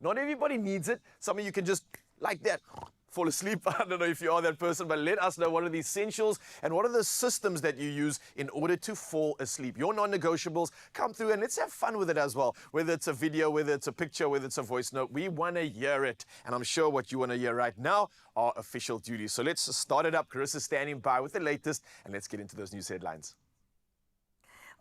Not everybody needs it. Some of you can just, like that, fall asleep. I don't know if you are that person, but let us know what are the essentials and what are the systems that you use in order to fall asleep. Your non-negotiables, come through and let's have fun with it as well. Whether it's a video, whether it's a picture, whether it's a voice note, we want to hear it. And I'm sure what you want to hear right now are official duties. So let's start it up. Carissa's standing by with the latest, and let's get into those news headlines.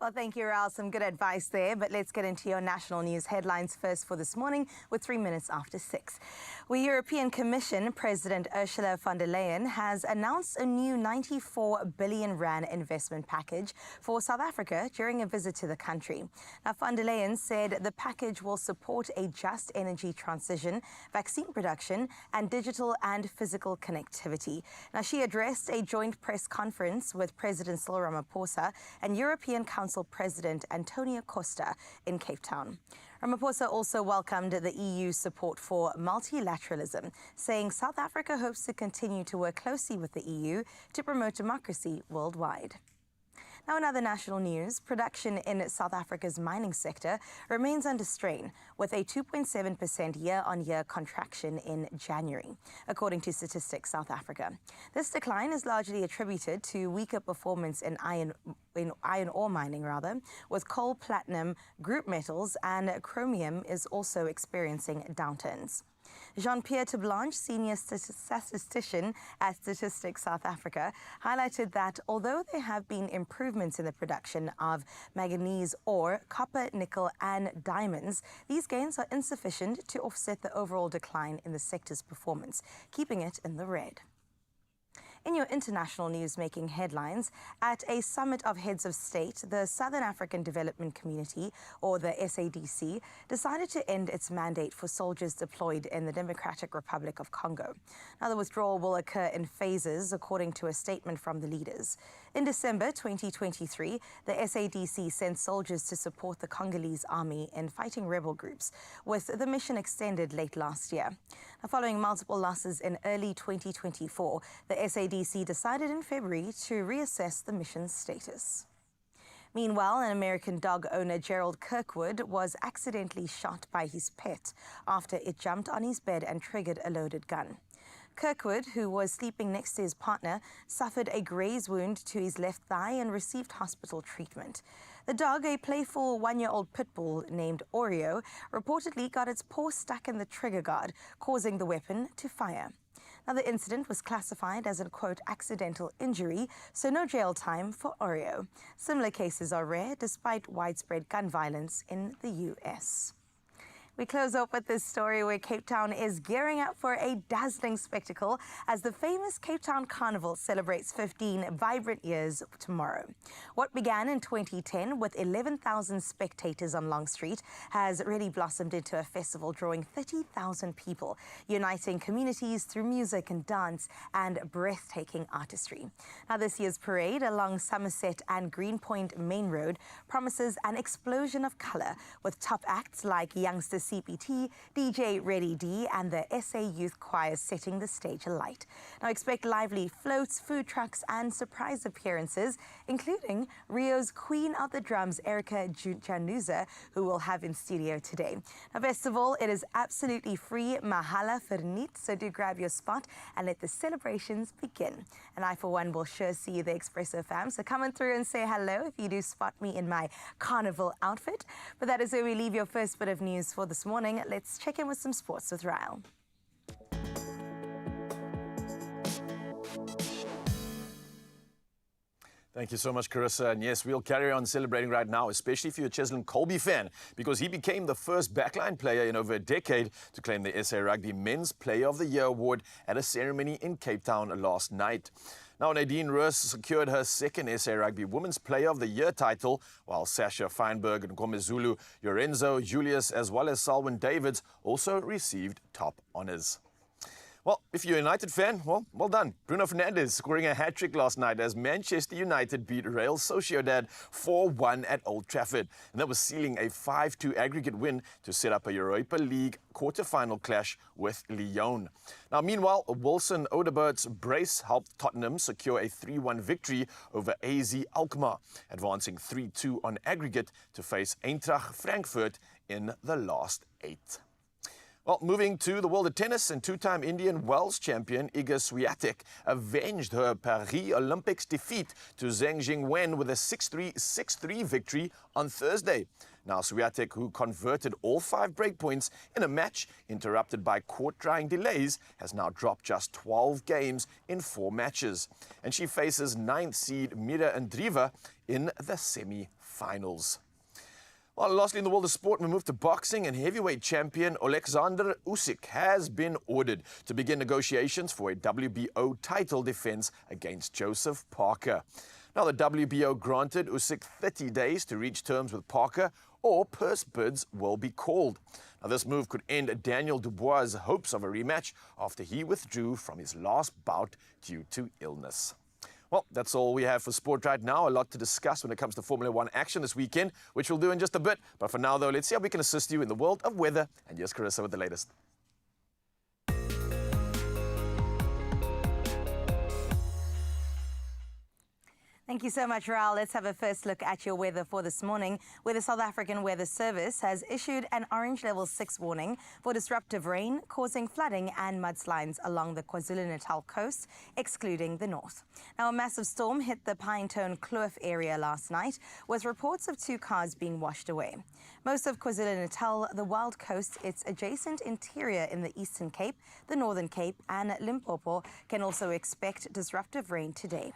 Well, thank you, Raul. Some good advice there, but let's get into your national news headlines first for this morning with 3 minutes after 6. The European Commission President Ursula von der Leyen has announced a new 94 billion rand investment package for South Africa during a visit to the country. Now, von der Leyen said the package will support a just energy transition, vaccine production, and digital and physical connectivity. Now, she addressed a joint press conference with President Cyril Ramaphosa and European Council President Antonio Costa in Cape Town. Ramaphosa also welcomed the EU's support for multilateralism, saying South Africa hopes to continue to work closely with the EU to promote democracy worldwide. Now, in other national news, production in South Africa's mining sector remains under strain, with a 2.7% year-on-year contraction in January, according to Statistics South Africa. This decline is largely attributed to weaker performance in iron ore mining, with coal, platinum, group metals, and chromium is also experiencing downturns. Jean-Pierre Tablanche, senior statistician at Statistics South Africa, highlighted that although there have been improvements in the production of manganese ore, copper, nickel, and diamonds, these gains are insufficient to offset the overall decline in the sector's performance, keeping it in the red. In your international news making headlines, at a summit of heads of state, the Southern African Development Community, or the SADC, decided to end its mandate for soldiers deployed in the Democratic Republic of Congo. Now, the withdrawal will occur in phases, according to a statement from the leaders. In December 2023, the SADC sent soldiers to support the Congolese army in fighting rebel groups, with the mission extended late last year. Now, following multiple losses in early 2024, the SADC decided in February to reassess the mission's status. Meanwhile, an American dog owner, Gerald Kirkwood, was accidentally shot by his pet after it jumped on his bed and triggered a loaded gun. Kirkwood, who was sleeping next to his partner, suffered a graze wound to his left thigh and received hospital treatment. The dog, a playful one-year-old pit bull named Oreo, reportedly got its paw stuck in the trigger guard, causing the weapon to fire. Now, the incident was classified as a, quote, accidental injury, so no jail time for Oreo. Similar cases are rare, despite widespread gun violence in the U.S. We close off with this story where Cape Town is gearing up for a dazzling spectacle as the famous Cape Town Carnival celebrates 15 vibrant years tomorrow. What began in 2010 with 11,000 spectators on Long Street has really blossomed into a festival drawing 30,000 people, uniting communities through music and dance and breathtaking artistry. Now, this year's parade along Somerset and Greenpoint Main Road promises an explosion of color, with top acts like Youngster CPT, DJ Ready D, and the SA Youth Choir setting the stage alight. Now, expect lively floats, food trucks, and surprise appearances, including Rio's Queen of the Drums, Erica Januza, who we'll have in studio today. Now, best of all, it is absolutely free, mahala verniet, so do grab your spot and let the celebrations begin. And I, for one, will sure see the Expresso fam, so come on through and say hello if you do spot me in my carnival outfit. But that is where we leave your first bit of news for this morning. Let's check in with some sports with Ryle. Thank you so much, Carissa. And yes, we'll carry on celebrating right now, especially if you're a Cheslin Colby fan, because he became the first backline player in over a decade to claim the SA Rugby Men's Player of the Year award at a ceremony in Cape Town last night. Now, Nadine Roos secured her second SA Rugby Women's Player of the Year title, while Sasha Feinberg, Nkomezulu, Lorenzo, Julius, as well as Salwin Davids also received top honours. Well, if you're a United fan, well done. Bruno Fernandes scoring a hat-trick last night as Manchester United beat Real Sociedad 4-1 at Old Trafford. And that was sealing a 5-2 aggregate win to set up a Europa League quarter-final clash with Lyon. Now, meanwhile, Wilson Odegaard's brace helped Tottenham secure a 3-1 victory over AZ Alkmaar, advancing 3-2 on aggregate to face Eintracht Frankfurt in the last 8. Well, moving to the world of tennis, and two-time Indian Wells champion Iga Swiatek avenged her Paris Olympics defeat to Zheng Jingwen with a 6-3, 6-3 victory on Thursday. Now, Swiatek, who converted all 5 breakpoints in a match interrupted by court-drying delays, has now dropped just 12 games in 4 matches. And she faces 9th seed Mira Andreeva in the semi-finals. Well, lastly, in the world of sport, we move to boxing, and heavyweight champion Alexander Usyk has been ordered to begin negotiations for a WBO title defense against Joseph Parker. Now, the WBO granted Usyk 30 days to reach terms with Parker, or purse bids will be called. Now, this move could end Daniel Dubois' hopes of a rematch after he withdrew from his last bout due to illness. Well, that's all we have for sport right now. A lot to discuss when it comes to Formula One action this weekend, which we'll do in just a bit. But for now, though, let's see how we can assist you in the world of weather. And here's Carissa with the latest. Thank you so much, Raul. Let's have a first look at your weather for this morning, where the South African Weather Service has issued an orange level 6 warning for disruptive rain causing flooding and mudslides along the KwaZulu-Natal coast, excluding the north. Now, a massive storm hit the Pinetone Kloof area last night, with reports of 2 cars being washed away. Most of KwaZulu-Natal, the Wild Coast, its adjacent interior in the Eastern Cape, the Northern Cape and Limpopo can also expect disruptive rain today.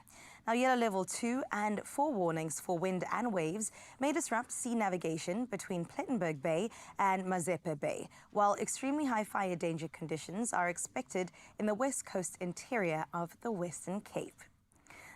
Now, yellow level 2 and 4 warnings for wind and waves may disrupt sea navigation between Plettenberg Bay and Mazeppa Bay, while extremely high fire danger conditions are expected in the west coast interior of the Western Cape.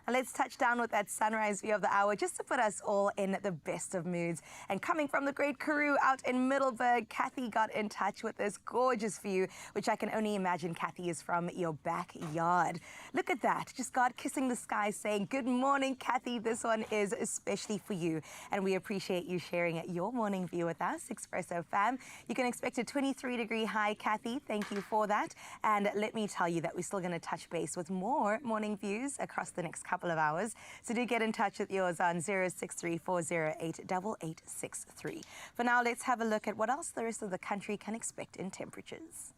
Now, let's touch down with that sunrise view of the hour just to put us all in the best of moods. And coming from the great Karoo out in Middelburg, Kathy got in touch with this gorgeous view, which I can only imagine, Kathy, is from your backyard. Look at that, just God kissing the sky saying, good morning, Kathy. This one is especially for you. And we appreciate you sharing your morning view with us, Expresso fam. You can expect a 23-degree high, Kathy. Thank you for that. And let me tell you that we're still going to touch base with more morning views across the next couple of hours. So do get in touch with yours on 0634088863. For now, let's have a look at what else the rest of the country can expect in temperatures.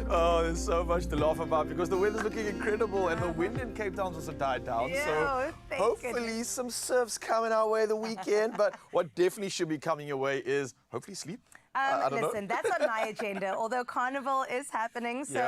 Oh, there's so much to laugh about because the weather's looking incredible and the wind in Cape Town's also died down. So hopefully some surf's coming our way the weekend. But what definitely should be coming your way is hopefully sleep. Listen, that's on my agenda, although Carnival is happening. So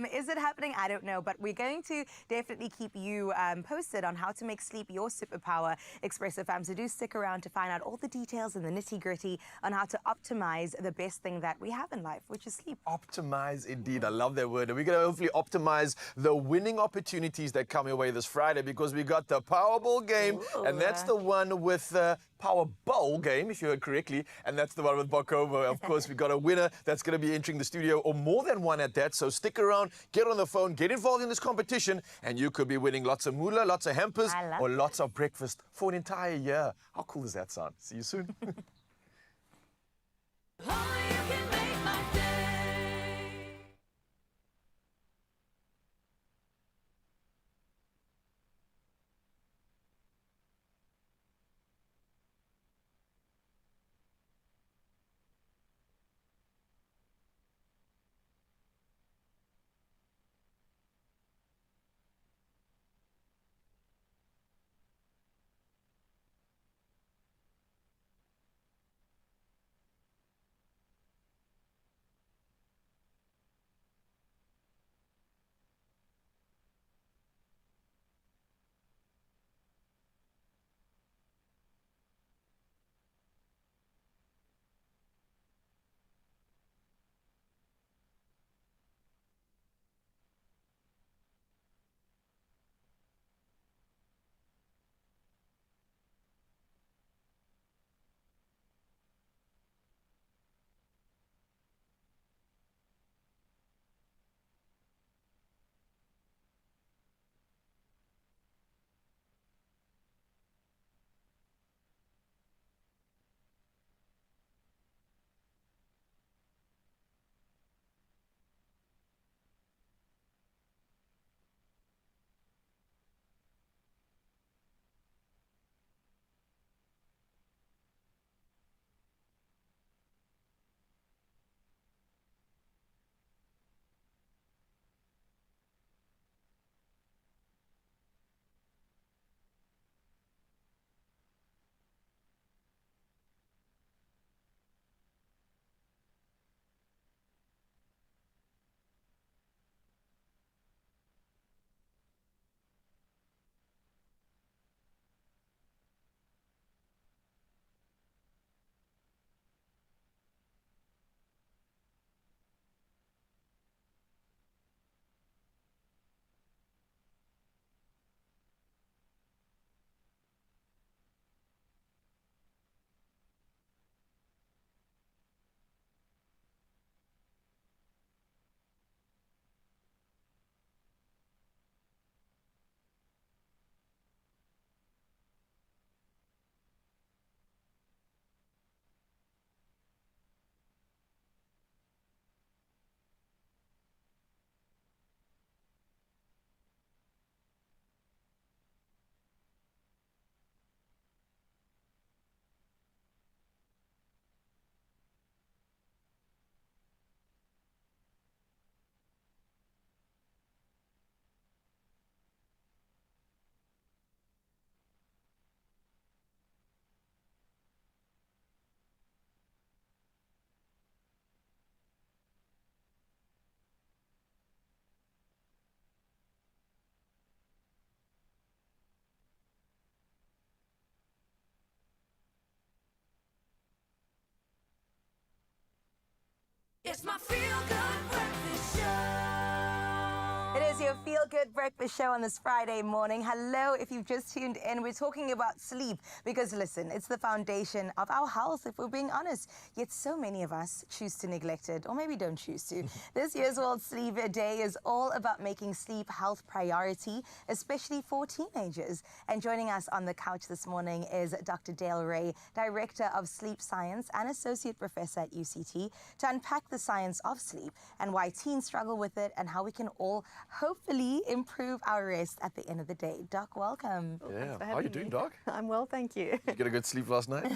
is it happening? I don't know. But we're going to definitely keep you posted on how to make sleep your superpower, Expresso fam. So do stick around to find out all the details and the nitty-gritty on how to optimize the best thing that we have in life, which is sleep. Optimize, indeed. I love that word. And we're going to hopefully optimize the winning opportunities that come your way this Friday because we got the Powerball game. Ooh. And that's the one with Powerball game, if you heard correctly. And that's the one with Bakovo. Of course, we got a winner that's going to be entering the studio, or more than one at that. So stick around, get on the phone, get involved in this competition, and you could be winning lots of moolah, lots of hampers, or lots of breakfast for an entire year. How cool does that sound? See you soon. It's my feel-good breakfast show. It is your feel-good breakfast show on this Friday morning. Hello, if you've just tuned in, we're talking about sleep because, listen, it's the foundation of our health, if we're being honest. Yet so many of us choose to neglect it, or maybe don't choose to. This year's World Sleep Day is all about making sleep health priority, especially for teenagers. And joining us on the couch this morning is Dr. Dale Ray, Director of Sleep Science and Associate Professor at UCT, to unpack the science of sleep and why teens struggle with it and how we can all hopefully improve our rest at the end of the day. Doc, welcome. Yeah, how are you doing, Doc? I'm well, thank you. Did you get a good sleep last night?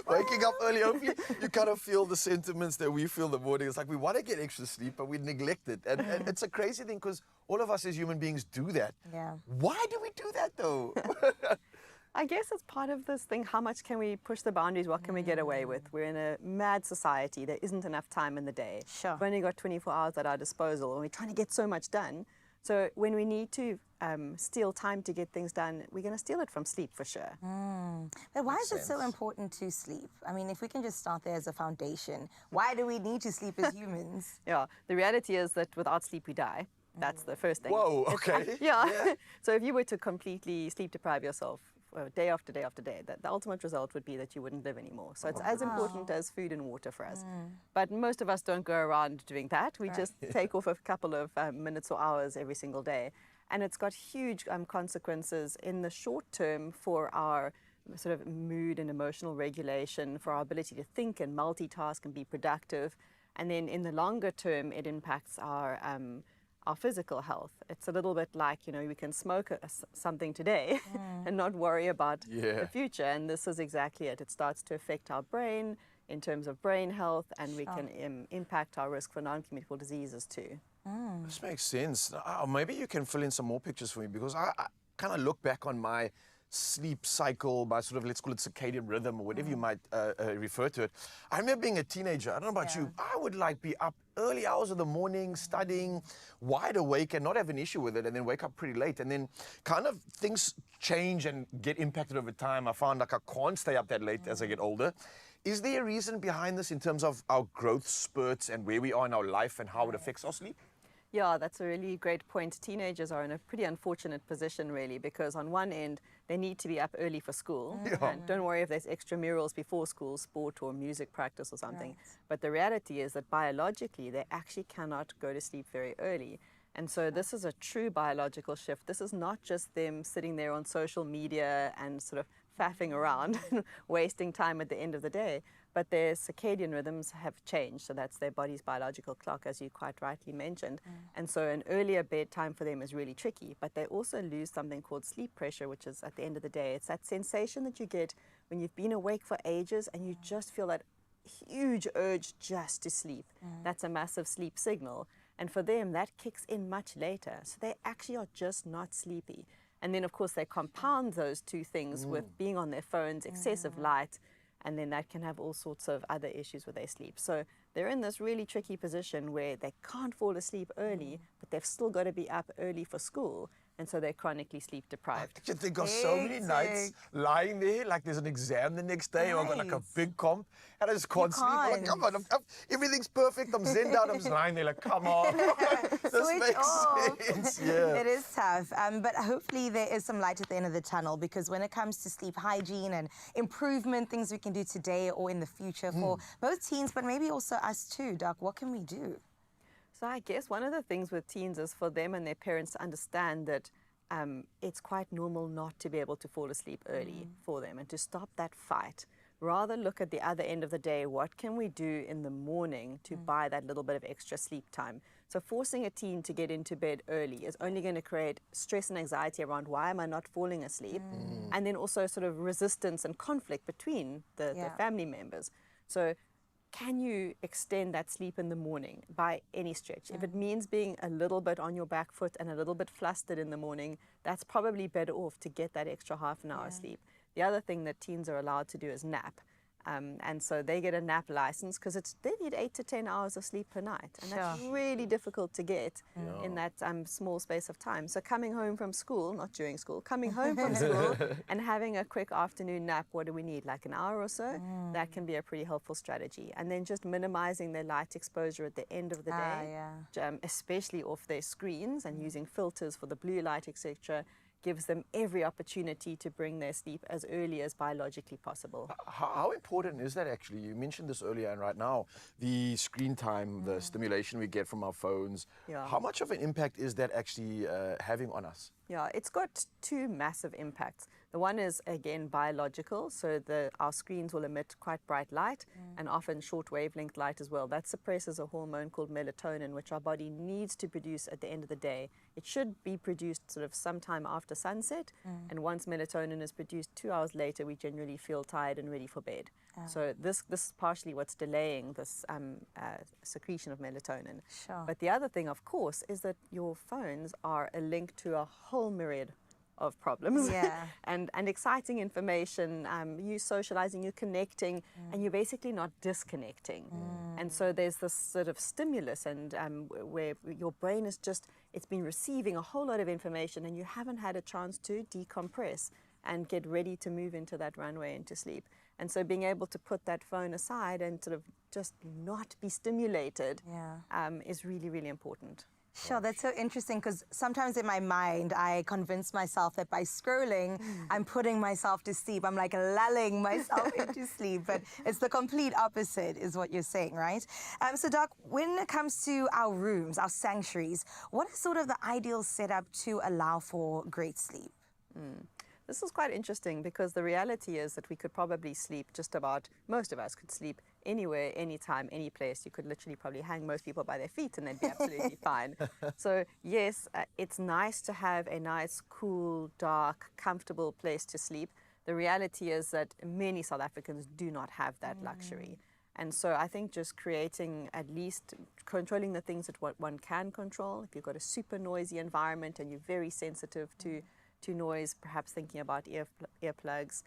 Waking up early, hopefully you kind of feel the sentiments that we feel in the morning. It's like we want to get extra sleep, but we neglect it. And it's a crazy thing because all of us as human beings do that. Yeah. Why do we do that, though? I guess it's part of this thing, how much can we push the boundaries, what can we get away with? We're in a mad society, there isn't enough time in the day. Sure. We've only got 24 hours at our disposal and we're trying to get so much done. So when we need to steal time to get things done, we're going to steal it from sleep for sure. But why is it so important to sleep? I mean, if we can just start there as a foundation, why do we need to sleep as humans? Yeah, the reality is that without sleep we die. That's the first thing. Whoa, okay. Yeah. So if you were to completely sleep deprive yourself day after day after day, the ultimate result would be that you wouldn't live anymore. So it's as important as food and water for us. But most of us don't go around doing that. We just take off a couple of minutes or hours every single day. And it's got huge consequences in the short term for our sort of mood and emotional regulation, for our ability to think and multitask and be productive. And then in the longer term, it impacts our physical health. It's a little bit like, you know, we can smoke something today and not worry about the future. And this is exactly it. It starts to affect our brain in terms of brain health, and we can impact our risk for non-communicable diseases too. This makes sense. Maybe you can fill in some more pictures for me because I kind of look back on my sleep cycle, my sort of, let's call it circadian rhythm or whatever you might refer to it. I remember being a teenager, I don't know about you, I would like be up early hours of the morning studying, wide awake and not have an issue with it, and then wake up pretty late. And then kind of things change and get impacted over time. I found like I can't stay up that late as I get older. Is there a reason behind this in terms of our growth spurts and where we are in our life and how it affects our sleep? Yeah, that's a really great point. Teenagers are in a pretty unfortunate position, really, because on one end, they need to be up early for school. And don't worry if there's extramurals before school, sport or music practice or something. But the reality is that biologically, they actually cannot go to sleep very early. And so this is a true biological shift. This is not just them sitting there on social media and sort of faffing around and wasting time at the end of the day, but their circadian rhythms have changed. So that's their body's biological clock, as you quite rightly mentioned. And so an earlier bedtime for them is really tricky, but they also lose something called sleep pressure, which is at the end of the day, it's that sensation that you get when you've been awake for ages and you just feel that huge urge just to sleep. That's a massive sleep signal. And for them, that kicks in much later. So they actually are just not sleepy. And then, of course, they compound those two things with being on their phones, excessive light, and then that can have all sorts of other issues with their sleep. So they're in this really tricky position where they can't fall asleep early, but they've still got to be up early for school. And so they're chronically sleep deprived. I can think of so many nights lying there, like there's an exam the next day, or I've got like a big comp, and I just can't sleep. I'm like, come on, everything's perfect. I'm zen out. I'm just lying there like, come on. This makes sense. Yeah. It is tough, but hopefully there is some light at the end of the tunnel, because when it comes to sleep hygiene and improvement, things we can do today or in the future for both teens, but maybe also us too, Doc, what can we do? So I guess one of the things with teens is for them and their parents to understand that it's quite normal not to be able to fall asleep early for them, and to stop that fight. Rather look at the other end of the day, what can we do in the morning to buy that little bit of extra sleep time? So forcing a teen to get into bed early is only going to create stress and anxiety around why am I not falling asleep? And then also sort of resistance and conflict between the family members. So can you extend that sleep in the morning by any stretch? If it means being a little bit on your back foot and a little bit flustered in the morning, that's probably better off to get that extra half an hour sleep. The other thing that teens are allowed to do is nap. And so they get a nap license because they need 8 to 10 hours of sleep per night. And that's really difficult to get in that small space of time. So coming home from school, not during school, coming home from school and having a quick afternoon nap, what do we need? Like an hour or so? That can be a pretty helpful strategy. And then just minimizing their light exposure at the end of the day, especially off their screens, and using filters for the blue light, etc., gives them every opportunity to bring their sleep as early as biologically possible. How important is that actually? You mentioned this earlier, and right now, the screen time, the stimulation we get from our phones, how much of an impact is that actually having on us? Yeah, it's got two massive impacts. The one is, again, biological, so our screens will emit quite bright light and often short wavelength light as well. That suppresses a hormone called melatonin, which our body needs to produce at the end of the day. It should be produced sort of sometime after sunset, and once melatonin is produced 2 hours later, we generally feel tired and ready for bed. So this is partially what's delaying this secretion of melatonin. But the other thing, of course, is that your phones are a link to a whole myriad of problems and exciting information. You socializing, you connecting, and you're basically not disconnecting. And so there's this sort of stimulus, and where your brain is it's been receiving a whole lot of information, and you haven't had a chance to decompress and get ready to move into that runway into sleep. And so being able to put that phone aside and sort of just not be stimulated is really, really important. Sure, that's so interesting, because sometimes in my mind, I convince myself that by scrolling, I'm putting myself to sleep. I'm like lulling myself into sleep, but it's the complete opposite is what you're saying, right? So Doc, when it comes to our rooms, our sanctuaries, what is sort of the ideal setup to allow for great sleep? This is quite interesting, because the reality is that we could probably sleep most of us could sleep anywhere, anytime, any place. You could literally probably hang most people by their feet and they'd be absolutely fine. So yes, it's nice to have a nice, cool, dark, comfortable place to sleep. The reality is that many South Africans do not have that luxury. And so I think just creating, at least controlling the things that one can control. If you've got a super noisy environment and you're very sensitive to noise, perhaps thinking about earplugs.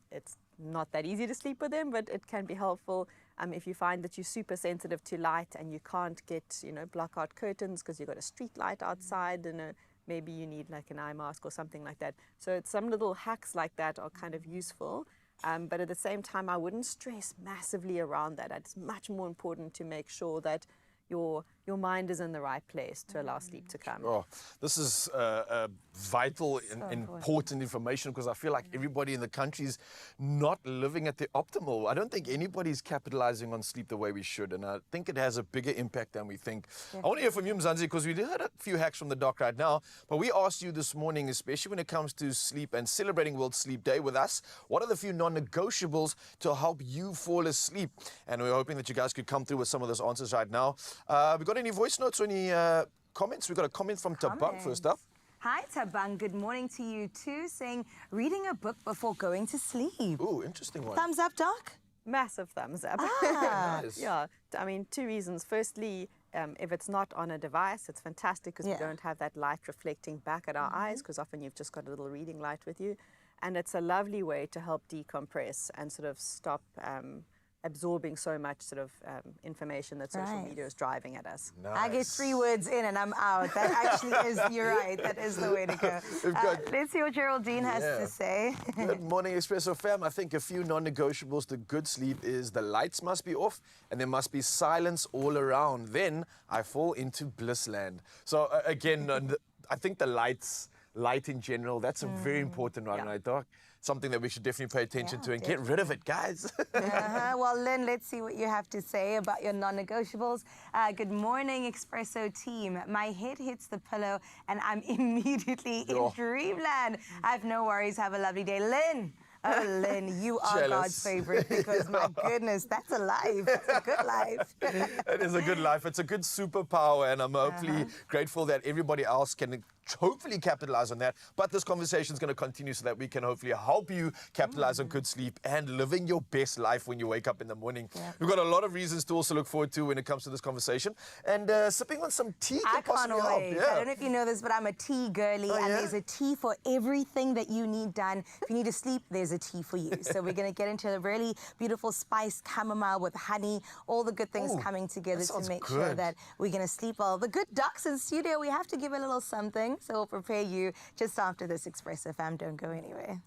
It's not that easy to sleep with them, but it can be helpful. If you find that you're super sensitive to light and you can't get, block out curtains because you've got a street light outside, and maybe you need like an eye mask or something like that. So some little hacks like that are kind of useful. But at the same time, I wouldn't stress massively around that. It's much more important to make sure that your mind is in the right place to allow sleep to come. Oh, this is vital and important information, because I feel like everybody in the country is not living at the optimal. I don't think anybody's capitalizing on sleep the way we should, and I think it has a bigger impact than we think. I want to hear from you, Mzansi, because we heard a few hacks from the doc right now, but we asked you this morning, especially when it comes to sleep and celebrating World Sleep Day with us, what are the few non-negotiables to help you fall asleep? And we're hoping that you guys could come through with some of those answers right now. We got any voice notes or any comments? We got a comment from Tabang first up. Hi, Tabang. Good morning to you too, saying reading a book before going to sleep. Ooh, interesting one. Thumbs up, Doc? Massive thumbs up. Nice. Yeah, I mean, two reasons. Firstly, if it's not on a device, it's fantastic because we don't have that light reflecting back at our eyes, because often you've just got a little reading light with you. And it's a lovely way to help decompress and sort of stop absorbing so much sort of information that social media is driving at us. Nice. I get 3 words in and I'm out. That actually is, you're right, that is the way to go. Let's see what Geraldine has to say. Good morning, Expresso fam. I think a few non-negotiables to good sleep is the lights must be off and there must be silence all around. Then I fall into bliss land. So again, I think the light in general, that's a very important one, right, Doc? Something that we should definitely pay attention to and get rid of it, guys. Well, Lynn, let's see what you have to say about your non-negotiables. Good morning, Expresso team. My head hits the pillow and I'm immediately in dreamland. I have no worries. Have a lovely day. Lynn. Oh, Lynn, you are God's favorite, because my goodness, that's a life. That's a good life. It is a good life. It's a good superpower, and I'm hopefully grateful that everybody else can hopefully capitalize on that. But this conversation is going to continue so that we can hopefully help you capitalize on good sleep and living your best life when you wake up in the morning. We've got a lot of reasons to also look forward to when it comes to this conversation. And sipping on some tea can possibly help. I don't know if you know this, but I'm a tea girly, and there's a tea for everything that you need done. If you need to sleep, there's there's a tea for you. So we're going to get into a really beautiful spiced chamomile with honey, all the good things coming together to make sure that we're going to sleep well. The good ducks in studio, we have to give a little something, so we'll prepare you just after this Expresso, fam. Don't go anywhere.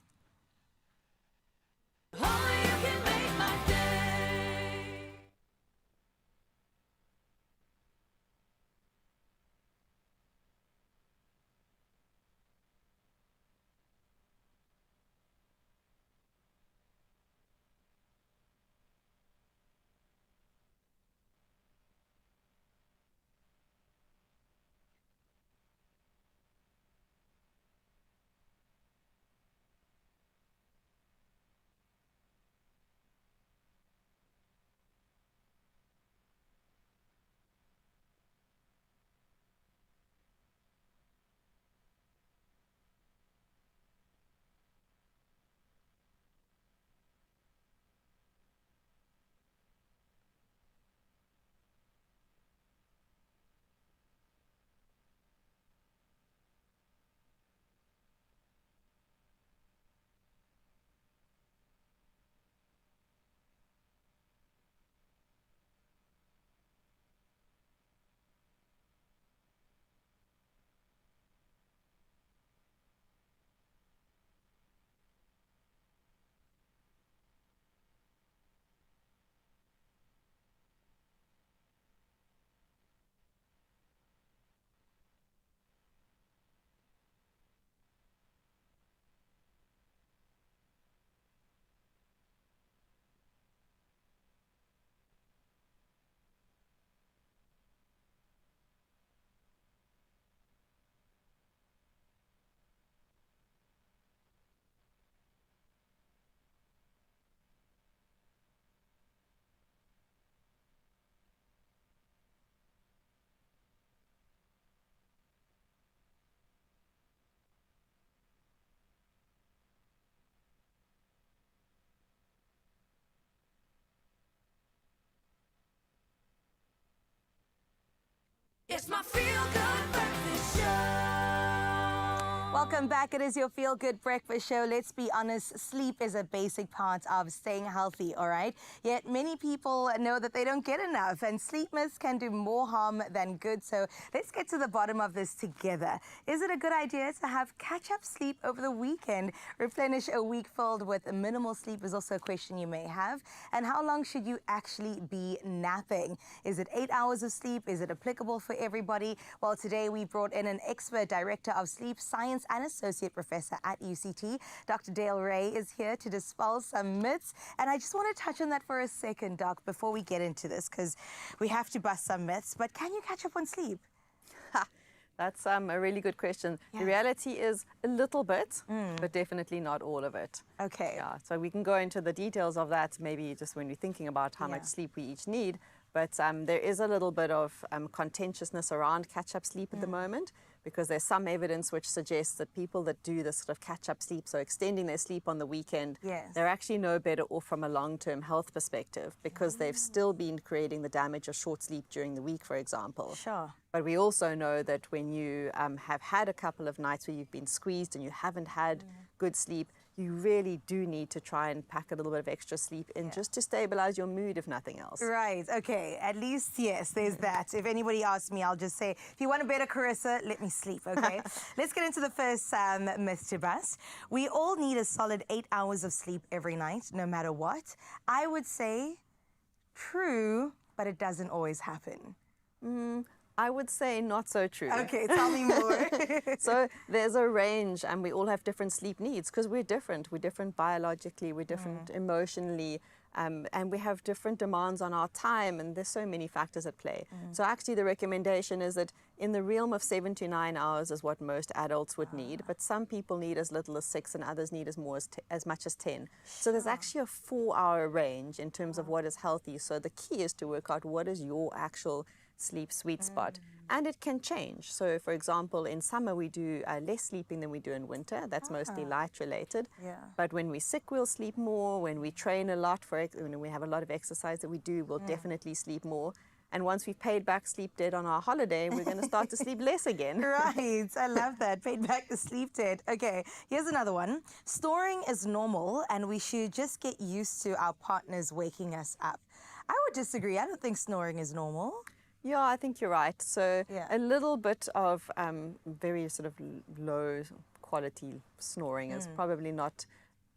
It's my feel-good breakfast show. Welcome back. It is your Feel Good Breakfast Show. Let's be honest, sleep is a basic part of staying healthy, all right? Yet many people know that they don't get enough, and sleep myths can do more harm than good. So let's get to the bottom of this together. Is it a good idea to have catch-up sleep over the weekend? Replenish a week filled with minimal sleep is also a question you may have. And how long should you actually be napping? Is it 8 hours of sleep? Is it applicable for everybody? Well, today we brought in an expert director of sleep science and associate professor at UCT. Dr. Dale Ray is here to dispel some myths. And I just want to touch on that for a second, Doc, before we get into this, because we have to bust some myths. But can you catch up on sleep? That's a really good question. Yeah. The reality is a little bit, but definitely not all of it. Okay. Yeah, so we can go into the details of that maybe just when we're thinking about how much sleep we each need. But there is a little bit of contentiousness around catch-up sleep at the moment, because there's some evidence which suggests that people that do this sort of catch-up sleep, so extending their sleep on the weekend, they're actually no better off from a long-term health perspective, because they've still been creating the damage of short sleep during the week, for example. Sure. But we also know that when you have had a couple of nights where you've been squeezed and you haven't had good sleep, you really do need to try and pack a little bit of extra sleep in just to stabilize your mood, if nothing else. Right, okay, at least, yes, there's that. If anybody asks me, I'll just say, if you want a better Carissa, let me sleep, okay? Let's get into the first myth to bust. We all need a solid 8 hours of sleep every night, no matter what. I would say true, but it doesn't always happen. I would say not so true. Okay, tell me more. So there's a range, and we all have different sleep needs because we're different. We're different biologically, we're different emotionally, and we have different demands on our time, and there's so many factors at play. So actually the recommendation is that in the realm of 7 to 9 hours is what most adults would need, but some people need as little as 6 and others need as much as 10. So there's actually a 4-hour range in terms of what is healthy. So the key is to work out what is your actual sleep sweet spot, and it can change. So for example, in summer we do less sleeping than we do in winter. That's mostly light related. But when we're sick, we'll sleep more. When we train a lot when we have a lot of exercise that we do, we'll definitely sleep more. And once we've paid back sleep debt on our holiday, we're going to start to sleep less again. Right, I love that. Paid back the sleep debt. Okay, here's another one. Snoring is normal and we should just get used to our partners waking us up. I would disagree. I don't think snoring is normal. Yeah, I think you're right. So Yeah. a little bit of very sort of low quality snoring is probably not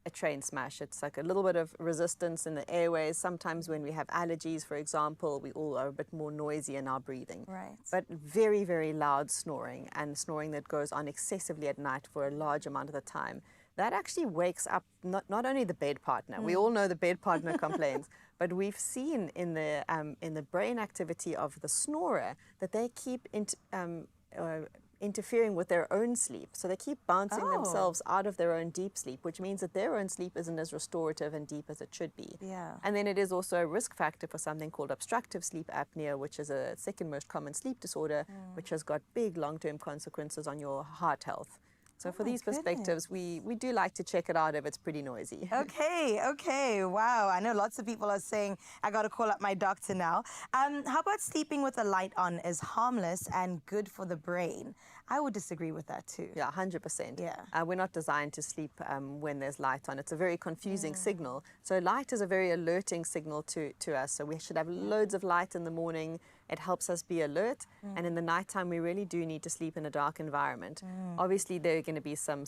a train smash. It's like a little bit of resistance in the airways. Sometimes when we have allergies, for example, we all are a bit more noisy in our breathing. Right. But very, very loud snoring and snoring that goes on excessively at night for a large amount of the time, that actually wakes up not only the bed partner. We all know the bed partner complains, but we've seen in the brain activity of the snorer that they keep interfering with their own sleep. So they keep bouncing themselves out of their own deep sleep, which means that their own sleep isn't as restorative and deep as it should be. Yeah. And then it is also a risk factor for something called obstructive sleep apnea, which is a second most common sleep disorder, which has got big long-term consequences on your heart health. So for these perspectives, we do like to check it out if it's pretty noisy. Okay, wow. I know lots of people are saying, I got to call up my doctor now. How about sleeping with the light on is harmless and good for the brain? I would disagree with that too. Yeah, 100%. Yeah. We're not designed to sleep when there's light on. It's a very confusing signal. So light is a very alerting signal to us. So we should have loads of light in the morning. It helps us be alert. And in the nighttime, we really do need to sleep in a dark environment. Obviously, there are going to be some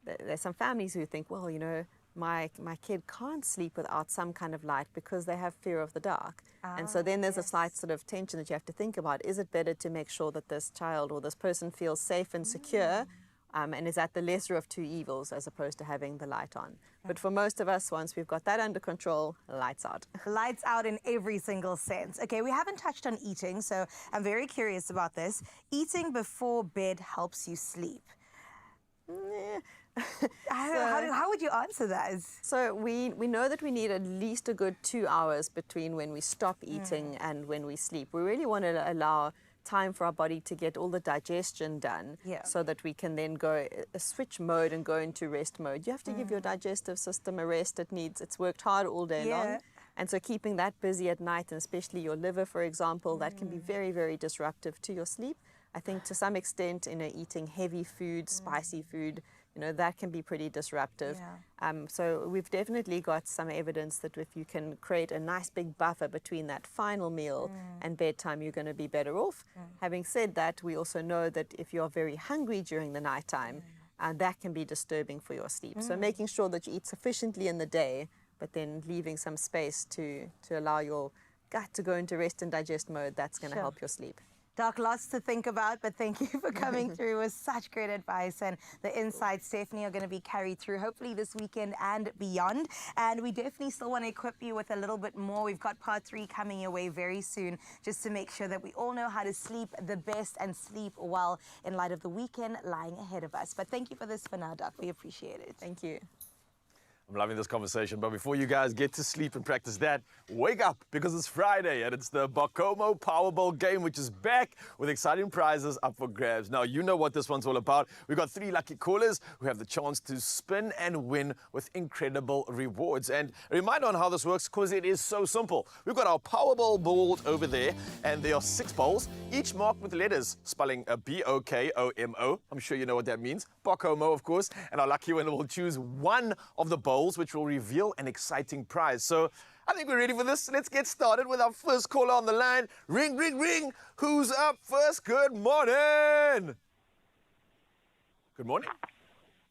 there's some families who think, well, you know, my kid can't sleep without some kind of light because they have fear of the dark. And so then there's a slight sort of tension that you have to think about. Is it better to make sure that this child or this person feels safe and secure and is at the lesser of two evils as opposed to having the light on? But for most of us, once we've got that under control, lights out. Lights out in every single sense. Okay, we haven't touched on eating, so I'm very curious about this. Eating before bed helps you sleep. How would you answer that? So we know that we need at least a good 2 hours between when we stop eating and when we sleep. We really want to allow time for our body to get all the digestion done so that we can then go switch mode and go into rest mode. You have to give your digestive system a rest. It's worked hard all day long. And so keeping that busy at night, and especially your liver, for example, that can be very, very disruptive to your sleep. I think to some extent, eating heavy food, spicy food, that can be pretty disruptive. So we've definitely got some evidence that if you can create a nice big buffer between that final meal and bedtime, you're going to be better off. Having said that, we also know that if you're very hungry during the nighttime, that can be disturbing for your sleep. So making sure that you eat sufficiently in the day, but then leaving some space to allow your gut to go into rest and digest mode, that's going to help your sleep. Doc, lots to think about, but thank you for coming through with such great advice, and the insights definitely are going to be carried through hopefully this weekend and beyond. And we definitely still want to equip you with a little bit more. We've got part 3 coming your way very soon, just to make sure that we all know how to sleep the best and sleep well in light of the weekend lying ahead of us. But thank you for this for now, Doc. We appreciate it. Thank you. I'm loving this conversation, but before you guys get to sleep and practice that, wake up, because it's Friday and it's the Bokomo Powerball game, which is back with exciting prizes up for grabs. Now, you know what this one's all about. We've got 3 lucky callers who have the chance to spin and win with incredible rewards. And a reminder on how this works, because it is so simple. We've got our Powerball board over there, and there are 6 bowls, each marked with letters, spelling B-O-K-O-M-O. I'm sure you know what that means. Bokomo, of course. And our lucky winner will choose one of the bowls, which will reveal an exciting prize. So I think we're ready for this. Let's get started with our first caller on the line. Ring, ring, ring. Who's up first? Good morning. Good morning.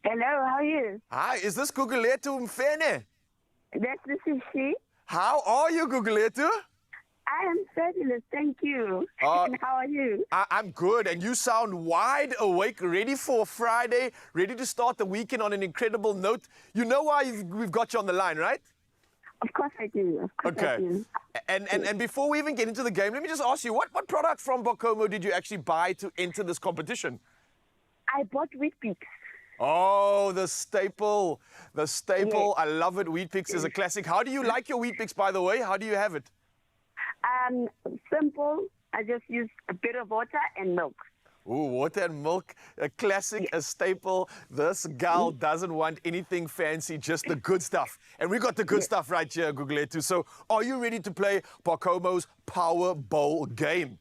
Hello, how are you? Hi, is this Guguletu Mfene? This is she. How are you, Guguletu? I am fabulous, thank you. And how are you? I'm good, and you sound wide awake, ready for Friday, ready to start the weekend on an incredible note. You know why we've got you on the line, right? Of course I do. Of course I do. And before we even get into the game, let me just ask you, what product from Bokomo did you actually buy to enter this competition? I bought Wheat Pix. Oh, the staple. Yes. I love it. Wheat Pix is a classic. How do you like your Wheat Pix, by the way? How do you have it? Simple. I just use a bit of water and milk. Ooh, water and milk, a classic, a staple. This gal doesn't want anything fancy, just the good stuff. And we got the good stuff right here, Gugulethu. So are you ready to play Bacomo's Power Bowl game?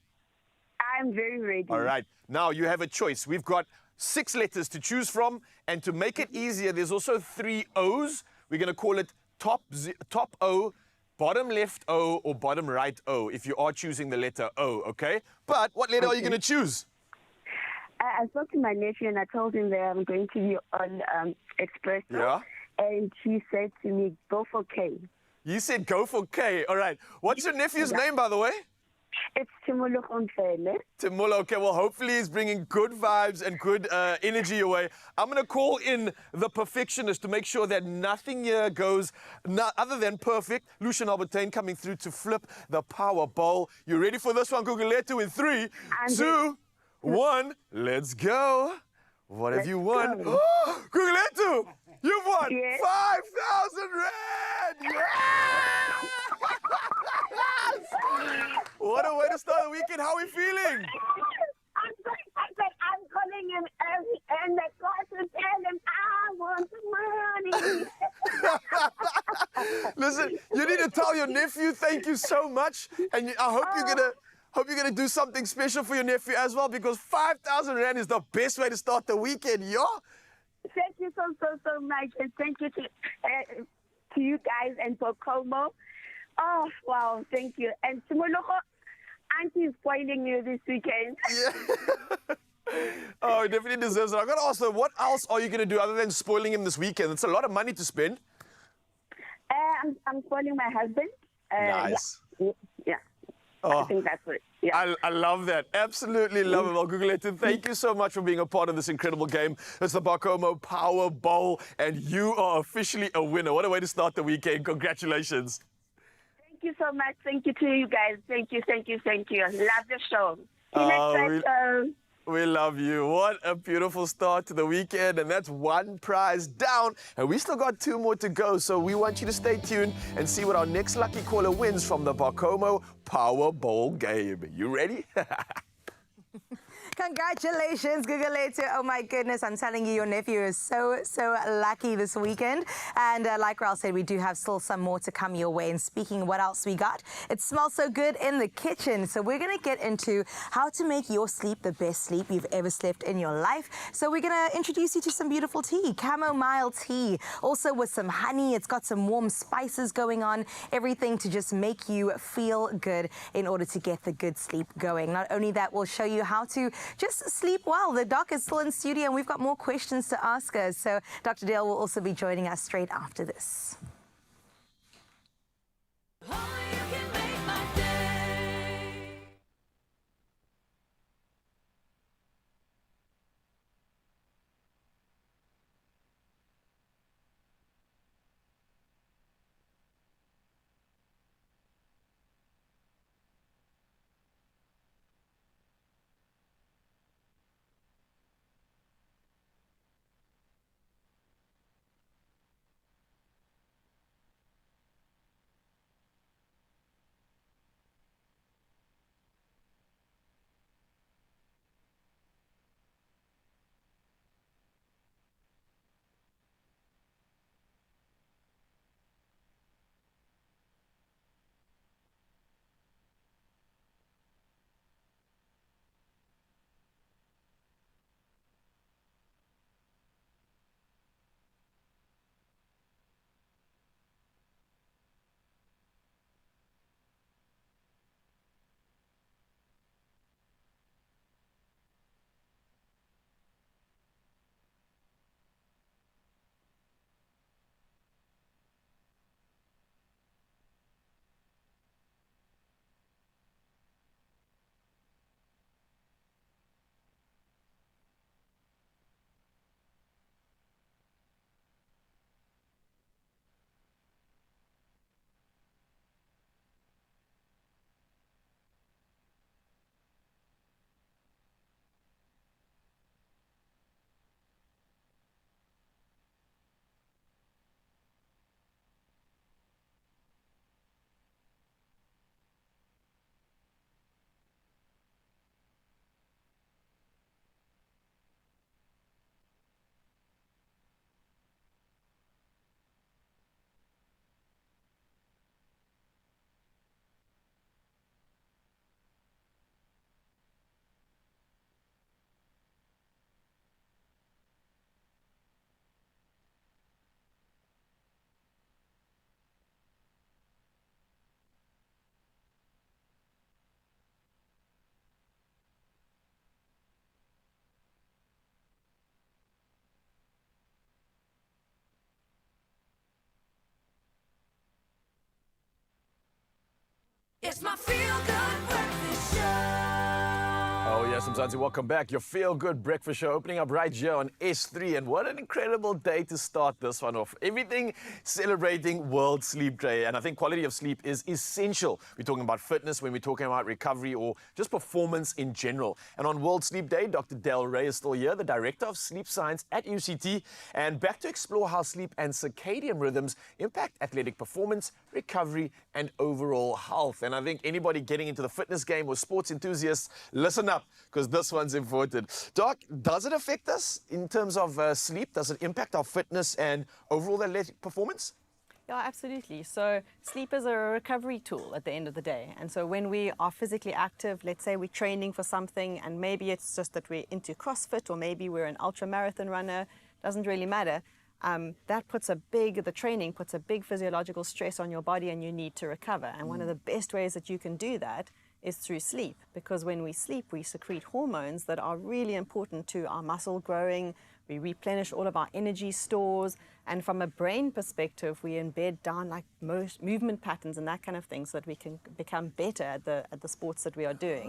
I'm very ready. All right. Now you have a choice. We've got 6 letters to choose from. And to make it easier, there's also 3 O's. We're going to call it top O, bottom left O, or bottom right O, if you are choosing the letter O, okay? But what letter are you going to choose? I spoke to my nephew and I told him that I'm going to be on Expresso. Yeah? And he said to me, go for K. You said go for K. All right. What's your nephew's name, by the way? It's Timolo Onfele. Timolo. Okay, well, hopefully he's bringing good vibes and good energy your way. I'm going to call in the perfectionist to make sure that nothing here goes other than perfect. Lucian Albertine coming through to flip the power bowl. You ready for this one, Gugulethu? In 3, 2, 1, let's go. What have you won? Gugulethu, you've won 5,000 rand! Yes! What a way to start the weekend. How are we feeling? I'm calling him and the guy to tell him I want money. Listen, you need to tell your nephew thank you so much, and I hope you're gonna do something special for your nephew as well, because 5,000 rand is the best way to start the weekend, yo. Thank you so much, and thank you to you guys and for Como. Oh wow, thank you. And Timoloko, Auntie is spoiling you this weekend. Yeah. Oh, he definitely deserves it. I gotta ask though, what else are you gonna do other than spoiling him this weekend? It's a lot of money to spend. I'm spoiling my husband. Nice. Yeah. Oh. I think that's it. Yeah. I love that. Absolutely love it. Well, Gugulethu, thank you so much for being a part of this incredible game. It's the Bacomo Power Bowl, and you are officially a winner. What a way to start the weekend. Congratulations. Thank you so much. Thank you to you guys. Thank you. Love the show. See you next time. We love you. What a beautiful start to the weekend. And that's 1 prize down. And we still got 2 more to go. So we want you to stay tuned and see what our next lucky caller wins from the Bacomo Power Bowl game. You ready? Congratulations, Gugulethu. Oh my goodness, I'm telling you, your nephew is so lucky this weekend. And like Ralph said, we do have still some more to come your way. And speaking of what else we got, it smells so good in the kitchen. So we're going to get into how to make your sleep the best sleep you've ever slept in your life. So we're going to introduce you to some beautiful tea, chamomile tea, also with some honey. It's got some warm spices going on, everything to just make you feel good in order to get the good sleep going. Not only that, we'll show you how to just sleep well. The doc is still in studio and we've got more questions to ask her. So Dr. Dale will also be joining us straight after this. Only you can make my day. It's my feel-good breakfast show. Oh yes, Mzansi, welcome back. Your feel-good breakfast show opening up right here on S3. And what an incredible day to start this one off. Everything celebrating World Sleep Day. And I think quality of sleep is essential. We're talking about fitness when we're talking about recovery or just performance in general. And on World Sleep Day, Dr. Del Rey is still here, the Director of Sleep Science at UCT. And back to explore how sleep and circadian rhythms impact athletic performance, recovery, and overall health. And I think anybody getting into the fitness game or sports enthusiasts, listen up, because this one's important. Doc, does it affect us in terms of sleep? Does it impact our fitness and overall athletic performance? Yeah, absolutely. So sleep is a recovery tool at the end of the day. And so when we are physically active, let's say we're training for something, and maybe it's just that we're into CrossFit, or maybe we're an ultra marathon runner, doesn't really matter. The training puts a big physiological stress on your body, and you need to recover. And one of the best ways that you can do that is through sleep, because when we sleep, we secrete hormones that are really important to our muscle growing. We replenish all of our energy stores, and from a brain perspective, we embed down like most movement patterns and that kind of thing, so that we can become better at the sports that we are doing.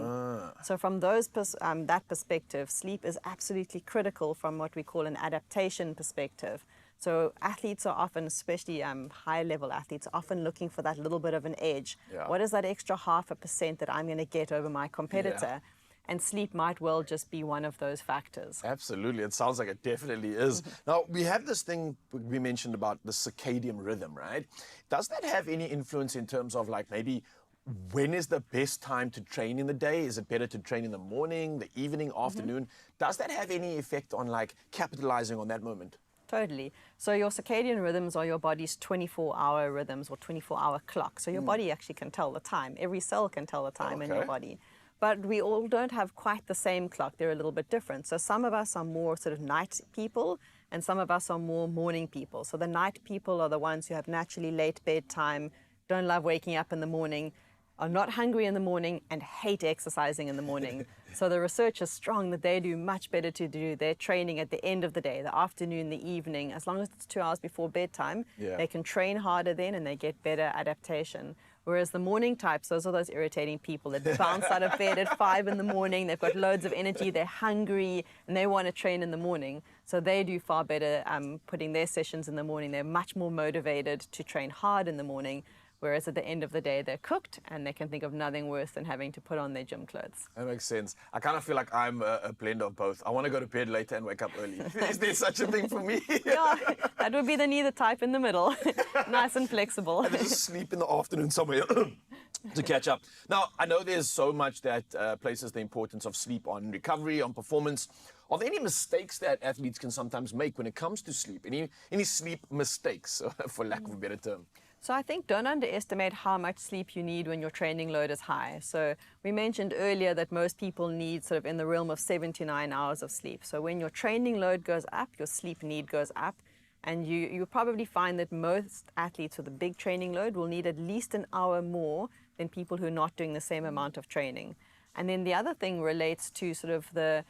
So from that perspective, sleep is absolutely critical from what we call an adaptation perspective. So athletes are often, especially high-level athletes, are often looking for that little bit of an edge. Yeah. What is that extra 0.5% that I'm going to get over my competitor? And sleep might well just be one of those factors. Absolutely. It sounds like it definitely is. Now, we have this thing we mentioned about the circadian rhythm, right? Does that have any influence in terms of like maybe when is the best time to train in the day? Is it better to train in the morning, the evening, afternoon? Does that have any effect on like capitalizing on that moment? Totally. So your circadian rhythms are your body's 24-hour rhythms or 24-hour clock. So your body actually can tell the time. Every cell can tell the time in your Okay. body. But we all don't have quite the same clock. They're a little bit different. So some of us are more sort of night people, and some of us are more morning people. So the night people are the ones who have naturally late bedtime, don't love waking up in the morning, are not hungry in the morning, and hate exercising in the morning. So the research is strong that they do much better to do their training at the end of the day, the afternoon, the evening. As long as it's 2 hours before bedtime, they can train harder then, and they get better adaptation. Whereas the morning types, those are those irritating people that bounce out of bed at 5 in the morning, they've got loads of energy, they're hungry, and they want to train in the morning. So they do far better putting their sessions in the morning. They're much more motivated to train hard in the morning. Whereas at the end of the day, they're cooked, and they can think of nothing worse than having to put on their gym clothes. That makes sense. I kind of feel like I'm a blend of both. I want to go to bed later and wake up early. Is there such a thing for me? Yeah, that would be the neither type in the middle. Nice and flexible. And just sleep in the afternoon somewhere to catch up. Now, I know there's so much that places the importance of sleep on recovery, on performance. Are there any mistakes that athletes can sometimes make when it comes to sleep? Any sleep mistakes, for lack of a better term? So I think don't underestimate how much sleep you need when your training load is high. So we mentioned earlier that most people need sort of in the realm of 7 to 9 hours of sleep. So when your training load goes up, your sleep need goes up. And you'll probably find that most athletes with a big training load will need at least an hour more than people who are not doing the same amount of training. And then the other thing relates to sort of the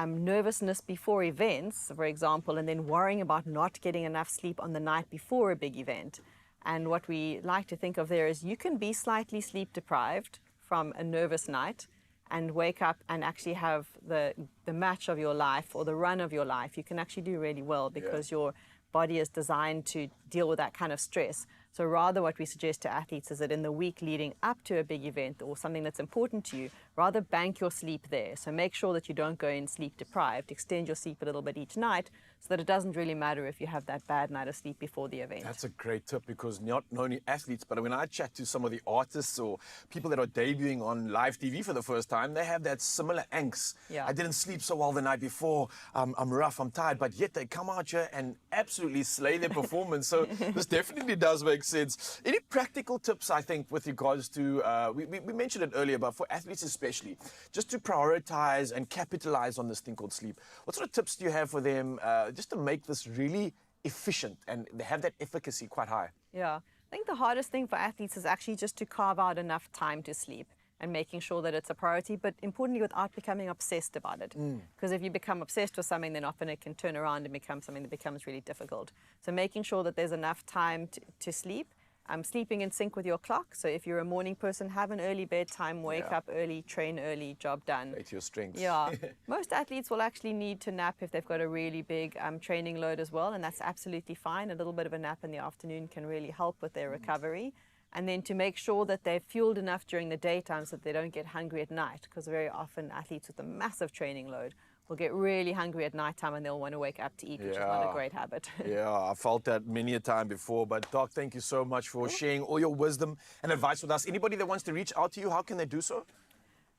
nervousness before events, for example, and then worrying about not getting enough sleep on the night before a big event. And what we like to think of there is you can be slightly sleep deprived from a nervous night and wake up and actually have the match of your life or the run of your life. You can actually do really well because your body is designed to deal with that kind of stress. So rather what we suggest to athletes is that in the week leading up to a big event or something that's important to you, rather bank your sleep there. So make sure that you don't go in sleep deprived. Extend your sleep a little bit each night so that it doesn't really matter if you have that bad night of sleep before the event. That's a great tip, because not only athletes, but when I chat to some of the artists or people that are debuting on live TV for the first time, they have that similar angst. Yeah. I didn't sleep so well the night before. I'm rough, I'm tired, but yet they come out here and absolutely slay their performance. So this definitely does make sense. Any practical tips, I think, with regards to, we mentioned it earlier, but for athletes especially, just to prioritize and capitalize on this thing called sleep. What sort of tips do you have for them just to make this really efficient and they have that efficacy quite high? Yeah, I think the hardest thing for athletes is actually just to carve out enough time to sleep and making sure that it's a priority, but importantly without becoming obsessed about it. Because if you become obsessed with something, then often it can turn around and become something that becomes really difficult. So making sure that there's enough time to sleep, Sleeping in sync with your clock. So if you're a morning person, have an early bedtime, wake Yeah. up early, train early, job done. Play to your strengths. Yeah, most athletes will actually need to nap if they've got a really big training load as well, and that's absolutely fine. A little bit of a nap in the afternoon can really help with their recovery. And then to make sure that they're fueled enough during the daytime so that they don't get hungry at night, because very often athletes with a massive training load will get really hungry at nighttime and they'll want to wake up to eat, which is not a Yeah. great habit. Yeah, I felt that many a time before. But Doc, thank you so much for sharing all your wisdom and advice with us. Anybody that wants to reach out to you, how can they do so?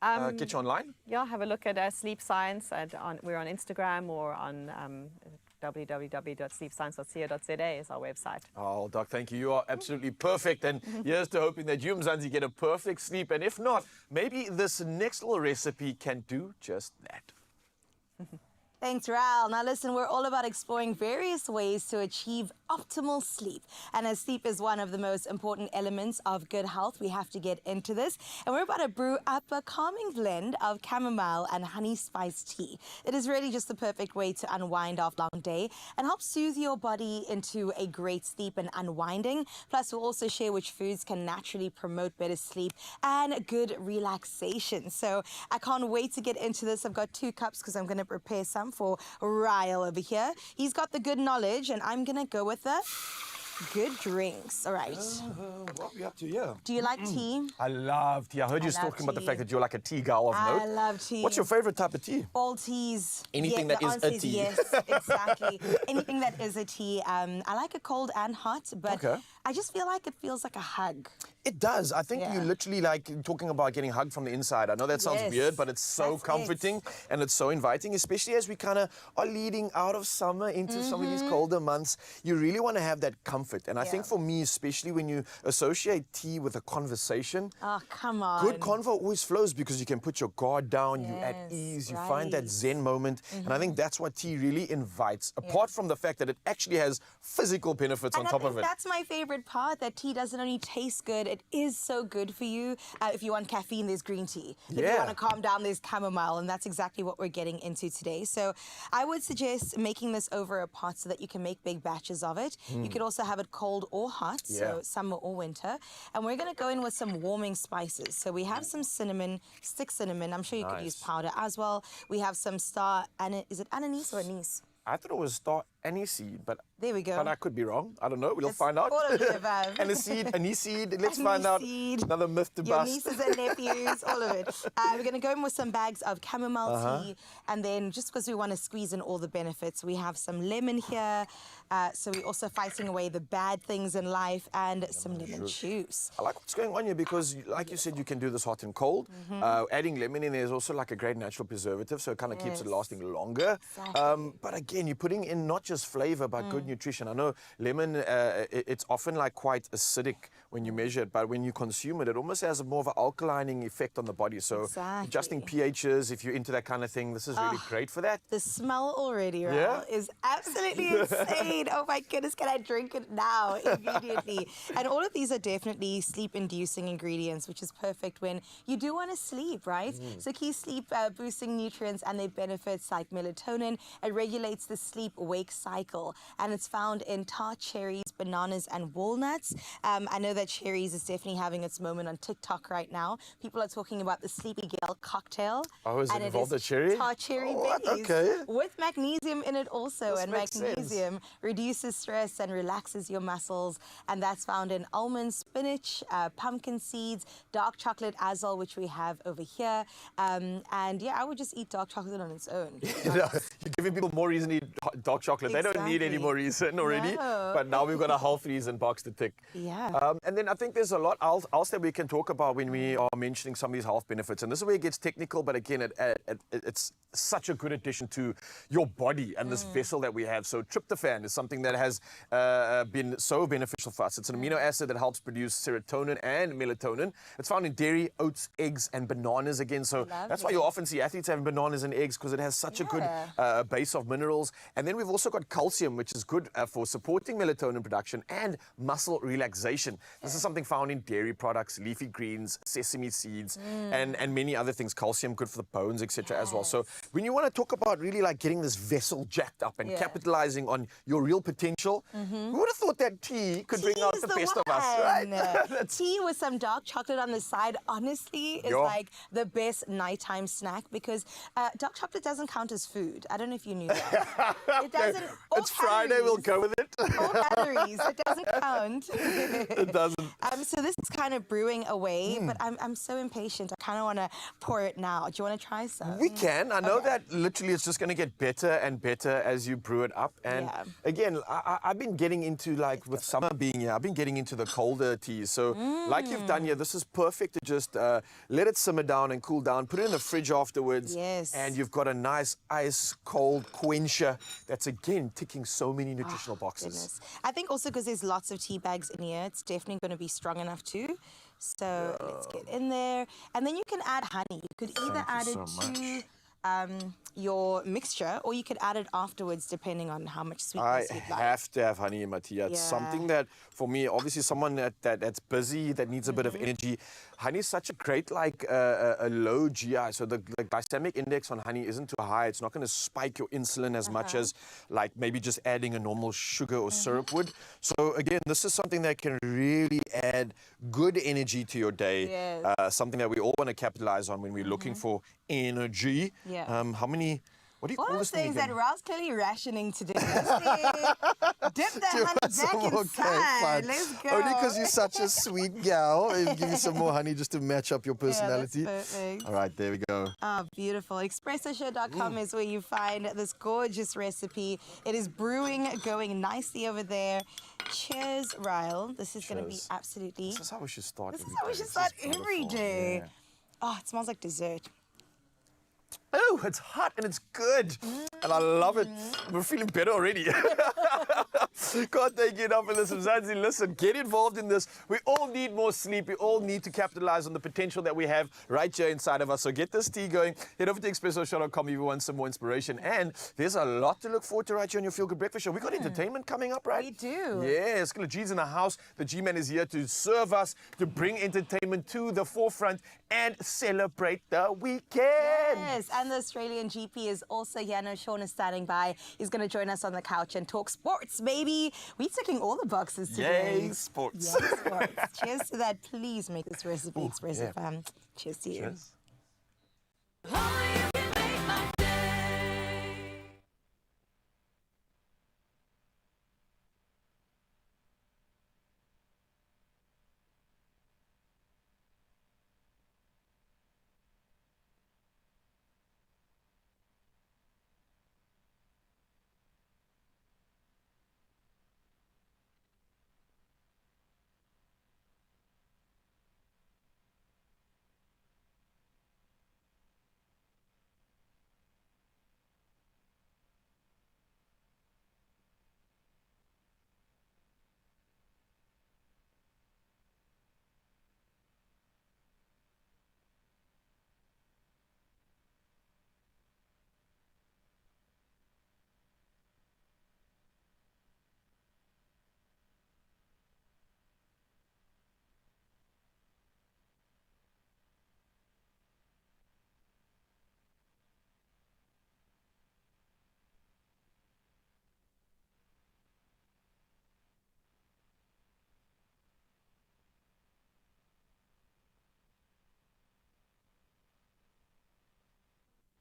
Get you online? Yeah, have a look at Sleep Science. We're on Instagram or on www.sleepscience.co.za is our website. Oh, Doc, thank you. You are absolutely perfect. And here's to hoping that you, Mzansi, get a perfect sleep. And if not, maybe this next little recipe can do just that. Thanks, Ral. Now listen, we're all about exploring various ways to achieve optimal sleep. And as sleep is one of the most important elements of good health, we have to get into this. And we're about to brew up a calming blend of chamomile and honey spice tea. It is really just the perfect way to unwind after a long day and help soothe your body into a great sleep and unwinding. Plus, we'll also share which foods can naturally promote better sleep and good relaxation. So I can't wait to get into this. I've got 2 cups because I'm going to prepare some for Ryle over here. He's got the good knowledge, and I'm going to go with the good drinks. All right. What are we up to here? Do you like tea? I love tea. I heard you love talking about the tea. fact that you're like a tea gal of note. I love tea. What's your favorite type of tea? All teas. Anything Yeah, that the is answer a tea. Yes, exactly. Anything that is a tea. I like it cold and hot, but Okay. I just feel like it feels like a hug. It does. I think Yeah. you literally like talking about getting hugged from the inside. I know that sounds Yes, weird, but it's so that's it. comforting and it's so inviting, especially as we kind of are leading out of summer into some of these colder months. You really want to have that comfort. And I think Yeah. for me, especially when you associate tea with a conversation, Oh, come on. good convo always flows because you can put your guard down, you're at Yes, ease, you find that right. zen moment. And I think that's what tea really invites, apart from the fact that it actually has physical benefits on And I top think of it. that's my favorite part, that tea doesn't only taste good, it is so good for you. If you want caffeine, there's green tea. If you Yeah. want to calm down, there's chamomile, and that's exactly what we're getting into today. So I would suggest making this over a pot so that you can make big batches of it. You could also have it cold or hot, so Yeah. summer or winter. And we're going to go in with some warming spices. So we have some cinnamon, stick cinnamon. I'm sure you could use Nice. powder as well. We have some is it anise or anise? I thought it was star aniseed, but There we go. But I could be wrong. I don't know. We'll It's find out. all of the above. Aniseed. Let's find out. Aniseed. Another myth to Your bust. nieces and nephews, all of it. We're going to go in with some bags of chamomile tea. And then just because we want to squeeze in all the benefits, we have some lemon here. So we're also fighting away the bad things in life, and some lemon juice. I like what's going on here because, like you said, you can do this hot and cold. Adding lemon in there is also like a great natural preservative, so it kind of keeps it Yes. lasting longer. Exactly. But again, you're putting in not just flavor, but good nutrition. I know lemon, it's often like quite acidic when you measure it, but when you consume it, it almost has a more of an alkalining effect on the body. So adjusting Exactly. pHs, if you're into that kind of thing, this is really great for that. The smell already, right, Yeah? is absolutely insane. Oh my goodness, can I drink it now immediately? And all of these are definitely sleep-inducing ingredients, which is perfect when you do want to sleep, right? So key sleep-boosting nutrients and their benefits like melatonin. It regulates the sleep-wake cycle, and it's found in tart cherries, bananas, and walnuts. I know that cherries is definitely having its moment on TikTok right now. People are talking about the Sleepy Gal cocktail. Oh, is it and involved is a cherry? Tart cherry Oh, what? berries Okay. with magnesium in it also. This And makes sense. magnesium reduces stress and relaxes your muscles. And that's found in almonds, spinach, pumpkin seeds, dark chocolate azole, which we have over here. And yeah, I would just eat dark chocolate on its own. You're giving people more reason to eat dark chocolate. They don't need any Exactly. more reason already. No. But now we've got a health reason box to tick. Yeah. And then I think there's a lot else that we can talk about when we are mentioning some of these health benefits. And this is where it gets technical, but again, it's such a good addition to your body and this vessel that we have. So tryptophan is something that has been so beneficial for us. It's an amino acid that helps produce serotonin and melatonin. It's found in dairy, oats, eggs, and bananas again. So that's why you often see athletes having bananas and eggs, because it has such a good base of minerals. And then we've also got calcium, which is good for supporting melatonin production and muscle relaxation. This is something found in dairy products, leafy greens, sesame seeds, and many other things. Calcium good for the bones, etc. as well. So when you want to talk about really like getting this vessel jacked up and Yeah. capitalizing on your real potential, who would have thought that tea could bring out Tea's the the best of us, right? one. Tea with some dark chocolate on the side, honestly, is Yeah. like the best nighttime snack because dark chocolate doesn't count as food. I don't know if you knew that. It doesn't. Or It's Friday, we'll calories. go with it. Or calories. It doesn't count. It doesn't. So this is kind of brewing away, but I'm so impatient. I kind of want to pour it now. Do you want to try some? We can. I know that literally it's just going to get better and better as you brew it up. And Yeah. again, I've been getting into, like, with summer being here, I've been getting into the colder teas. So like you've done here, this is perfect to just let it simmer down and cool down. Put it in the fridge afterwards. Yes. And you've got a nice ice cold quencher that's, again, ticking so many nutritional boxes. Goodness. I think also because there's lots of tea bags in here, it's definitely going to be strong enough too. So let's get in there. And then you can add honey. You could either add it to your mixture or you could add it afterwards depending on how much I sweetness you'd like. have to have honey in my tea. It's Yeah. something that, for me, obviously someone that's busy, that needs a bit of energy. Honey is such a great, like, a low GI. So the glycemic index on honey isn't too high. It's not going to spike your insulin as much as, like, maybe just adding a normal sugar or syrup would. So, again, this is something that can really add good energy to your day. Yes. Something that we all want to capitalize on when we're looking for energy. Yeah. How many... What do you One call of this those thing things that again? Ra's clearly rationing today. Let's see. Dip that Do you honey want some back more? inside. fine. Let's go. Only because you're such a sweet gal. And give you some more honey just to match up your Yeah, that's personality. perfect. All right, there we go. Oh, beautiful. ExpressoShow.com is where you find this gorgeous recipe. It is brewing, going nicely over there. Cheers, Ryle. This is going to be Cheers. absolutely... This is how we should start. This is every how we day. should This start is every beautiful. day. Yeah. Oh, it smells like dessert. Oh, it's hot and it's good. And I love it. We're feeling better already. Can't take it up with this. Mzansi, listen, get involved in this. We all need more sleep. We all need to capitalize on the potential that we have right here inside of us. So get this tea going. Head over to ExpressoShow.com if you want some more inspiration. And there's a lot to look forward to right here on your Feel Good Breakfast Show. We got entertainment coming up, right? We do. Yeah, Skilla G's in the house. The G-Man is here to serve us, to bring entertainment to the forefront and celebrate the weekend. Yes, and the Australian GP is also here. No, Sean is standing by. He's going to join us on the couch and talk sports, baby. We're ticking all the boxes today. Yay, sports. Yay, sports. Cheers to that. Please make this recipe Expresso, yeah. fam. Cheers to you. Cheers. Only you can make my day.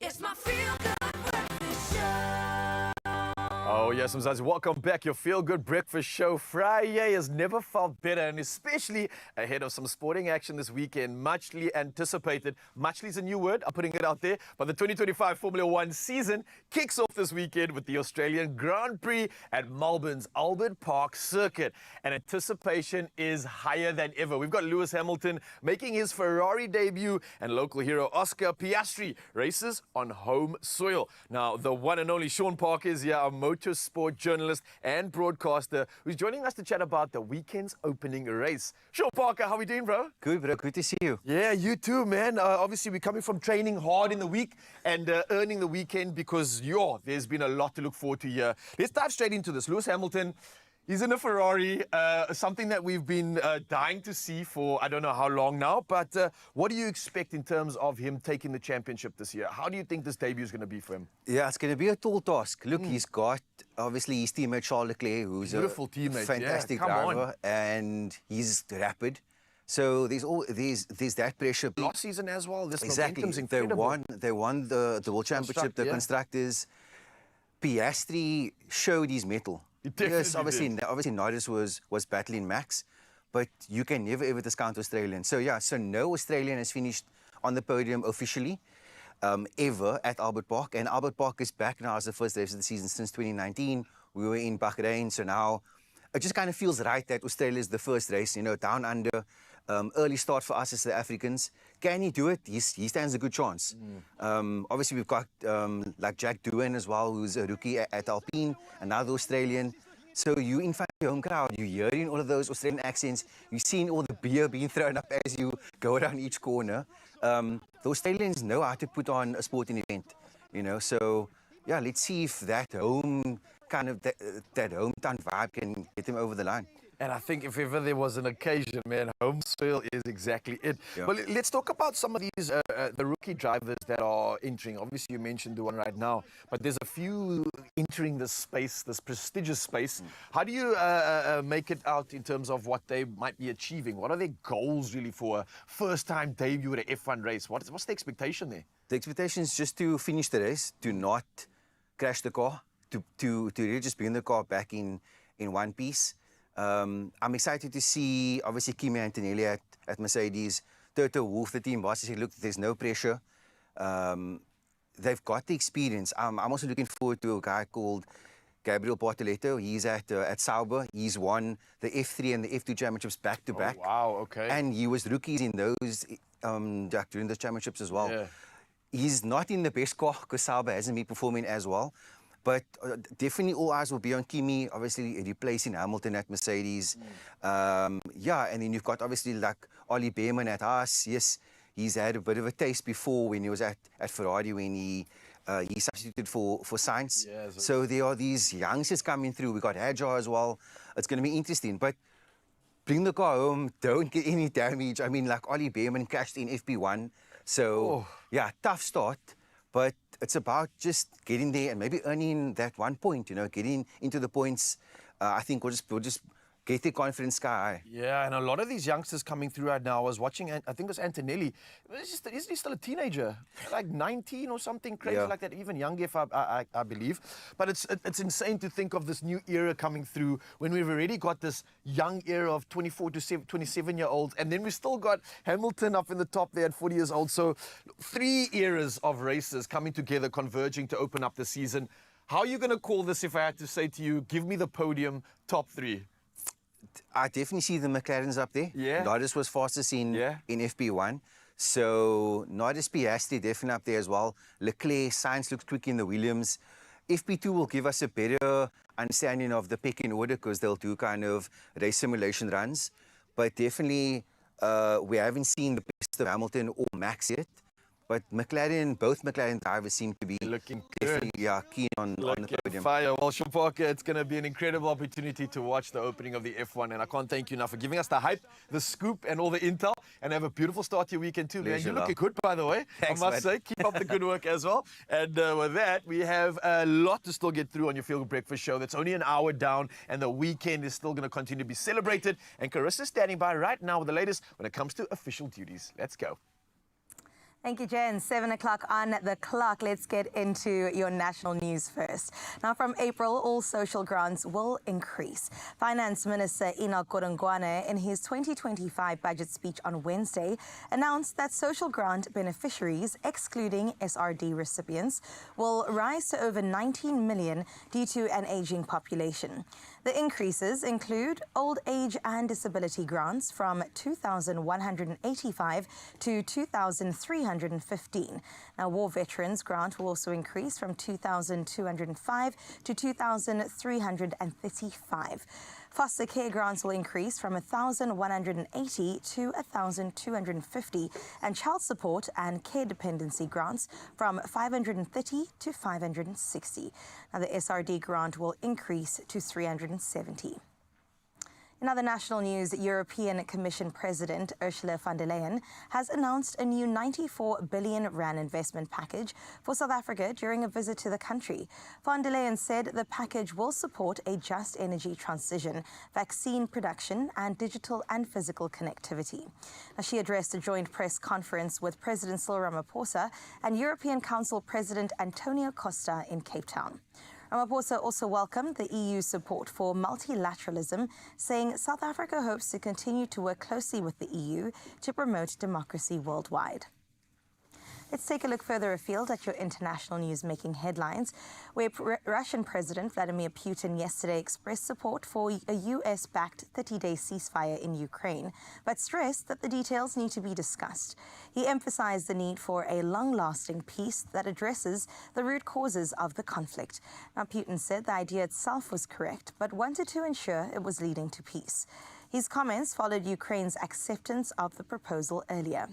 It's my feel good breakfast show. Oh, yes, Mzansi, welcome back. Your Feel Good Breakfast Show. Friday has never felt better, and especially ahead of some sporting action this weekend. Muchly anticipated. Muchly is a new word. I'm putting it out there. But the 2025 Formula One season kicks off this weekend with the Australian Grand Prix at Melbourne's Albert Park circuit. And anticipation is higher than ever. We've got Lewis Hamilton making his Ferrari debut, and local hero Oscar Piastri races on home soil. Now, the one and only Sean Parker is here, a motorsport journalist and broadcaster, who's joining us to chat about the weekend's opening race. Sean Parker, how are we doing, bro? Good, bro. Good to see you. Yeah, you too, man. Obviously, we're coming from training hard in the week and earning the weekend because, there's been a lot to look forward to here. Let's dive straight into this. Lewis Hamilton, He's in a Ferrari, something that we've been dying to see for I don't know how long now. But what do you expect in terms of him taking the championship this year? How do you think this debut is going to be for him? Yeah, it's going to be a tall task. Look, he's got, obviously, his teammate Charles Leclerc, who's Beautiful a teammate, fantastic yeah, come driver, on. and he's rapid. So there's that pressure. Last season as well, this Exactly. momentum's incredible. They won the World Championship, the yeah. Constructors. Piastri showed his mettle. He definitely Yes, obviously, did. Norris was battling Max, but you can never ever discount Australians. So yeah, so no Australian has finished on the podium officially ever at Albert Park, and Albert Park is back now as the first race of the season since 2019. We were in Bahrain, so now it just kind of feels right that Australia is the first race, you know, down under. Early start for us as the Africans. Can he do it? He stands a good chance. Obviously, we've got like Jack Doohan as well, who's a rookie at Alpine, another Australian. So you in front of your home crowd, you're hearing all of those Australian accents, you're seeing all the beer being thrown up as you go around each corner. The Australians know how to put on a sporting event, you know. So yeah, let's see if that home kind of that hometown vibe can get them over the line. And I think if ever there was an occasion, man, home soil is exactly it. Yeah. Well, let's talk about some of these, the rookie drivers that are entering. Obviously, you mentioned the one right now, but there's a few entering this space, this prestigious space. How do you make it out in terms of what they might be achieving? What are their goals really for a first-time debut at an F1 race? What's the expectation there? The expectation is just to finish the race, to not crash the car, to really just bring the car back in one piece. I'm excited to see, obviously, Kimi Antonelli at Mercedes. Toto Wolff, the team boss, he said, look, there's no pressure. They've got the experience. I'm also looking forward to a guy called Gabriel Portoletto. He's at Sauber. He's won the F3 and the F2 championships back to back. Oh, wow, okay. And he was rookies in those during those championships as well. Yeah. He's not in the best car because Sauber hasn't been performing as well. But definitely all eyes will be on Kimi, obviously replacing Hamilton at Mercedes. Yeah, and then you've got obviously like Ollie Behrman at Haas. Yes, he's had a bit of a taste before when he was at Ferrari when he substituted for Sainz. Yeah, so there are these youngsters coming through. We've got Hajar as well. It's going to be interesting. But bring the car home, don't get any damage. I mean, like Ollie Behrman crashed in FP1. So, yeah, tough start. But it's about just getting there and maybe earning that 1 point, you know, getting into the points. I think we'll just get the confidence sky high. Yeah, and a lot of these youngsters coming through right now. I was watching, I think it was Antonelli. Isn't he still a teenager? Like 19 or something crazy Yeah. like that, even younger, if I believe. But it's insane to think of this new era coming through when we've already got this young era of 24 to 27-year-olds, and then we've still got Hamilton up in the top there at 40 years old. So 3 eras of races coming together, converging to open up the season. How are you going to call this if I had to say to you, give me the podium top 3? I definitely see the McLarens up there. Yeah. Norris was fastest in Yeah. FP1. So Norris, Piastri definitely up there as well. Leclerc, Sainz looks quick in the Williams. FP2 will give us a better understanding of the pecking order because they'll do kind of race simulation runs. But definitely we haven't seen the best of Hamilton or Max yet. But both McLaren drivers seem to be Looking definitely keen on the podium. Fire. Well, Sean Parker, it's going to be an incredible opportunity to watch the opening of the F1, and I can't thank you enough for giving us the hype, the scoop, and all the intel, and have a beautiful start to your weekend too, man. Pleasure, You're looking love. good, by the way. Thanks, I must man. say, keep up the good work as well. And with that, we have a lot to still get through on your Feel Good Breakfast show. That's only an hour down, and the weekend is still going to continue to be celebrated. And Carissa's standing by right now with the latest when it comes to official duties. Let's go. Thank you, Jen. 7 o'clock on the clock. Let's get into your national news first. Now, from April, all social grants will increase. Finance Minister Enoch Godongwana, in his 2025 budget speech on Wednesday, announced that social grant beneficiaries, excluding SRD recipients, will rise to over 19 million due to an aging population. The increases include old age and disability grants from 2,185 to 2,315. Now, war veterans grant will also increase from 2,205 to 2,335. Foster care grants will increase from 1,180 to 1,250, and child support and care dependency grants from 530 to 560. Now, the SRD grant will increase to 370. In other national news, European Commission President Ursula von der Leyen has announced a new 94 billion rand investment package for South Africa during a visit to the country. Von der Leyen said the package will support a just energy transition, vaccine production, and digital and physical connectivity. Now, she addressed a joint press conference with President Cyril Ramaphosa and European Council President Antonio Costa in Cape Town. Ramaphosa also welcomed the EU's support for multilateralism, saying South Africa hopes to continue to work closely with the EU to promote democracy worldwide. Let's take a look further afield at your international news making headlines, where Russian President Vladimir Putin yesterday expressed support for a US-backed 30-day ceasefire in Ukraine, but stressed that the details need to be discussed. He emphasized the need for a long-lasting peace that addresses the root causes of the conflict. Now, Putin said the idea itself was correct, but wanted to ensure it was leading to peace. His comments followed Ukraine's acceptance of the proposal earlier.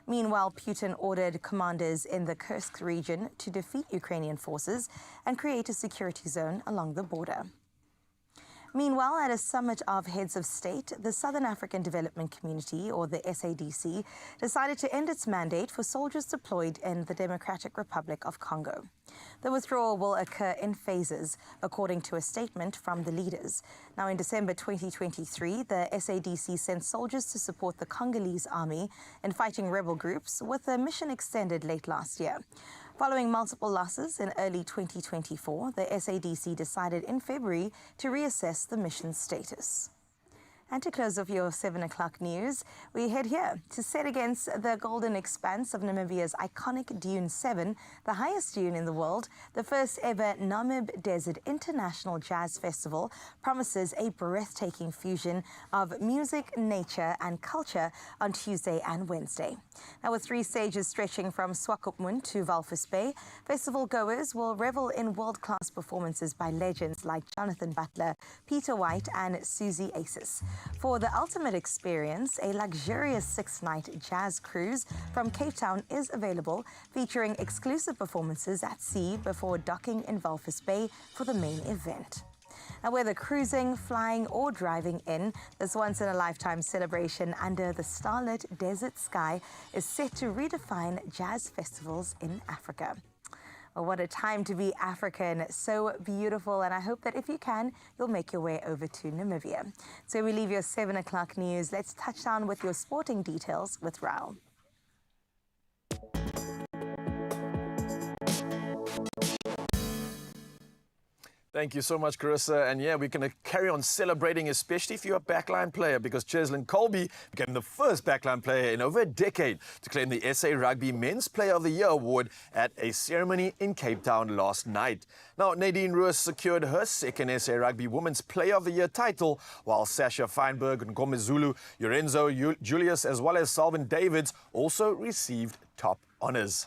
Meanwhile, Putin ordered commanders in the Kursk region to defeat Ukrainian forces and create a security zone along the border. Meanwhile, at a summit of heads of state, the Southern African Development Community, or the SADC, decided to end its mandate for soldiers deployed in the Democratic Republic of Congo. The withdrawal will occur in phases, according to a statement from the leaders. Now, in December 2023, the SADC sent soldiers to support the Congolese army in fighting rebel groups, with the mission extended late last year. Following multiple losses in early 2024, the SADC decided in February to reassess the mission's status. And to close off your 7 o'clock news, we head here to set against the golden expanse of Namibia's iconic Dune 7, the highest dune in the world. The first ever Namib Desert International Jazz Festival promises a breathtaking fusion of music, nature and culture on Tuesday and Wednesday. Now, with 3 stages stretching from Swakopmund to Walvis Bay, festival goers will revel in world-class performances by legends like Jonathan Butler, Peter White and Susie Aces. For the ultimate experience, a luxurious 6-night jazz cruise from Cape Town is available, featuring exclusive performances at sea before docking in Walvis Bay for the main event. Now, whether cruising, flying or driving in, this once-in-a-lifetime celebration under the starlit desert sky is set to redefine jazz festivals in Africa. Well, what a time to be African. So beautiful. And I hope that if you can, you'll make your way over to Namibia. So we leave your 7 o'clock news. Let's touch down with your sporting details with Raul. Thank you so much, Carissa. And yeah, we're going to carry on celebrating, especially if you're a backline player, because Cheslin Colby became the first backline player in over a decade to claim the SA Rugby Men's Player of the Year award at a ceremony in Cape Town last night. Now, Nadine Roos secured her second SA Rugby Women's Player of the Year title, while Sasha Feinberg, Ngomezulu, Lorenzo Julius, as well as Salvin Davids also received top honours.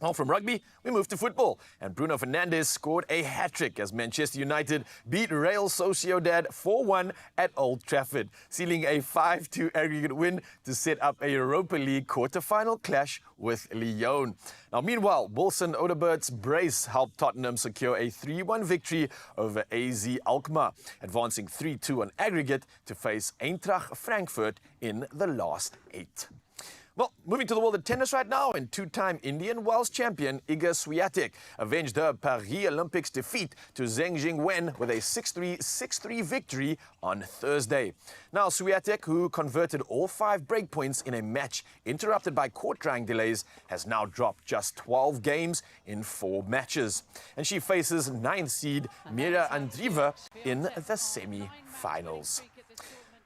Now, from rugby, we move to football, and Bruno Fernandes scored a hat-trick as Manchester United beat Real Sociedad 4-1 at Old Trafford, sealing a 5-2 aggregate win to set up a Europa League quarter-final clash with Lyon. Now, meanwhile, Wilson Odebert's brace helped Tottenham secure a 3-1 victory over AZ Alkmaar, advancing 3-2 on aggregate to face Eintracht Frankfurt in the last 8. Well, moving to the world of tennis right now, and 2-time Indian Wells champion Iga Swiatek avenged her Paris Olympics defeat to Zheng Jingwen with a 6-3, 6-3 victory on Thursday. Now, Swiatek, who converted all 5 breakpoints in a match interrupted by court drying delays, has now dropped just 12 games in 4 matches. And she faces 9th seed Mira Andreeva in the semi-finals.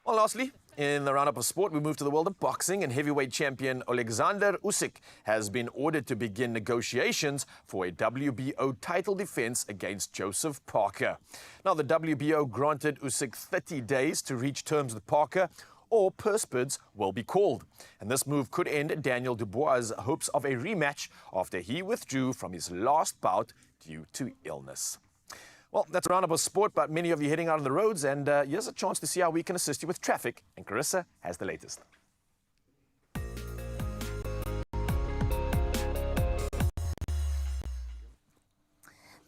Well, lastly, in the roundup of sport, we move to the world of boxing, and heavyweight champion Alexander Usyk has been ordered to begin negotiations for a WBO title defense against Joseph Parker. Now, the WBO granted Usyk 30 days to reach terms with Parker, or purse bids will be called. And this move could end Daniel Dubois' hopes of a rematch after he withdrew from his last bout due to illness. Well, that's a roundup of sport, but many of you heading out on the roads, and here's a chance to see how we can assist you with traffic. And Carissa has the latest.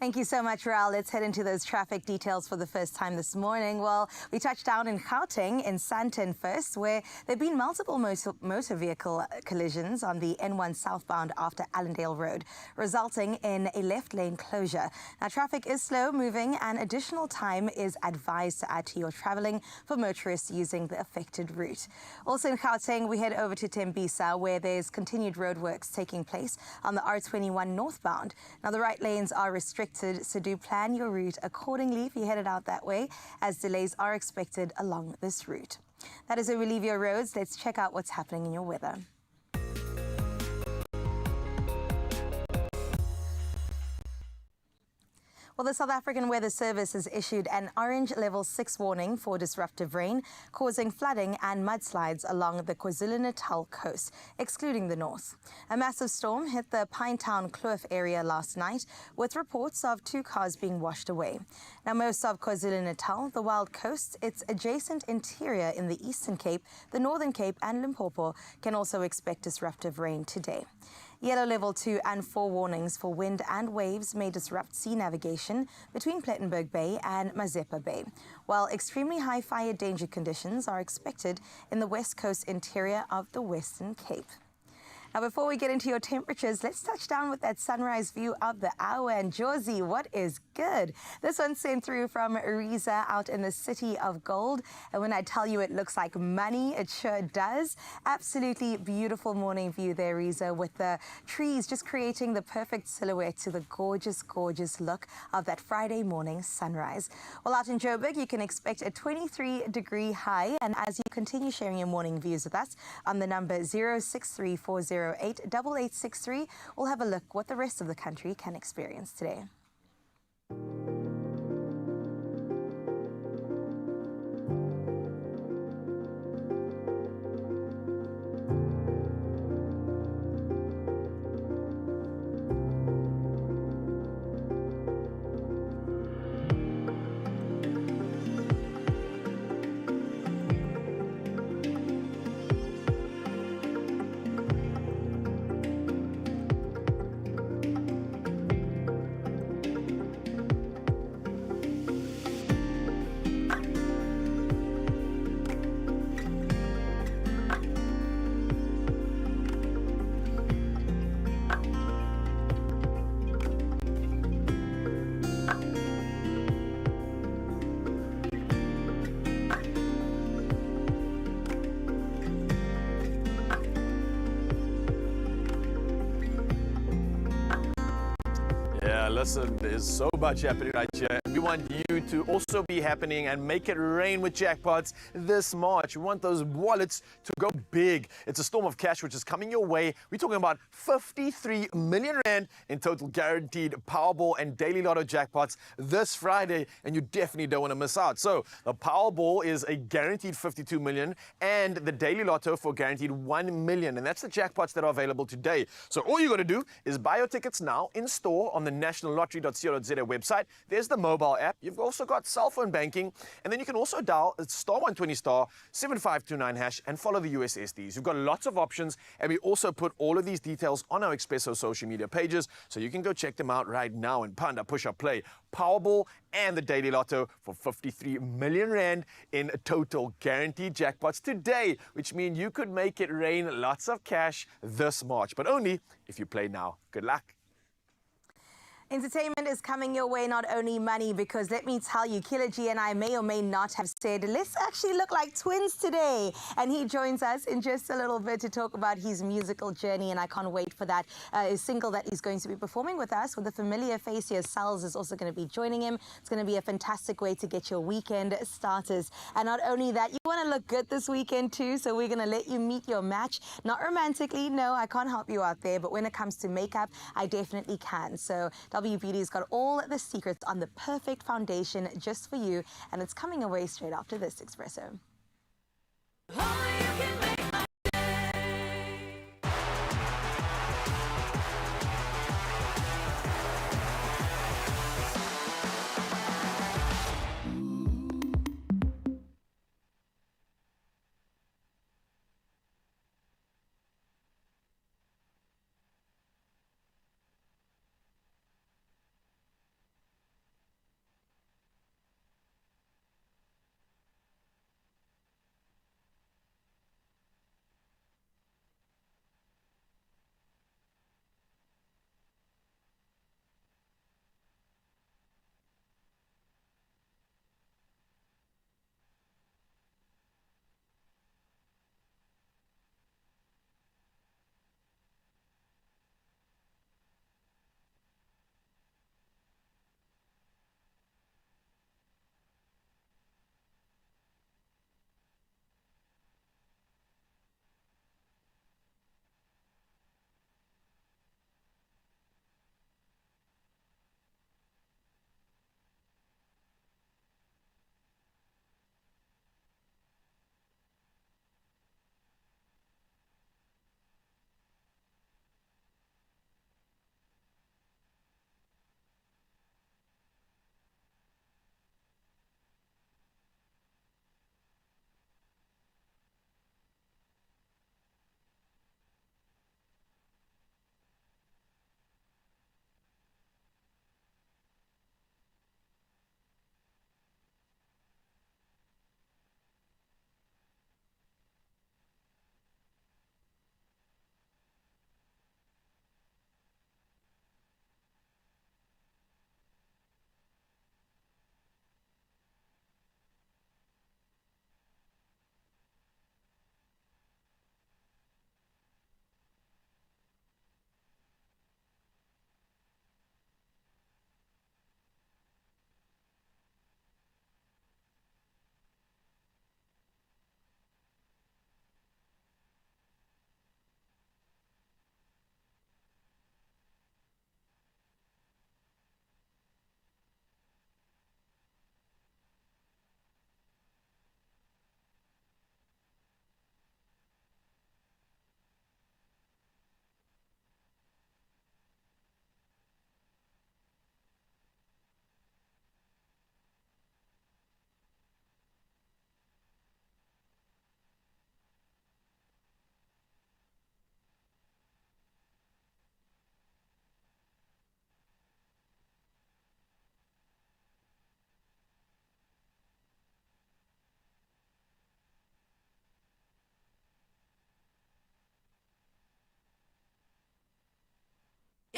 Thank you so much, Raul. Let's head into those traffic details for the first time this morning. Well, we touched down in Gauteng in Sandton first, where there have been multiple motor vehicle collisions on the N1 southbound after Allendale Road, resulting in a left lane closure. Now, traffic is slow moving and additional time is advised to add to your traveling for motorists using the affected route. Also in Gauteng, we head over to Tembisa, where there's continued roadworks taking place on the R21 northbound. Now, the right lanes are restricted, so do plan your route accordingly if you're headed out that way, as delays are expected along this route. That is where we leave your roads. Let's check out what's happening in your weather. Well, the South African Weather Service has issued an orange level 6 warning for disruptive rain, causing flooding and mudslides along the KwaZulu-Natal coast, excluding the north. A massive storm hit the Pinetown Kloof area last night, with reports of 2 cars being washed away. Now, most of KwaZulu-Natal, the Wild Coast, its adjacent interior in the Eastern Cape, the Northern Cape and Limpopo can also expect disruptive rain today. Yellow level 2 and 4 warnings for wind and waves may disrupt sea navigation between Plettenberg Bay and Mazeppa Bay, while extremely high fire danger conditions are expected in the west coast interior of the Western Cape. Now, before we get into your temperatures, let's touch down with that sunrise view of the hour. And Josie, what is good? This one's sent through from Riza out in the City of Gold. And when I tell you it looks like money, it sure does. Absolutely beautiful morning view there, Riza, with the trees just creating the perfect silhouette to the gorgeous, gorgeous look of that Friday morning sunrise. Well, out in Joburg, you can expect a 23-degree high. And as you continue sharing your morning views with us on the number 0634088863, we'll have a look what the rest of the country can experience today. Listen, there's so much happening right here. We want you to also be happening and make it rain with jackpots this March. We want those wallets to go big. It's a storm of cash which is coming your way. We're talking about 53 million rand in total guaranteed Powerball and Daily Lotto jackpots this Friday, and you definitely don't want to miss out. So the Powerball is a guaranteed 52 million and the Daily Lotto for guaranteed 1 million, and that's the jackpots that are available today. So all you got to do is buy your tickets now in store on the nationallottery.co.za website. There's the mobile app. You've also got cell phone banking, and then you can also dial star 120 star 7529 hash and follow the USSDs. You've got lots of options, and we also put all of these details on our Expresso social media pages, so you can go check them out right now and Panda push up play. Powerball and the Daily Lotto for 53 million rand in total guaranteed jackpots today, which means you could make it rain lots of cash this March, but only if you play now. Good luck. Entertainment is coming your way, not only money, because let me tell you, Killer G and I may or may not have said, let's actually look like twins today. And he joins us in just a little bit to talk about his musical journey, and I can't wait for that. His single that he's going to be performing with us with a familiar face here, Salz, is also going to be joining him. It's going to be a fantastic way to get your weekend starters. And not only that, you want to look good this weekend too, so we're going to let you meet your match. Not romantically, no, I can't help you out there, but when it comes to makeup, I definitely can. So W Beauty's got all the secrets on the perfect foundation just for you, and it's coming away straight after this Expresso. Only you can make my day.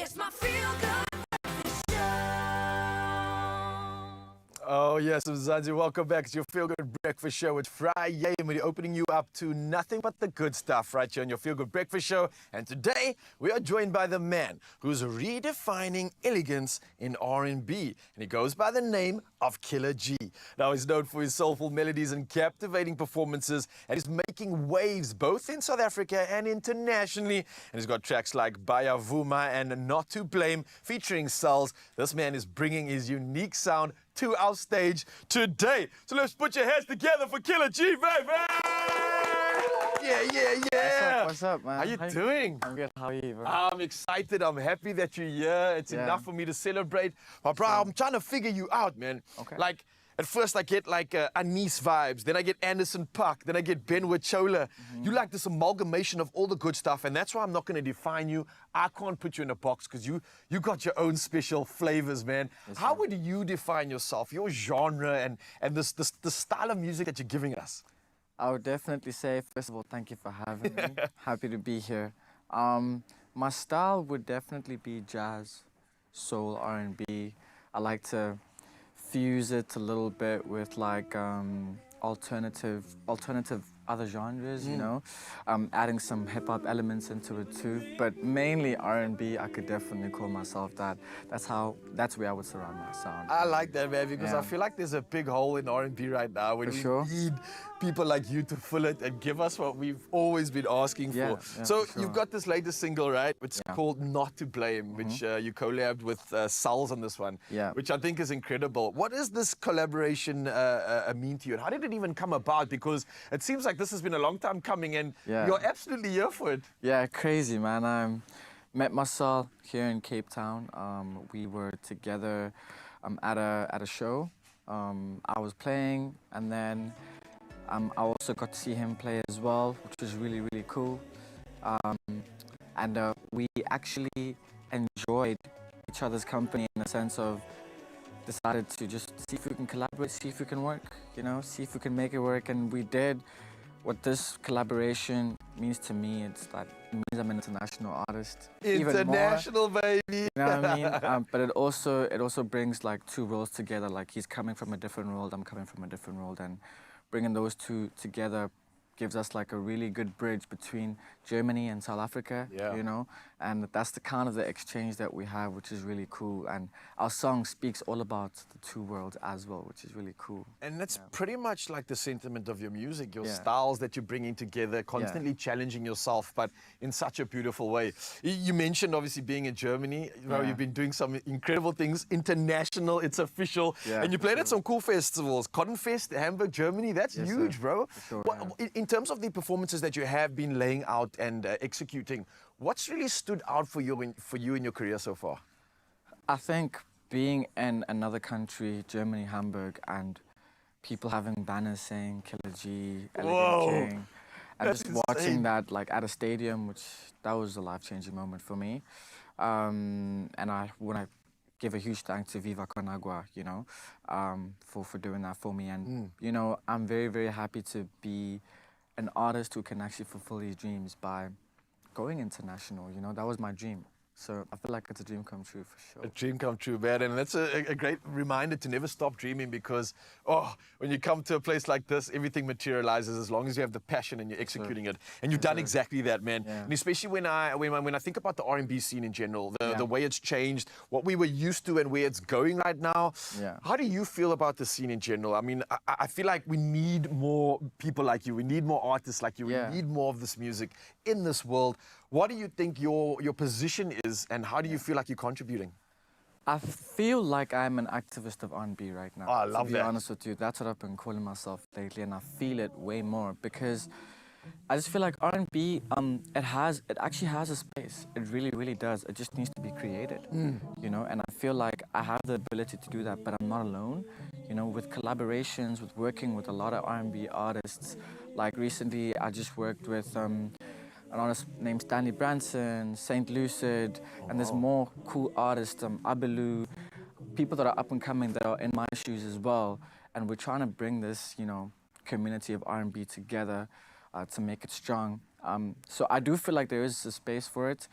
It's my feel good breakfast show. Oh, yes, Mzansi, welcome back. It's your Feel Good Breakfast Show with Friday, and we're opening you up to nothing but the good stuff right here on your Feel Good Breakfast Show. And today, we are joined by the man who's redefining elegance in R&B, and he goes by the name of Killer G. Now, he's known for his soulful melodies and captivating performances, and he's making waves both in South Africa and internationally. And he's got tracks like Baya Vuma and Not to Blame featuring Cells. This man is bringing his unique sound to our stage today. So let's put your hands together for Killer G, baby! Yeah. What's up, man? How you doing? I'm good. How are you, bro? I'm excited. I'm happy that you're here. It's enough for me to celebrate. But bro, I'm trying to figure you out, man. Okay. Like, at first I get like Anis vibes, then I get Anderson Park, then I get Ben Wachola. You like this amalgamation of all the good stuff, and that's why I'm not going to define you. I can't put you in a box because you got your own special flavors, man. How would you define yourself, your genre, and the style of music that you're giving us? I would definitely say, first of all, thank you for having me. Happy to be here. My style would definitely be jazz, soul, R&B. I like to fuse it a little bit with like alternative other genres, you know, adding some hip hop elements into it too. But mainly R&B. I could definitely call myself that. That's where I would surround my sound. I like that, man, because Yeah. I feel like there's a big hole in R&B right now. When For we sure. need people like you to fill it and give us what we've always been asking Yeah, for. yeah, So for sure. you've got this latest single, right? It's Yeah. called Not to Blame, which you collabed with Salz on this one, Yeah. which I think is incredible. What does this collaboration mean to you, and how did it even come about? Because it seems like this has been a long time coming, and Yeah. you're absolutely here for it. Yeah, crazy, man. I met Marcel here in Cape Town. We were together at a show. I was playing, and then I also got to see him play as well, which was really, really cool. And we actually enjoyed each other's company in the sense of decided to just see if we can collaborate, see if we can work, you know, see if we can make it work, and we did. What this collaboration means to me, it's that it means I'm an international artist. Even more, International, baby. you know what I mean? But it also brings like two worlds together. Like he's coming from a different world, I'm coming from a different world, and bringing those two together gives us like a really good bridge between Germany and South Africa, Yeah. you know? And that's the kind of the exchange that we have, which is really cool. And our song speaks all about the two worlds as well, which is really cool. And that's pretty much like the sentiment of your music, your Yeah. styles that you're bringing together, constantly challenging yourself, but in such a beautiful way. You mentioned obviously being in Germany. You know, Yeah. you've been doing some incredible things, international, it's official. Yeah, And you for played at sure. some cool festivals. Cotton Fest, Hamburg, Germany, that's Yes, huge, sir. bro. For sure, What- in terms of the performances that you have been laying out and executing, what's really stood out for you in your career so far? I think being in another country, Germany, Hamburg, and people having banners saying Killer G, Whoa, Elegant King, and that's just watching insane. that like at a stadium, that was a life-changing moment for me. And when I give a huge thanks to Viva Con Agua, you know, for doing that for me. And you know, I'm very, very happy to be an artist who can actually fulfill his dreams by going international. You know, that was my dream. So I feel like it's a dream come true for sure. A dream come true, man. And that's a great reminder to never stop dreaming because, when you come to a place like this, everything materializes as long as you have the passion and you're executing it. And you've done exactly that, man. Yeah. And especially when I think about the R&B scene in general, Yeah. the way it's changed, what we were used to and where it's going right now. Yeah. How do you feel about the scene in general? I mean, I feel like we need more people like you. We need more artists like you. Yeah. We need more of this music in this world. What do you think your position is, and how do you feel like you're contributing? I feel like I'm an activist of R&B right now. Oh, I love to be that. honest with you, that's what I've been calling myself lately, and I feel it way more because I just feel like R&B, it actually has a space. It really, really does. It just needs to be created, you know. And I feel like I have the ability to do that, but I'm not alone. You know, with collaborations, with working with a lot of R&B artists. Like recently, I just worked with an artist named Stanley Branson, Saint Lucid, and there's more cool artists, Abilu, people that are up and coming that are in my shoes as well. And we're trying to bring this, you know, community of R&B together to make it strong. So I do feel like there is a space for it.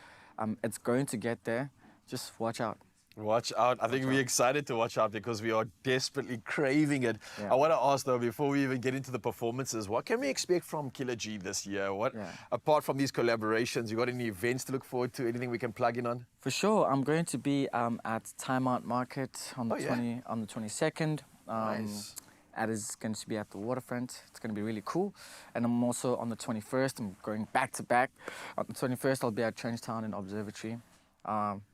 It's going to get there. just watch out. Watch out. I think we're excited to watch out because we are desperately craving it. Yeah. I want to ask though, before we even get into the performances, what can we expect from Killer G this year? What, apart from these collaborations, you got any events to look forward to? Anything we can plug in on? For sure, I'm going to be at Time Out Market on the on the 22nd. Nice. That is going to be at the waterfront. It's going to be really cool. And I'm also on the 21st. I'm going back to back. On the 21st, I'll be at Trenchtown and Observatory.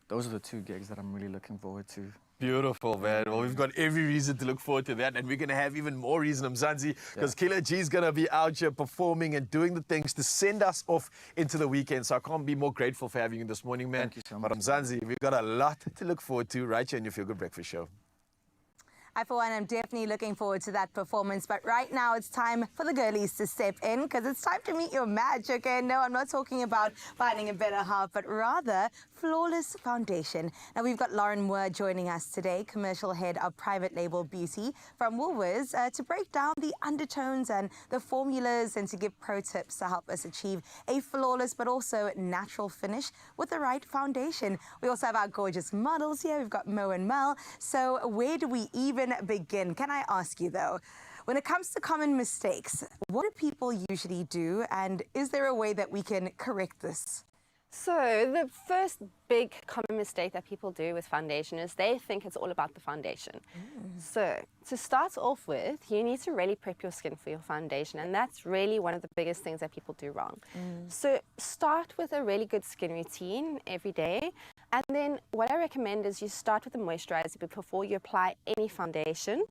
Those are the 2 gigs that I'm really looking forward to. Beautiful, man. Well, we've got every reason to look forward to that, and we're going to have even more reason, Mzansi, because Killer G is going to be out here performing and doing the things to send us off into the weekend. So I can't be more grateful for having you this morning, man. Thank you so much. But Mzansi, we've got a lot to look forward to right here in your Feel Good Breakfast Show. I, for one, am definitely looking forward to that performance. But right now, it's time for the girlies to step in because it's time to meet your match, okay? No, I'm not talking about finding a better half, but rather flawless foundation. Now, we've got Lauren Moore joining us today, commercial head of private label beauty from Woolworths, to break down the undertones and the formulas and to give pro tips to help us achieve a flawless but also natural finish with the right foundation. We also have our gorgeous models here. We've got Mo and Mel. So where do we even begin? Can I ask you though, when it comes to common mistakes, what do people usually do, and is there a way that we can correct this? So the first big common mistake that people do with foundation is they think it's all about the foundation. So to start off with, you need to really prep your skin for your foundation, and that's really one of the biggest things that people do wrong. So start with a really good skin routine every day, and then what I recommend is you start with a moisturizer before you apply any foundation,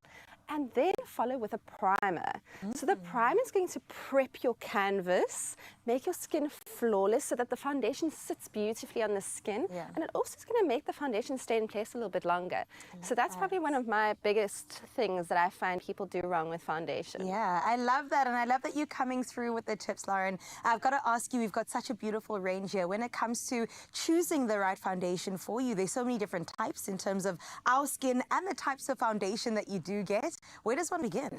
and then follow with a primer. So the primer is going to prep your canvas, make your skin flawless so that the foundation sits beautifully on the skin, and it also is going to make the foundation stay in place a little bit longer. So that's probably one of my biggest things that I find people do wrong with foundation. Yeah, I love that, and I love that you're coming through with the tips, Lauren. I've got to ask you, we've got such a beautiful range here. When it comes to choosing the right foundation for you, there's so many different types in terms of our skin and the types of foundation that you do get. Where does one begin?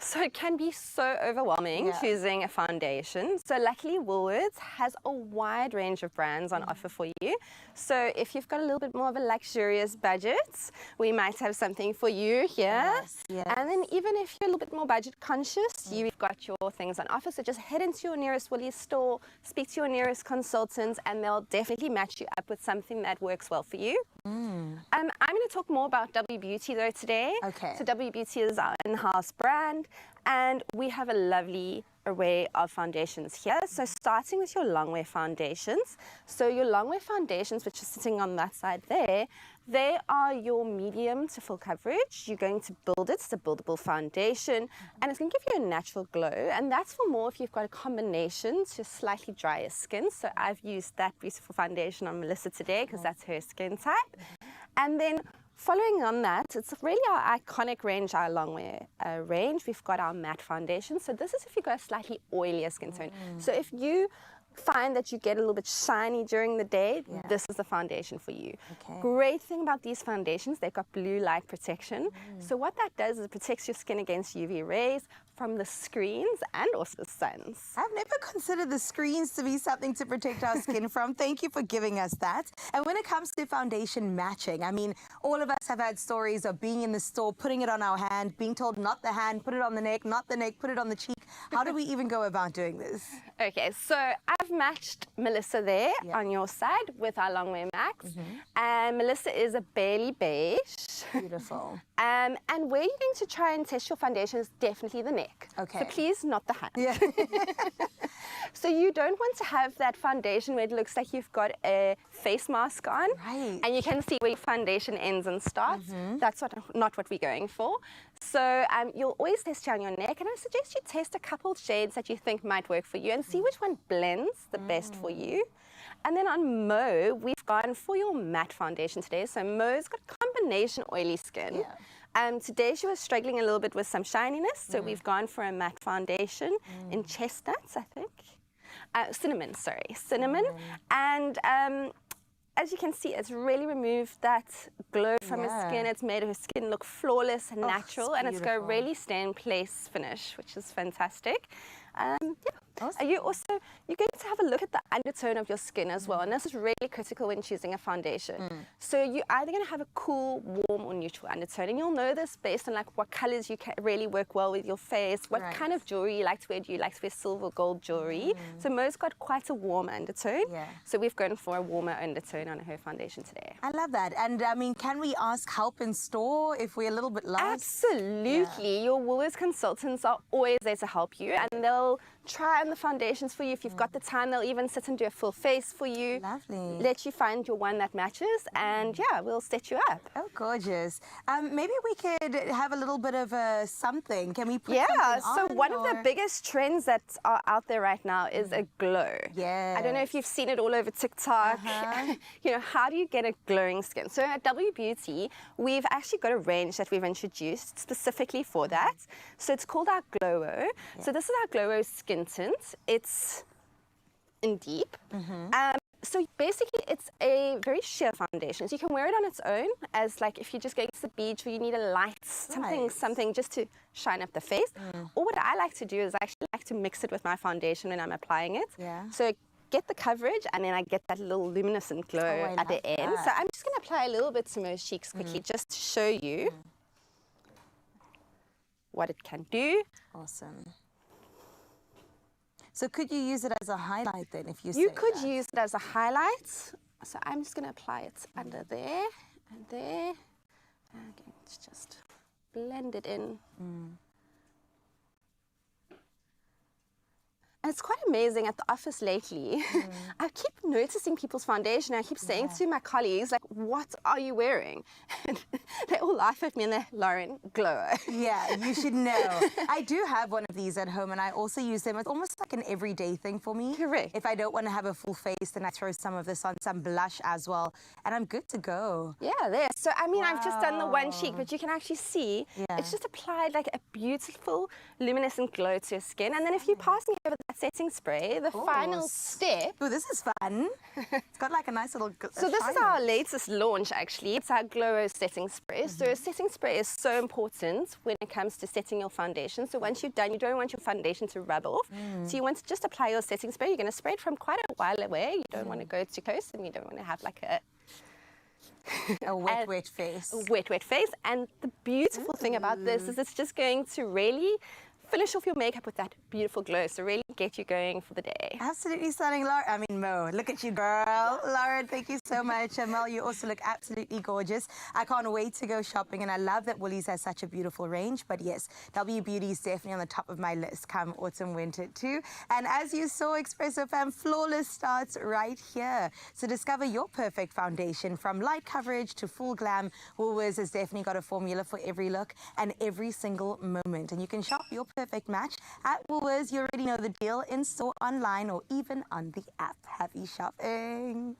So it can be so overwhelming choosing a foundation. So luckily Woolworths has a wide range of brands on offer for you. So if you've got a little bit more of a luxurious budget, we might have something for you here. And then even if you're a little bit more budget conscious, you've got your things on offer. So just head into your nearest Woolies store, speak to your nearest consultant, and they'll definitely match you up with something that works well for you. I'm going to talk more about W Beauty though today. So W Beauty is our in-house brand, and we have a lovely array of foundations here. So starting with your long-wear foundations. So your long-wear foundations, which are sitting on that side there, they are your medium to full coverage. You're going to build it. It's a buildable foundation, and it's going to give you a natural glow. And that's for more if you've got a combination to slightly drier skin. So I've used that beautiful foundation on Melissa today because that's her skin type. And then following on that, it's really our iconic range, our long-wear range. We've got our matte foundation. So this is if you've got a slightly oilier skin tone. So if you find that you get a little bit shiny during the day, this is the foundation for you. Great thing about these foundations, they've got blue light protection. So what that does is it protects your skin against UV rays from the screens and also the suns. I've never considered the screens to be something to protect our skin from. Thank you for giving us that. And when it comes to foundation matching, I mean, all of us have had stories of being in the store, putting it on our hand, being told not the hand, put it on the neck, not the neck, put it on the cheek. How do we even go about doing this? Okay, so I've matched Melissa there on your side with our Longwear Max. And Melissa is a barely beige. Beautiful. And where you're going to try and test your foundation is definitely the neck. So please, not the hand. So you don't want to have that foundation where it looks like you've got a face mask on. And you can see where your foundation ends and starts. That's not what we're going for. So you'll always test it on your neck, and I suggest you test a couple shades that you think might work for you and see which one blends the best for you. And then on Mo, we've gone for your matte foundation today. So Mo's got combination oily skin. Today she was struggling a little bit with some shininess, so we've gone for a matte foundation in chestnuts, I think. Cinnamon, sorry, cinnamon. And as you can see, it's really removed that glow from her skin. It's made her skin look flawless and natural, and it's got a really stay in place finish, which is fantastic. You're going to have a look at the undertone of your skin as well, and this is really critical when choosing a foundation. So you're either going to have a cool, warm, or neutral undertone, and you'll know this based on like what colors you can really work well with your face, what kind of jewelry you like to wear. Do you like to wear silver or gold jewelry? So Mo's got quite a warm undertone, so we've gone for a warmer undertone on her foundation today. I love that. And I mean, can we ask help in store if we're a little bit lost? Absolutely. Your Woolworths consultants are always there to help you, and they'll try on the foundations for you. If you've got the time, they'll even sit and do a full face for you. Lovely. Let you find your one that matches, and yeah, we'll set you up. Oh, gorgeous. Maybe we could have a little bit of a something. Can we put something so on, one of the biggest trends that are out there right now is a glow. I don't know if you've seen it all over TikTok. You know, how do you get a glowing skin? So at W Beauty, we've actually got a range that we've introduced specifically for that. So it's called our Glow-O. So this is our Glow-O skin tint. It's in deep. So basically, it's a very sheer foundation. So you can wear it on its own as like if you're just going to the beach or you need a light, something just to shine up the face. Or what I like to do is I actually like to mix it with my foundation when I'm applying it. So get the coverage and then I get that little luminescent glow at the end. So I'm just going to apply a little bit to Mo's cheeks quickly just to show you what it can do. Awesome. So could you use it as a highlight then if you You could use it as a highlight. So I'm just going to apply it under there and there. And again, just blend it in. And it's quite amazing at the office lately. I keep noticing people's foundation. I keep saying to my colleagues, like, what are you wearing? And they all laugh at me and they're, Lauren, Glow-O. Yeah, you should know. I do have one of these at home and I also use them. It's almost like an everyday thing for me. Correct. If I don't want to have a full face, then I throw some of this on, some blush as well, and I'm good to go. Yeah, there. So, I mean, I've just done the one cheek, but you can actually see it's just applied like a beautiful luminescent glow to your skin. And then if you pass me over that setting spray, the final step. Oh, this is fun. It's got like a nice little So this is our latest launch, actually. It's our Glow-O setting spray. So setting spray is so important when it comes to setting your foundation. So once you're done, you don't want your foundation to rub off. So you want to just apply your setting spray. You're going to spray it from quite a while away. You don't want to go too close, and you don't want to have like a wet face. A wet face. And the beautiful thing about this is it's just going to really finish off your makeup with that beautiful glow, so really get you going for the day. Absolutely stunning, Laura. I mean, Mo, look at you, girl. Lauren, thank you so much. Mel, you also look absolutely gorgeous. I can't wait to go shopping, and I love that Woolies has such a beautiful range. But yes, W Beauty is definitely on the top of my list come autumn, winter too. And as you saw, Expresso fam, flawless starts right here. So discover your perfect foundation from light coverage to full glam. Woolworths has definitely got a formula for every look and every single moment. And you can shop your perfect match at Woolworths. You already know the deal, in store, online, or even on the app. Happy shopping.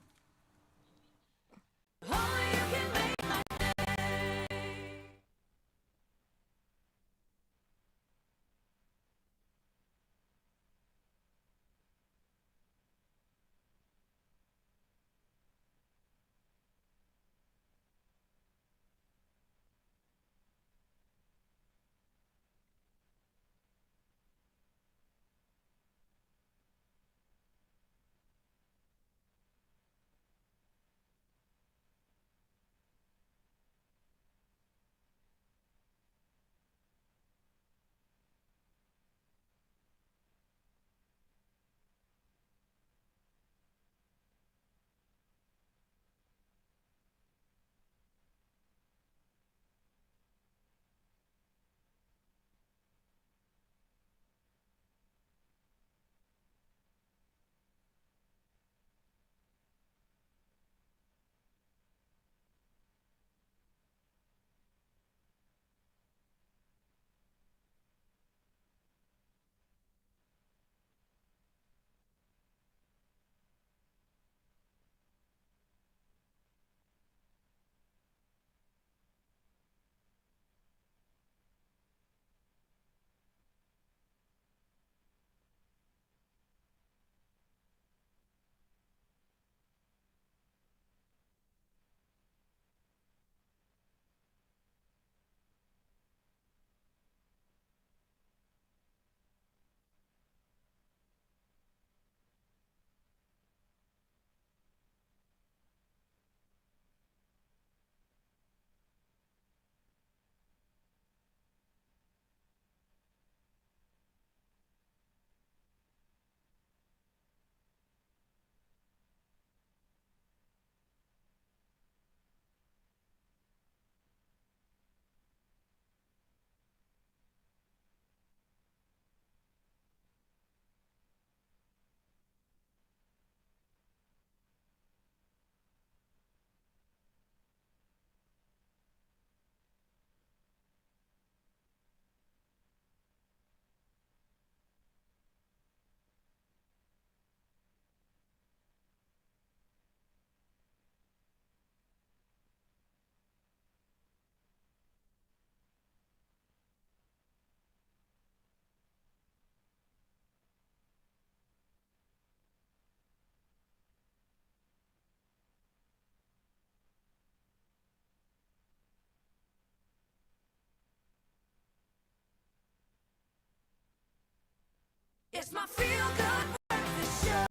It's my feel-good breakfast show.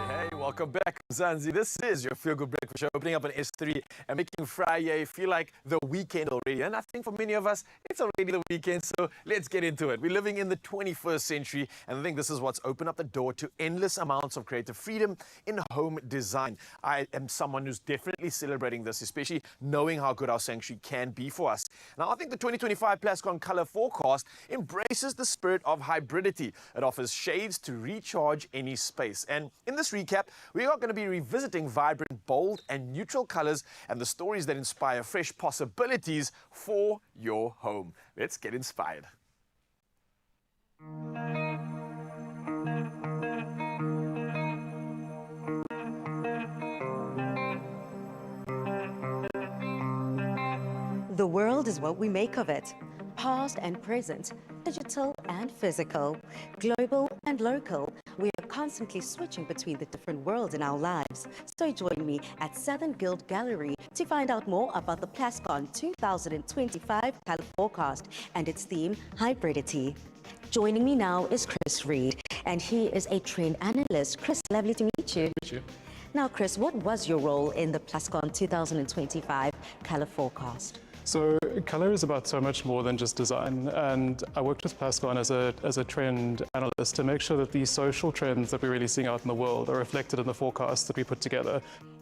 Hey, welcome back, Zanzi. This is your Feel Good Breakfast Show, opening up on S3 and making Friday feel like the weekend already. And I think for many of us, it's already the weekend, so let's get into it. We're living in the 21st century, and I think this is what's opened up the door to endless amounts of creative freedom in home design. I am someone who's definitely celebrating this, especially knowing how good our sanctuary can be for us. Now, I think the 2025 Plascon Color Forecast embraces the spirit of hybridity. It offers shades to recharge any space. And in this recap, we are going to be revisiting vibrant, bold, and neutral colors and the stories that inspire fresh possibilities for your home. Let's get inspired. The world is what we make of it. Past and present, digital and physical, global and local. We are constantly switching between the different worlds in our lives. So join me at Southern Guild Gallery to find out more about the Plascon 2025 Color Forecast and its theme, hybridity. Joining me now is Chris Reed, and he is a trend analyst. Chris, lovely to meet you. Now, Chris, what was your role in the Plascon 2025 Color Forecast? So color is about so much more than just design, and I worked with Plascon as a trend analyst to make sure that these social trends that we're really seeing out in the world are reflected in the forecasts that we put together.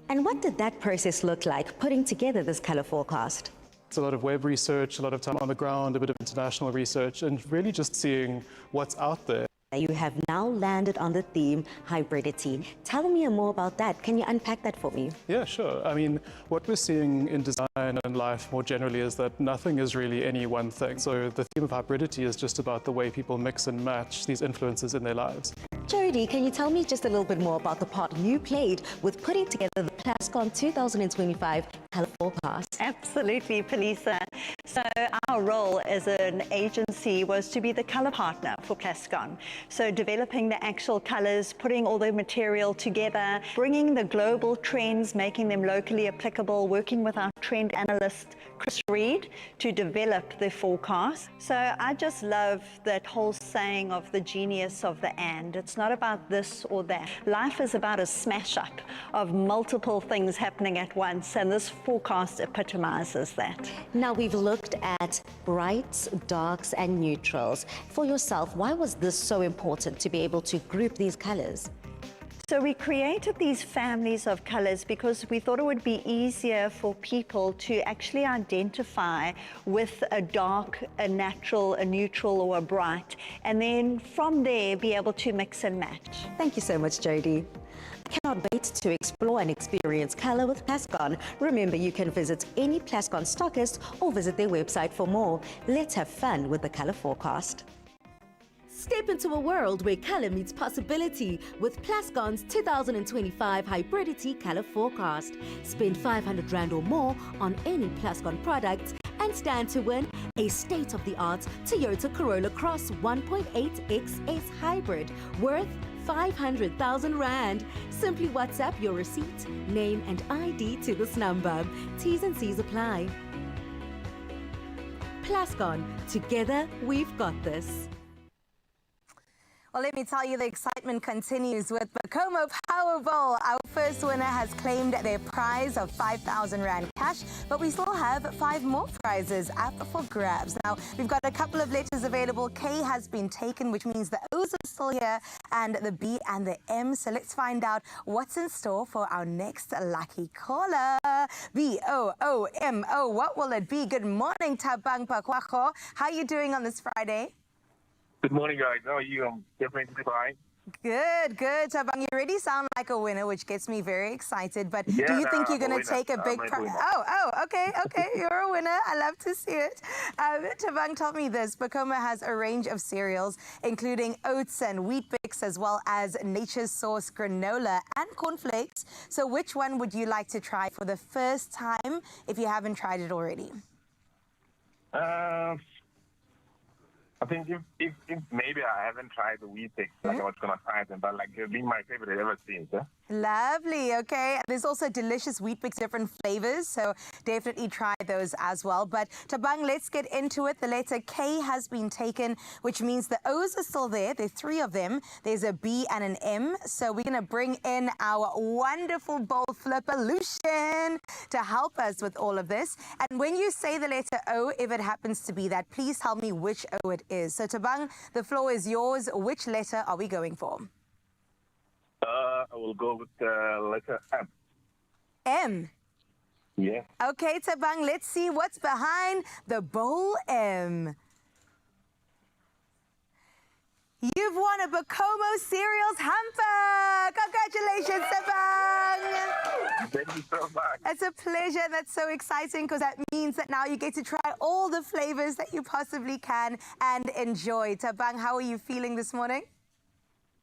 And what did that process look like, putting together this color forecast? It's a lot of web research, a lot of time on the ground, a bit of international research, and really just seeing what's out there. You have now landed on the theme hybridity. Tell me more about that. Can you unpack that for me? Yeah, sure. I mean, what we're seeing in design and life more generally is that nothing is really any one thing. So the theme of hybridity is just about the way people mix and match these influences in their lives. Jody, can you tell me just a little bit more about the part you played with putting together the Plascon 2025 Color Forecast? Absolutely, Felisa. So our role as an agency was to be the color partner for Plascon. So developing the actual colors, putting all the material together, bringing the global trends, making them locally applicable, working with our trend analyst, Chris Reed, to develop the forecast. So I just love that whole saying of the genius of the and. It's not about this or that. Life is about a smash up of multiple things happening at once, and this forecast epitomizes that. Now we've looked at brights, darks, and neutrals. For yourself, why was this so important to be able to group these colors? So we created these families of colors because we thought it would be easier for people to actually identify with a dark, a natural, a neutral, or a bright, and then from there be able to mix and match. Thank you so much, Jody. I cannot wait to explore and experience color with Plascon. Remember, you can visit any Plascon stockist or visit their website for more. Let's have fun with the color forecast. Step into a world where color meets possibility with Plascon's 2025 Hybridity Color Forecast. Spend 500 Rand or more on any Plascon products and stand to win a state-of-the-art Toyota Corolla Cross 1.8 XS Hybrid worth 500,000 Rand. Simply WhatsApp your receipt, name and ID to this number. T's and C's apply. Plascon, together we've got this. Well, let me tell you, the excitement continues with Bacomo Powerball. Our first winner has claimed their prize of 5,000 Rand cash, but we still have 5 more prizes up for grabs. Now, we've got a couple of letters available. K has been taken, which means the O's are still here, and the B and the M. So let's find out what's in store for our next lucky caller. B-O-O-M-O. What will it be? Good morning, Tabang Pakwako. How are you doing on this Friday? Good morning, guys. How are you? I'm definitely fine. Good, good. Tabang, you already sound like a winner, which gets me very excited. But Yeah, do you think I'm you're going a to take a winner. big I'm a prize? winner. Okay. You're a winner. I love to see it. Tabang, tell me this. Bacomo has a range of cereals, including oats and wheat bix, as well as Nature's Source granola and cornflakes. So which one would you like to try for the first time if you haven't tried it already? I think if maybe I haven't tried the wheat thing, like I was gonna try them, but like they've been my favorite ever since. Lovely, okay. There's also delicious wheat bix, different flavors, so definitely try those as well. But Tabang, let's get into it. The letter K has been taken, which means the O's are still there. There are 3 of them. There's a B and an M. So we're going to bring in our wonderful bowl flipper, Lucian, to help us with all of this. And when you say the letter O, if it happens to be that, please tell me which O it is. So Tabang, the floor is yours. Which letter are we going for? I will go with the letter M. M. Yeah. Okay, Tabang, let's see what's behind the bowl M. You've won a Bacomo Cereals hamper. Congratulations, Tabang. Thank you so much. It's a pleasure. That's so exciting because that means that now you get to try all the flavors that you possibly can and enjoy. Tabang, how are you feeling this morning?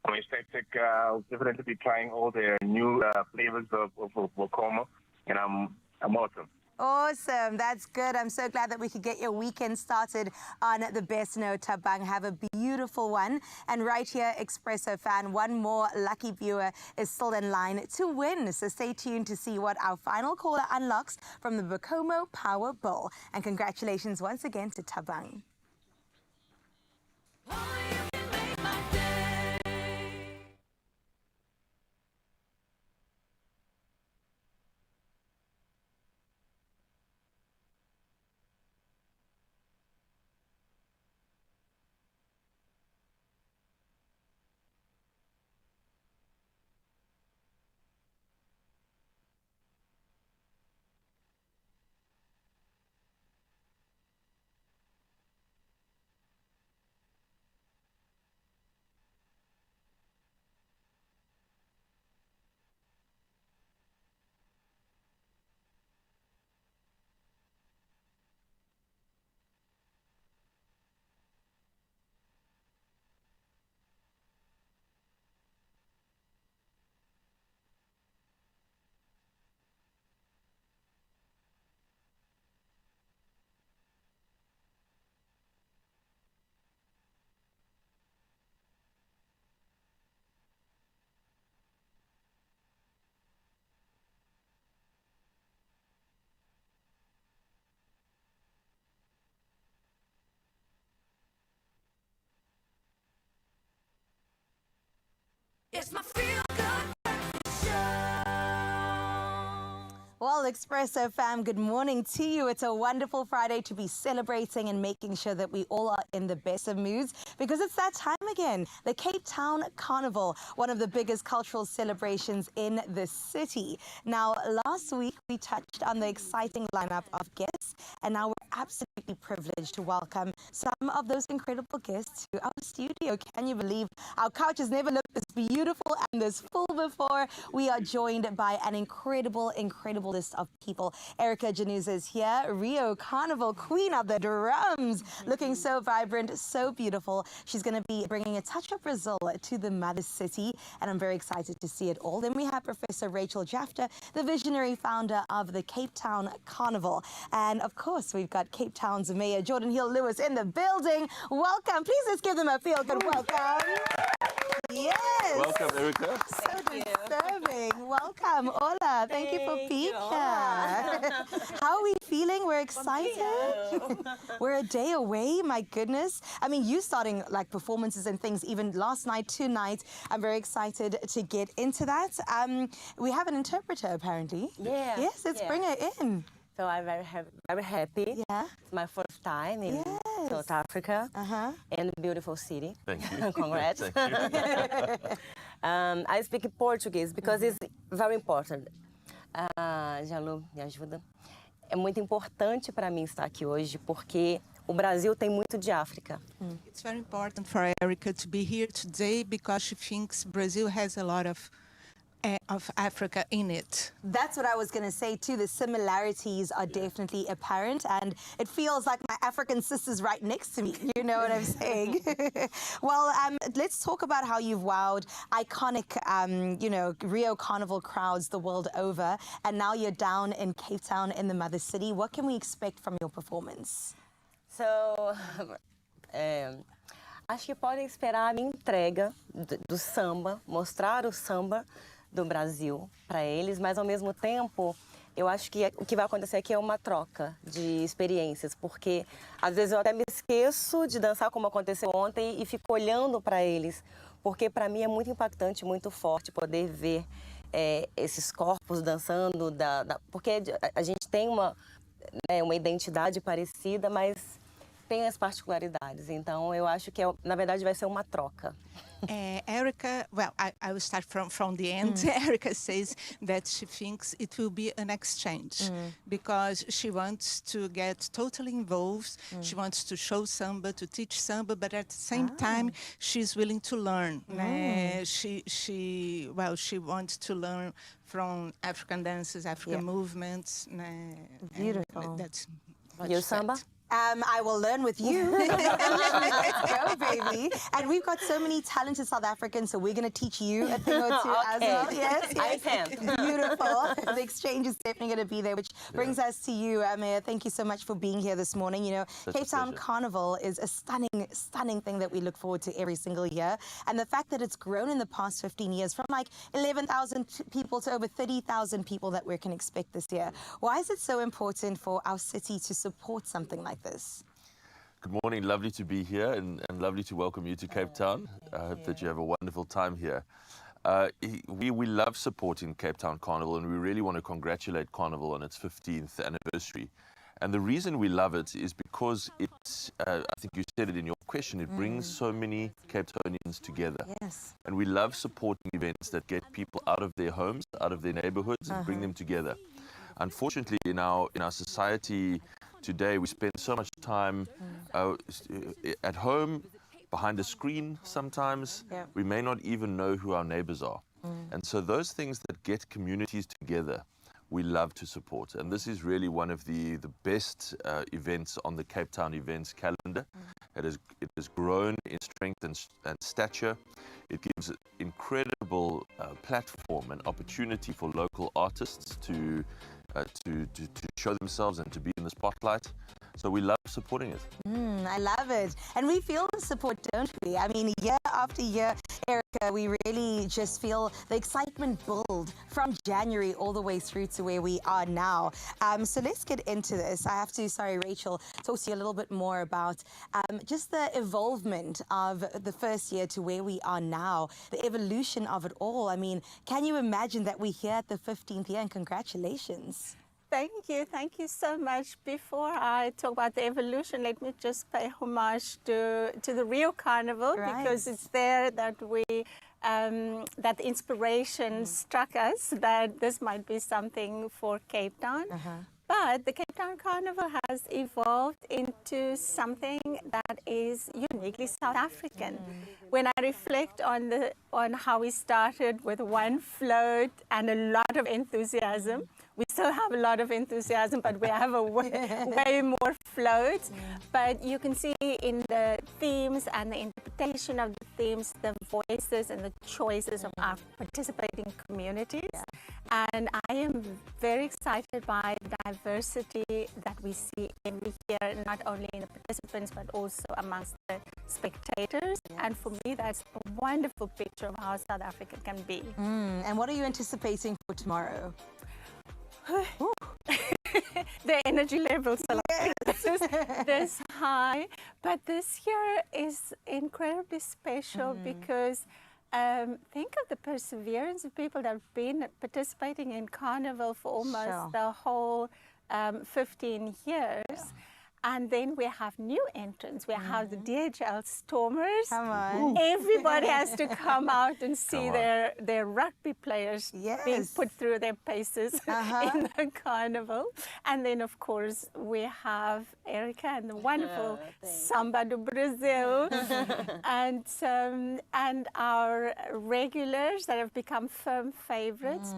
I'm ecstatic. I'll definitely be trying all the new flavors of Bacomo, and I'm awesome. Awesome. That's good. I'm so glad that we could get your weekend started on the best note, Tabang. Have a beautiful one. And right here, Expresso fan, one more lucky viewer is still in line to win. So stay tuned to see what our final caller unlocks from the Bacomo Power Bowl. And congratulations once again to Tabang. It's my feel-good breakfast show. Well, Expresso fam, good morning to you. It's a wonderful Friday to be celebrating and making sure that we all are in the best of moods because it's that time again. The Cape Town Carnival, one of the biggest cultural celebrations in the city. Now, last week we touched on the exciting lineup of guests, and now we're absolutely privileged to welcome some of those incredible guests to our studio. Can you believe our couch has never looked this beautiful and this full before? We are joined by an incredible list of people. Erica Januza is here, Rio Carnival, queen of the drums, looking so vibrant, so beautiful. She's going to be bringing a touch of Brazil to the mother city, and I'm very excited to see it all. Then we have Professor Rachel Jafta, the visionary founder of the Cape Town Carnival. And of course, we've got Cape Town's Mayor Jordan Hill-Lewis in the building. Welcome. Please let's give them a feel-good welcome. Yes. Welcome, Erica. So deserving. Welcome. Hola. Thank you for being here. How are we feeling? We're excited. We're a day away. My goodness. I mean, you starting like performances and things even last night, tonight. I'm very excited to get into that. We have an interpreter apparently. Yeah. Yes, let's bring her in. So I'm very happy. Yeah. It's my first time in South Africa and a beautiful city. Thank you. Congrats. Thank you. I speak Portuguese because it's very important. Jalu, me ajuda. É muito importante para mim estar aqui hoje porque o Brasil tem muito de África. It's very important for Erica to be here today because she thinks Brazil has a lot of Africa in it. That's what I was going to say too. The similarities are definitely apparent, and it feels like my African sister's right next to me. You know what I'm saying? Well, let's talk about how you've wowed iconic, Rio Carnival crowds the world over, and now you're down in Cape Town in the mother city. What can we expect from your performance? So, acho que podem esperar a minha entrega do samba, mostrar o samba do Brasil para eles, mas ao mesmo tempo eu acho que o que vai acontecer aqui é uma troca de experiências, porque às vezes eu até me esqueço de dançar como aconteceu ontem e fico olhando para eles, porque para mim é muito impactante, muito forte poder ver esses corpos dançando, porque a gente tem uma identidade parecida, mas tem as particularidades. Então eu acho que na verdade vai ser uma troca. Erica, well, I will start from the end. Erica says that she thinks it will be an exchange because she wants to get totally involved. She wants to show samba, to teach samba, but at the same time, she's willing to learn. She wants to learn from African dances, African movements. Beautiful. That's Your samba? I will learn with you. Let's go, baby. And we've got so many talented South Africans, so we're going to teach you a thing or two as well. Yes, I can. Beautiful. The exchange is definitely going to be there, which brings us to you, Amir. Thank you so much for being here this morning. You know, Cape Town Carnival is a stunning, stunning thing that we look forward to every single year. And the fact that it's grown in the past 15 years from like 11,000 people to over 30,000 people that we can expect this year. Why is it so important for our city to support something like this? Good morning, lovely to be here and lovely to welcome you to Cape Town. I hope that you have a wonderful time here. We love supporting Cape Town Carnival, and we really want to congratulate Carnival on its 15th anniversary. And the reason we love it is because it's, I think you said it in your question, it brings so many Cape Townians together. Yes. And we love supporting events that get people out of their homes, out of their neighborhoods, and bring them together. Unfortunately, in our society today, we spend so much time at home, behind a screen sometimes. We may not even know who our neighbors are. And so those things that get communities together, we love to support. And this is really one of the best events on the Cape Town events calendar. It has grown in strength and stature. It gives an incredible platform and opportunity for local artists to show themselves and to be in the spotlight. So we love supporting it. I love it. And we feel the support, don't we? I mean, year after year, Erica, we really just feel the excitement build from January all the way through to where we are now. So let's get into this. I have to, Rachel, talk to you a little bit more about just the evolvement of the first year to where we are now, the evolution of it all. I mean, can you imagine that we're here at the 15th year, and congratulations. Thank you so much. Before I talk about the evolution, let me just pay homage to the Rio Carnival, because it's there that that inspiration struck us that this might be something for Cape Town. But the Cape Town Carnival has evolved into something that is uniquely South African. When I reflect on how we started with one float and a lot of enthusiasm, we still have a lot of enthusiasm, but we have a way more floats. But you can see in the themes and the interpretation of the themes, the voices and the choices of our participating communities. And I am very excited by the diversity that we see every year, not only in the participants, but also amongst the spectators. And for me, that's a wonderful picture of how South Africa can be. And what are you anticipating for tomorrow? The energy levels are this high, but this year is incredibly special because think of the perseverance of people that have been participating in Carnival for almost the whole 15 years. And then we have new entrants. We have the DHL Stormers. Come on. Everybody has to come out and see their rugby players being put through their paces in the carnival. And then, of course, we have Erica and the wonderful Samba do Brazil. and our regulars that have become firm favorites.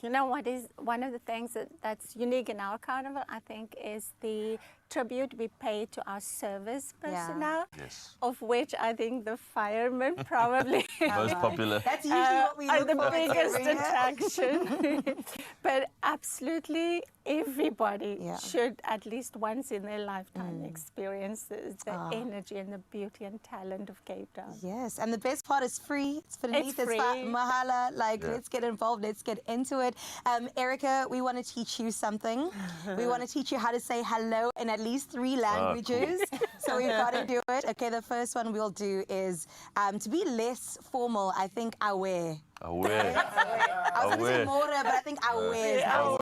You know what is one of the things that's unique in our carnival, I think, is the tribute we pay to our service personnel, Yes. of which I think the firemen probably Most popular. That's usually what we are look the for. biggest Serena. attraction. But absolutely everybody should at least once in their lifetime experience the energy and the beauty and talent of Cape Town. Yes, and the best part is free. It's beneath, It's free. Mahala. Like, let's get involved. Let's get into it. Erica, we want to teach you something. We want to teach you how to say hello in at least 3 languages. So we've got to do it. Okay, the first one we'll do is to be less formal. I think awe. Aware. I was going to say more, but I think awe is how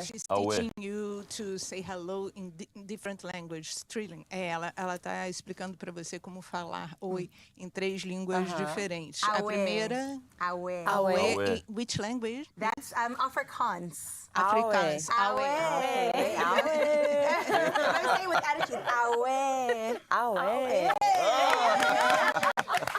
She's teaching you to say hello in different languages. Trilling. Ela está explicando para você como falar oi em 3 línguas diferentes. A primeira, awe. Which language? That's Afrikaans. Afrikaans. Awe. I say with attitude. Awe.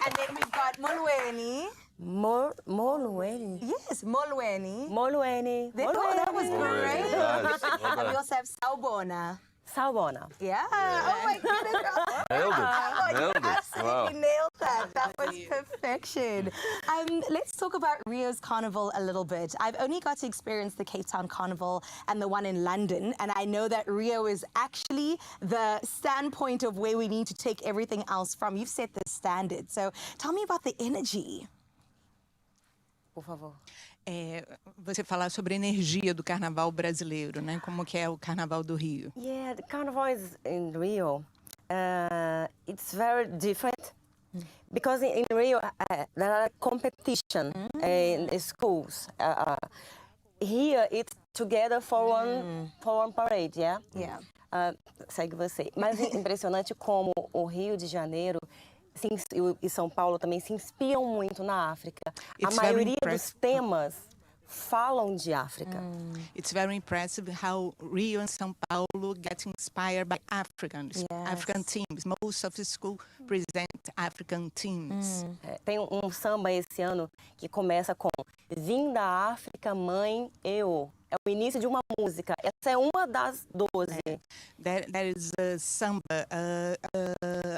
And then we've got Molweni. Molweni. Yes, Molweni. Molweni. That was great. Nice. Well And done. we also have Sawubona. Sawubona. Yeah. Oh my goodness. Nailed it. Oh, you Nailed it. absolutely Wow. nailed that. That was perfection. Let's talk about Rio's Carnival a little bit. I've only got to experience the Cape Town Carnival and the one in London, and I know that Rio is actually the standpoint of where we need to take everything else from. You've set the standard. So tell me about the energy. Por favor. Você falar sobre a energia do carnaval brasileiro, né? Como que é o carnaval do Rio? Yeah, the carnival is in Rio. It's very different because in Rio there are competition in the schools. Here it's together for one parade, yeah. Yeah. Segue você. Mas é impressionante como o Rio de Janeiro e São Paulo também se inspiram muito na África. A maioria dos temas falam de África. It's very impressive how Rio and São Paulo get inspired by Africans, African teams. Most of the school present African teams. Tem samba esse ano que começa com Vim da África, mãe, eu. É o início de uma música. Essa é uma das 12. There is a samba,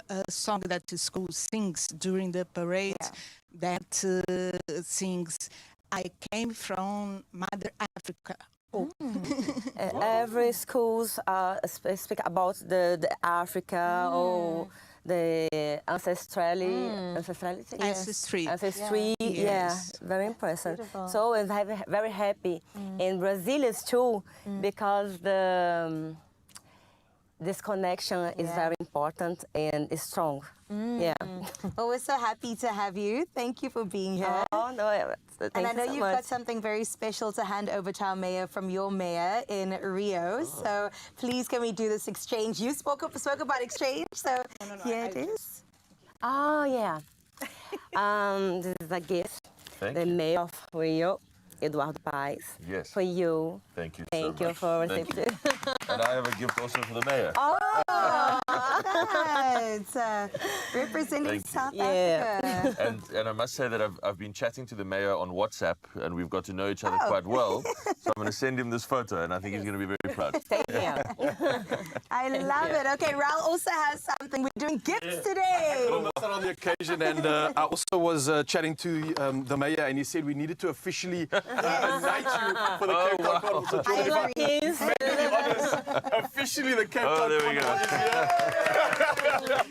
a song that the school sings during the parade that sings, I came from Mother Africa. Every schools speak about the Africa or the ancestry. Yeah, very impressive. Beautiful. So I'm very happy. And Brazilians too, because this connection is very important and is strong. Yeah. Well, we're so happy to have you. Thank you for being here. Oh, no, And I know you've got something very special to hand over to our mayor from your mayor in Rio. So please, can we do this exchange? You spoke about exchange, so here it is. Oh, yeah. This is a gift. The mayor of Rio, Eduardo Paes. Yes. For you. Thank you. Thank so you much. for Thank receiving. And I have a gift also for the mayor. Oh, that's representing South Africa. And I must say that I've been chatting to the mayor on WhatsApp, and we've got to know each other quite well. So I'm going to send him this photo, and I think he's going to be very proud. Thank you. I love it. Okay, Raul also has something. We're doing gifts today. Well, that's not on the occasion, and I also was chatting to the mayor, and he said we needed to officially knight you for the Cape Town Carnival. So I love it. maybe the honors, officially the Cape Town there we go. Carnival is here.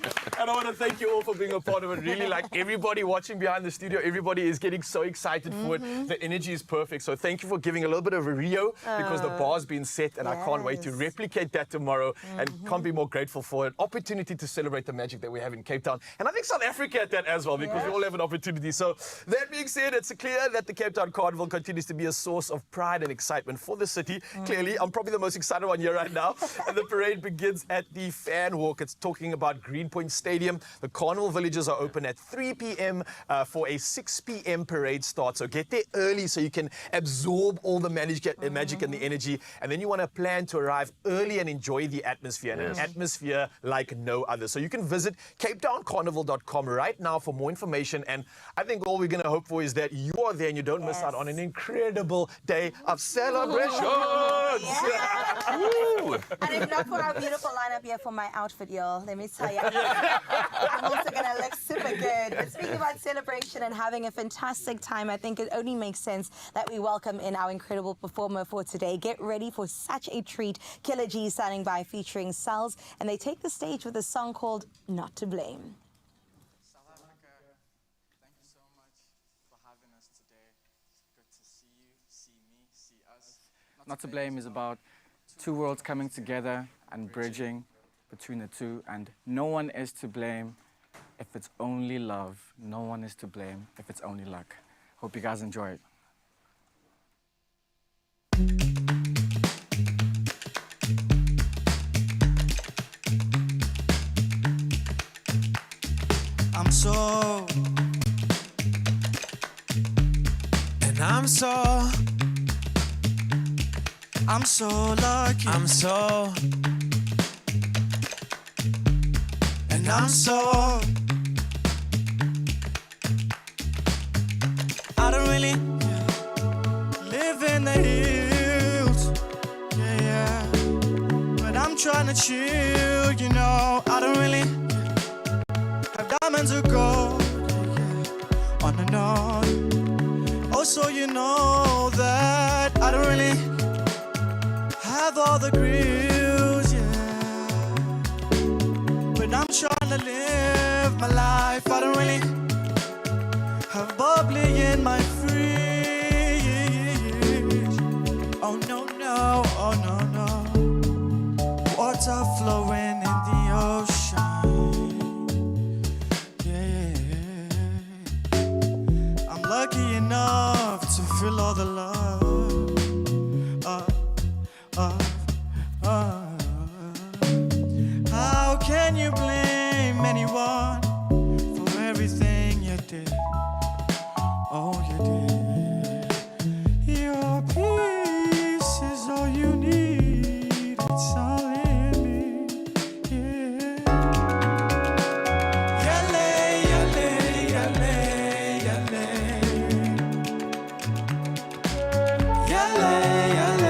And I want to thank you all for being a part of it. Really, like everybody watching behind the studio, everybody is getting so excited for it. The energy is perfect. So thank you for giving a little bit of a Rio, because the bar's been set, and I can't wait to replicate that tomorrow. And can't be more grateful for an opportunity to celebrate the magic that we have in Cape Town. And I think South Africa at that as well, because we all have an opportunity. So that being said, it's clear that the Cape Town Carnival continues to be a source of pride and excitement for the city. Clearly, I'm probably the most excited one here right now. And the parade begins at the Fan Walk. It's talking about Greenpoint Stadium. The carnival villages are open at 3 p.m. For a 6 p.m. parade start. So get there early so you can absorb all the magic and the energy. And then you want to plan to arrive early and enjoy the atmosphere. And an atmosphere like no other. So you can visit CapeTownCarnival.com expresso.com right now for more information. And I think all we're going to hope for is that you are there and you don't miss out on an incredible day of celebrations. Woo! And if not for our beautiful lineup here for my outfit, y'all, let me tell you, I'm also going to look super good. But speaking about celebration and having a fantastic time, I think it only makes sense that we welcome in our incredible performer for today. Get ready for such a treat. Killer G standing by featuring Cells, and they take the stage with a song called Not to Blame. South Africa, thank you so much for having us today. It's good to see you, see me, see us. Not to Blame is about two worlds coming together and bridging between the two, and no one is to blame if it's only love. No one is to blame if it's only luck. Hope you guys enjoy it. I'm so, and I'm so lucky. I'm so, and I'm so, I don't really live in the hills, yeah, but I'm trying to chill, you know. I don't really have diamonds or gold, yeah, on and on. Oh, so you know that I don't really have all the grills, yeah, but I'm trying to live my life. I don't really have bubbly in my fridge. Oh no, no, oh no, no. Water flowing in the ocean. Yeah, I'm lucky enough to feel all the love. How can you blame anyone for everything you did? Oh, you did. Your peace is all you need. It's all in me. Yeah. Yale, yale, yale, yale. Yale, yale.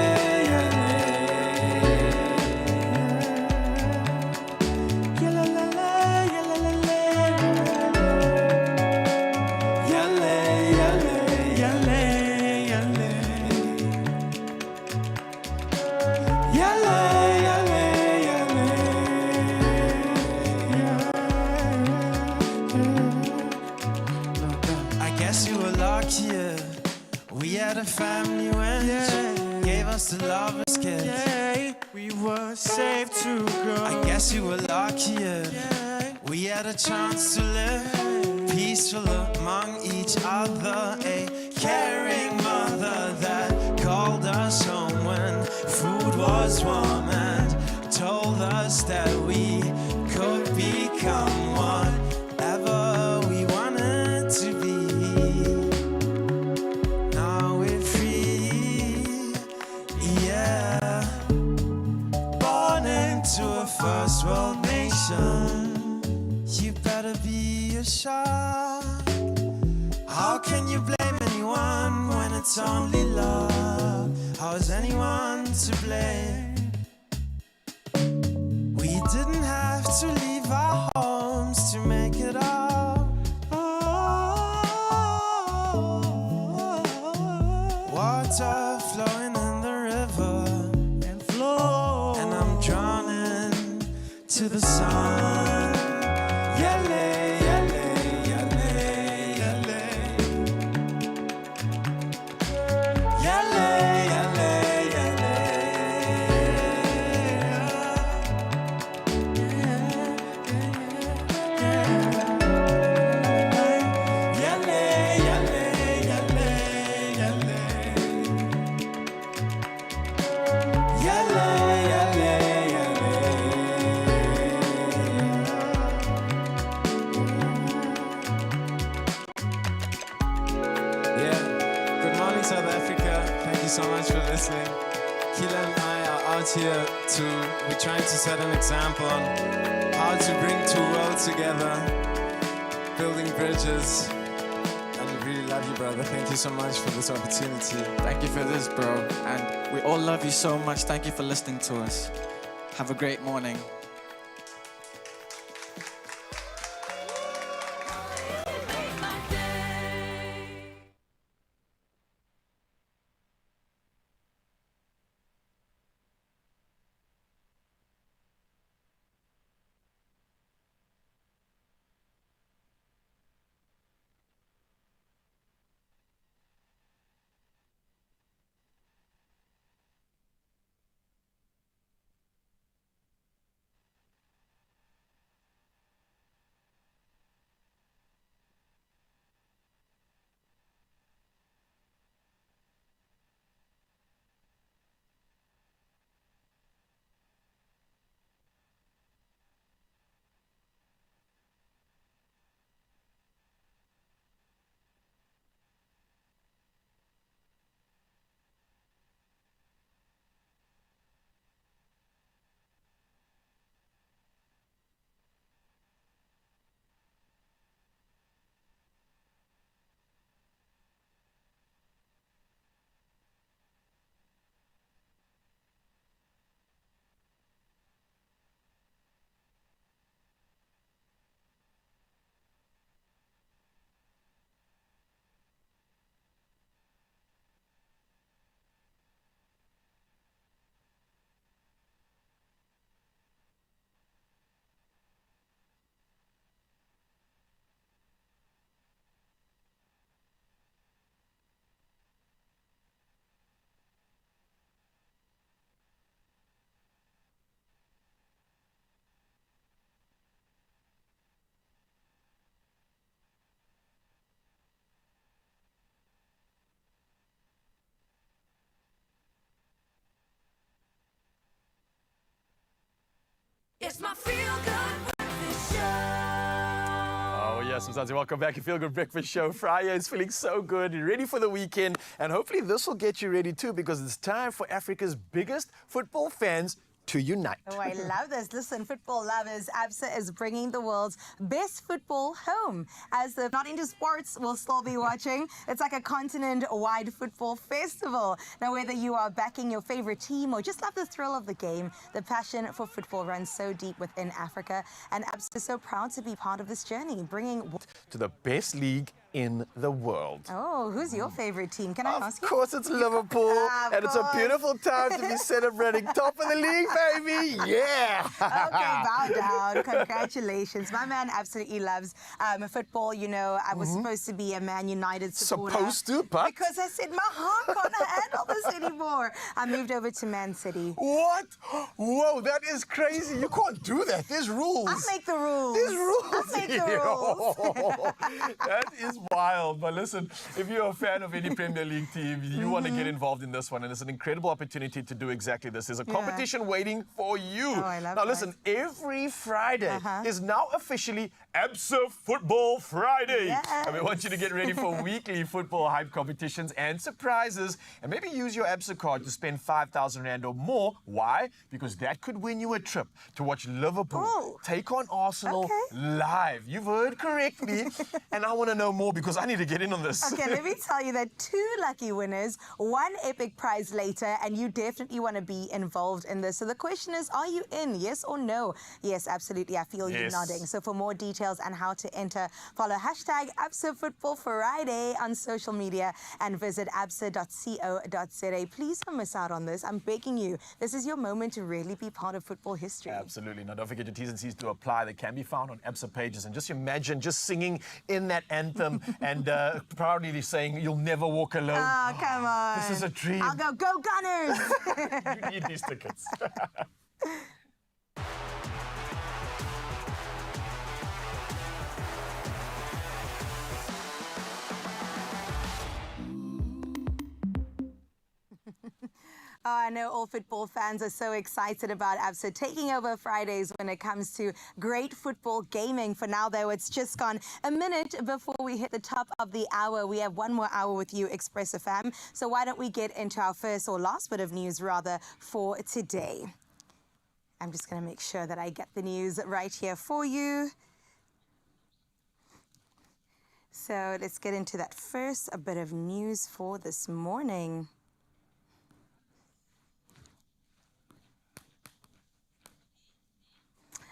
I guess you were luckier. We had a family when gave us the lovers kiss. Yeah, we were safe to go. I guess you were luckier. We had a chance to live peaceful among each other. A caring mother that called us home when food was warm and told us that we could become whatever we wanted to be. Now we're free, yeah. Born into a first world nation. You better be a shark. How can you blame anyone when it's only love? How is anyone to blame? We didn't have to leave our homes to make it all. Water flowing in the river and flow, and I'm drowning to the sun. Yale, yale, yale, yale. Yale, yale, yale. South Africa, thank you so much for listening. Kila and I are out here we're trying to set an example on how to bring two worlds together. building bridges. And we really love you, brother. Thank you so much for this opportunity. Thank you for this, bro. And we all love you so much. Thank you for listening to us. Have a great morning. It's my feel-good breakfast show. Oh, yes, Mzansi, welcome back. You Feel Good Breakfast Show. Friday is feeling so good, ready for the weekend, and hopefully this will get you ready too, because it's time for Africa's biggest football fans to unite. Oh, I love this. Listen, football lovers, ABSA is bringing the world's best football home. As the not into sports will still be watching, it's like a continent-wide football festival. Now, whether you are backing your favorite team or just love the thrill of the game, the passion for football runs so deep within Africa, and ABSA is so proud to be part of this journey, bringing to the best league in the world. Oh, who's your favorite team? Can I ask you? Of course, it's Liverpool, and it's a beautiful time to be celebrating top of the league, baby. Yeah. Okay, bow down. Congratulations. My man absolutely loves football. You know, I was supposed to be a Man United supporter. Supposed to, but? Because I said my heart can't handle this anymore. I moved over to Man City. What? Whoa, that is crazy. You can't do that. There's rules. I make the rules. There's rules. I make the rules. That is wild. But listen, if you're a fan of any Premier League team, you want to get involved in this one, and it's an incredible opportunity to do exactly this. There's a competition waiting for you. Oh, I love now, that. listen, every Friday is now officially ABSA Football Friday. Yes. And we want you to get ready for weekly football hype competitions and surprises, and maybe use your ABSA card to spend 5,000 Rand or more. Why? Because that could win you a trip to watch Liverpool take on Arsenal live. You've heard correctly. And I want to know more because I need to get in on this. Okay, let me tell you that 2 lucky winners, 1 epic prize later, and you definitely want to be involved in this. So the question is, are you in? Yes or no? Yes, absolutely. I feel you nodding. So for more details and how to enter, follow hashtag ABSA Football Friday on social media and visit absa.co.za. Please don't miss out on this. I'm begging you. This is your moment to really be part of football history. Absolutely. Now, don't forget your T's and C's to apply. They can be found on ABSA pages. And just imagine just singing in that anthem and proudly saying, "You'll never walk alone." Oh, come on. This is a dream. I'll go Gunners! You need these tickets. Oh, I know all football fans are so excited about ABSA taking over Fridays when it comes to great football gaming. For now, though, it's just gone a minute before we hit the top of the hour. We have 1 more hour with you, Expresso fam. So why don't we get into our first or last bit of news, rather, for today. I'm just going to make sure that I get the news right here for you. So let's get into that first, a bit of news for this morning.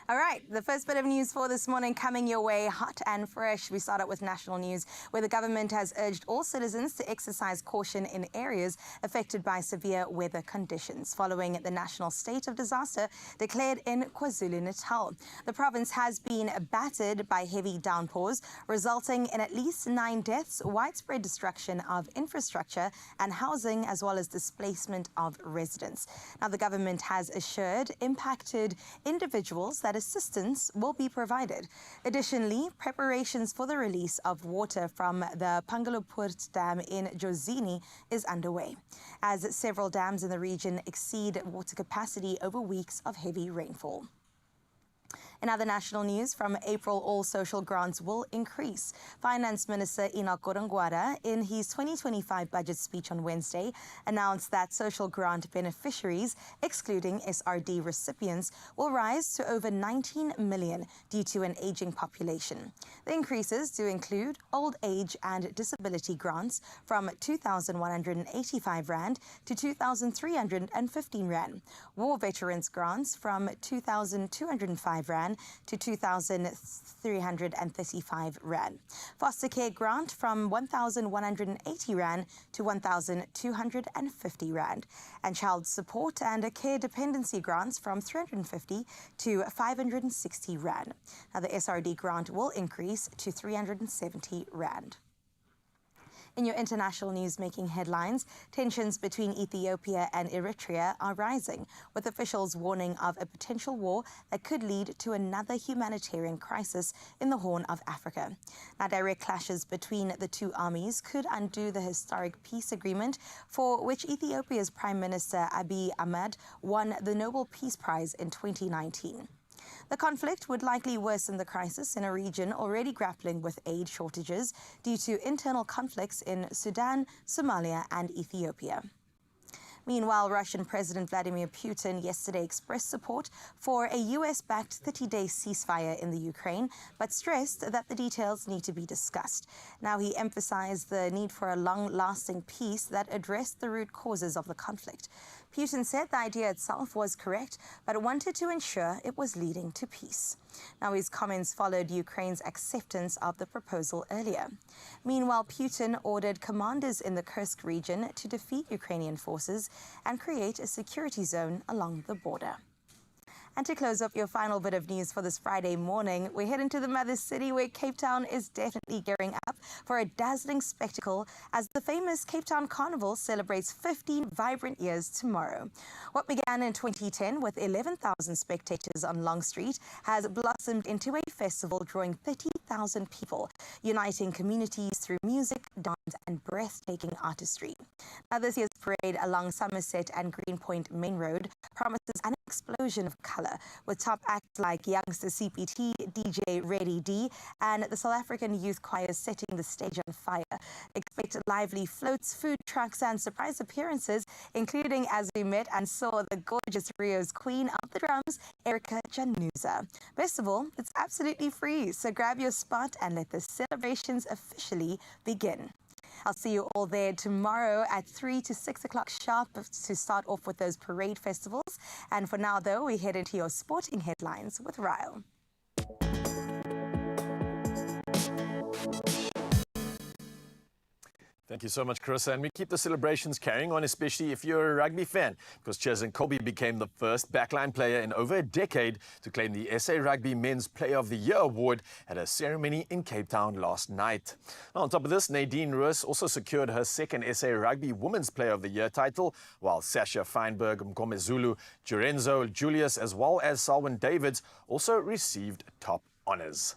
All right, the first bit of news for this morning coming your way hot and fresh. We start out with national news, where the government has urged all citizens to exercise caution in areas affected by severe weather conditions following the national state of disaster declared in KwaZulu-Natal. The province has been battered by heavy downpours, resulting in at least 9 deaths, widespread destruction of infrastructure and housing, as well as displacement of residents. Now, the government has assured impacted individuals that assistance will be provided. Additionally, preparations for the release of water from the Pangaloport Dam in Jozini is underway, as several dams in the region exceed water capacity over weeks of heavy rainfall. In other national news, from April, all social grants will increase. Finance Minister Enoch Godongwana, in his 2025 budget speech on Wednesday, announced that social grant beneficiaries, excluding SRD recipients, will rise to over 19 million due to an aging population. The increases do include old age and disability grants from 2,185 Rand to 2,315 Rand, war veterans grants from 2,205 Rand to 2,335 Rand, foster care grant from 1,180 Rand to 1,250 Rand, and child support and care dependency grants from 350 to 560 Rand. Now, the SRD grant will increase to 370 Rand. In your international news making headlines, tensions between Ethiopia and Eritrea are rising, with officials warning of a potential war that could lead to another humanitarian crisis in the Horn of Africa. Now, direct clashes between the two armies could undo the historic peace agreement for which Ethiopia's Prime Minister Abiy Ahmed won the Nobel Peace Prize in 2019. The conflict would likely worsen the crisis in a region already grappling with aid shortages due to internal conflicts in Sudan, Somalia, and Ethiopia. Meanwhile, Russian President Vladimir Putin yesterday expressed support for a US-backed 30-day ceasefire in the Ukraine, but stressed that the details need to be discussed. Now, he emphasized the need for a long-lasting peace that addressed the root causes of the conflict. Putin said the idea itself was correct, but wanted to ensure it was leading to peace. Now, his comments followed Ukraine's acceptance of the proposal earlier. Meanwhile, Putin ordered commanders in the Kursk region to defeat Ukrainian forces and create a security zone along the border. And to close up your final bit of news for this Friday morning, we're heading to the mother city, where Cape Town is definitely gearing up for a dazzling spectacle as the famous Cape Town Carnival celebrates 15 vibrant years tomorrow. What began in 2010 with 11,000 spectators on Long Street has blossomed into a festival drawing 30,000 people, uniting communities through music, dance, and breathtaking artistry. Now, this year's parade along Somerset and Greenpoint Main Road promises an explosion of colour, with top acts like Youngster CPT, DJ Ready D, and the South African Youth Choir setting the stage on fire. Expect lively floats, food trucks, and surprise appearances, including, as we met and saw, the gorgeous Rio's queen of the drums, Erica Januza. Best of all, it's absolutely free, so grab your spot and let the celebrations officially begin. I'll see you all there tomorrow at 3 to 6 o'clock sharp to start off with those parade festivals. And for now, though, we head into your sporting headlines with Ryle. Thank you so much, Carissa. And we keep the celebrations carrying on, especially if you're a rugby fan, because Cheslin Kolbe became the first backline player in over a decade to claim the SA Rugby Men's Player of the Year award at a ceremony in Cape Town last night. Now, on top of this, Nadine Roos also secured her second SA Rugby Women's Player of the Year title, while Sasha Feinberg, Mkomezulu, Jorenzo Julius, as well as Salwin Davids also received top honours.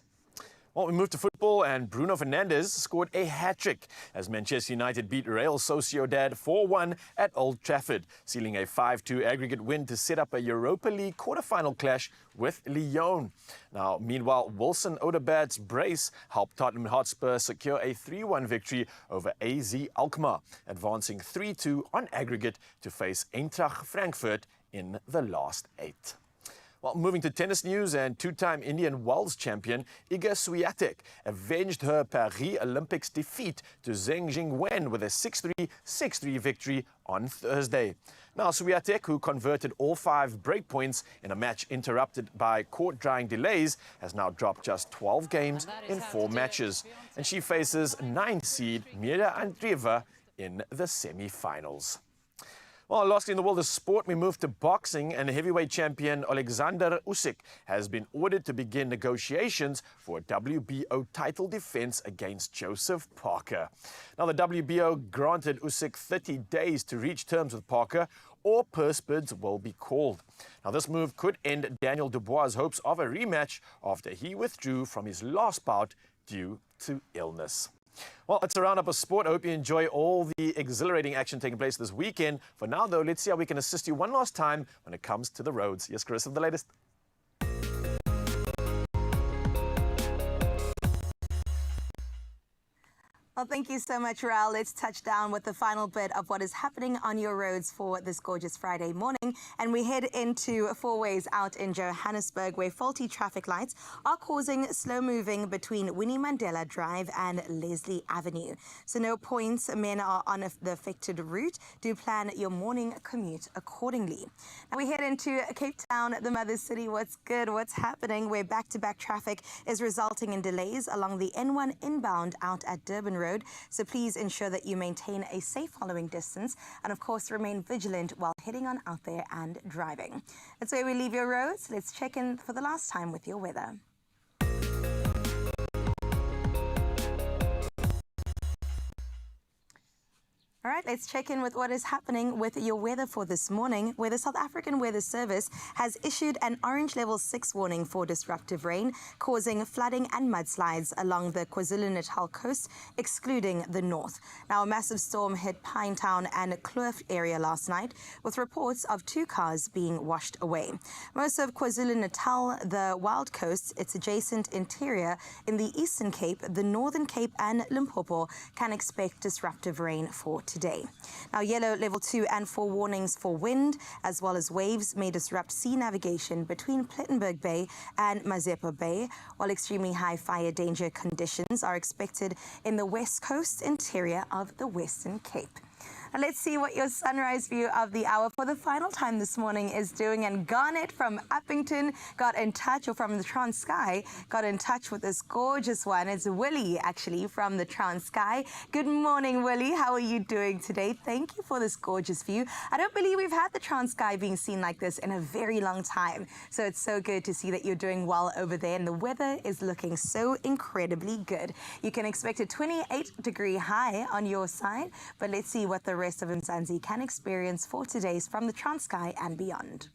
Well, we move to football, and Bruno Fernandes scored a hat-trick as Manchester United beat Real Sociedad 4-1 at Old Trafford, sealing a 5-2 aggregate win to set up a Europa League quarter-final clash with Lyon. Now, meanwhile, Wilson Odegaard's brace helped Tottenham Hotspur secure a 3-1 victory over AZ Alkmaar, advancing 3-2 on aggregate to face Eintracht Frankfurt in the last 8. Well, moving to tennis news, and two-time Indian Wells champion Iga Swiatek avenged her Paris Olympics defeat to Zheng Jingwen with a 6-3, 6-3 victory on Thursday. Now, Swiatek, who converted all 5 breakpoints in a match interrupted by court-drying delays, has now dropped just 12 games in 4 matches. And she faces 9th seed Mira Andreeva in the semi-finals. Well, lastly in the world of sport, we move to boxing, and heavyweight champion Alexander Usyk has been ordered to begin negotiations for a WBO title defense against Joseph Parker. Now, the WBO granted Usyk 30 days to reach terms with Parker, or purse bids will be called. Now, this move could end Daniel Dubois' hopes of a rematch after he withdrew from his last bout due to illness. Well, it's a roundup of sport. I hope you enjoy all the exhilarating action taking place this weekend. For now, though, let's see how we can assist you one last time when it comes to the roads. Yes, Chris, with the latest. Well, thank you so much, Raul. Let's touch down with the final bit of what is happening on your roads for this gorgeous Friday morning. And we head into four-ways out in Johannesburg, where faulty traffic lights are causing slow moving between Winnie Mandela Drive and Leslie Avenue. So no points. Men are on the affected route. Do plan your morning commute accordingly. Now we head into Cape Town, the mother city. What's good? What's happening? Where back-to-back traffic is resulting in delays along the N1 inbound out at Durban Road. So please ensure that you maintain a safe following distance and, of course, remain vigilant while heading on out there and driving. That's where we leave your roads. Let's check in for the last time with your weather. All right, let's check in with what is happening with your weather for this morning, where the South African Weather Service has issued an orange level 6 warning for disruptive rain, causing flooding and mudslides along the KwaZulu-Natal coast, excluding the north. Now, a massive storm hit Pinetown and Kloof area last night, with reports of 2 cars being washed away. Most of KwaZulu-Natal, the Wild Coast, its adjacent interior in the Eastern Cape, the Northern Cape and Limpopo can expect disruptive rain for today. Now, yellow level 2 and 4 warnings for wind as well as waves may disrupt sea navigation between Plettenberg Bay and Mazeppa Bay, while extremely high fire danger conditions are expected in the west coast interior of the Western Cape. Now let's see what your sunrise view of the hour for the final time this morning is doing. And Garnet from Uppington got in touch, or from the Transkei, got in touch with this gorgeous one. It's Willie, actually, from the Transkei. Good morning, Willie. How are you doing today? Thank you for this gorgeous view. I don't believe we've had the Transkei being seen like this in a very long time. So it's so good to see that you're doing well over there, and the weather is looking so incredibly good. You can expect a 28-degree high on your side, but let's see what the rest of Mzansi can experience for today's From the Transkei and beyond.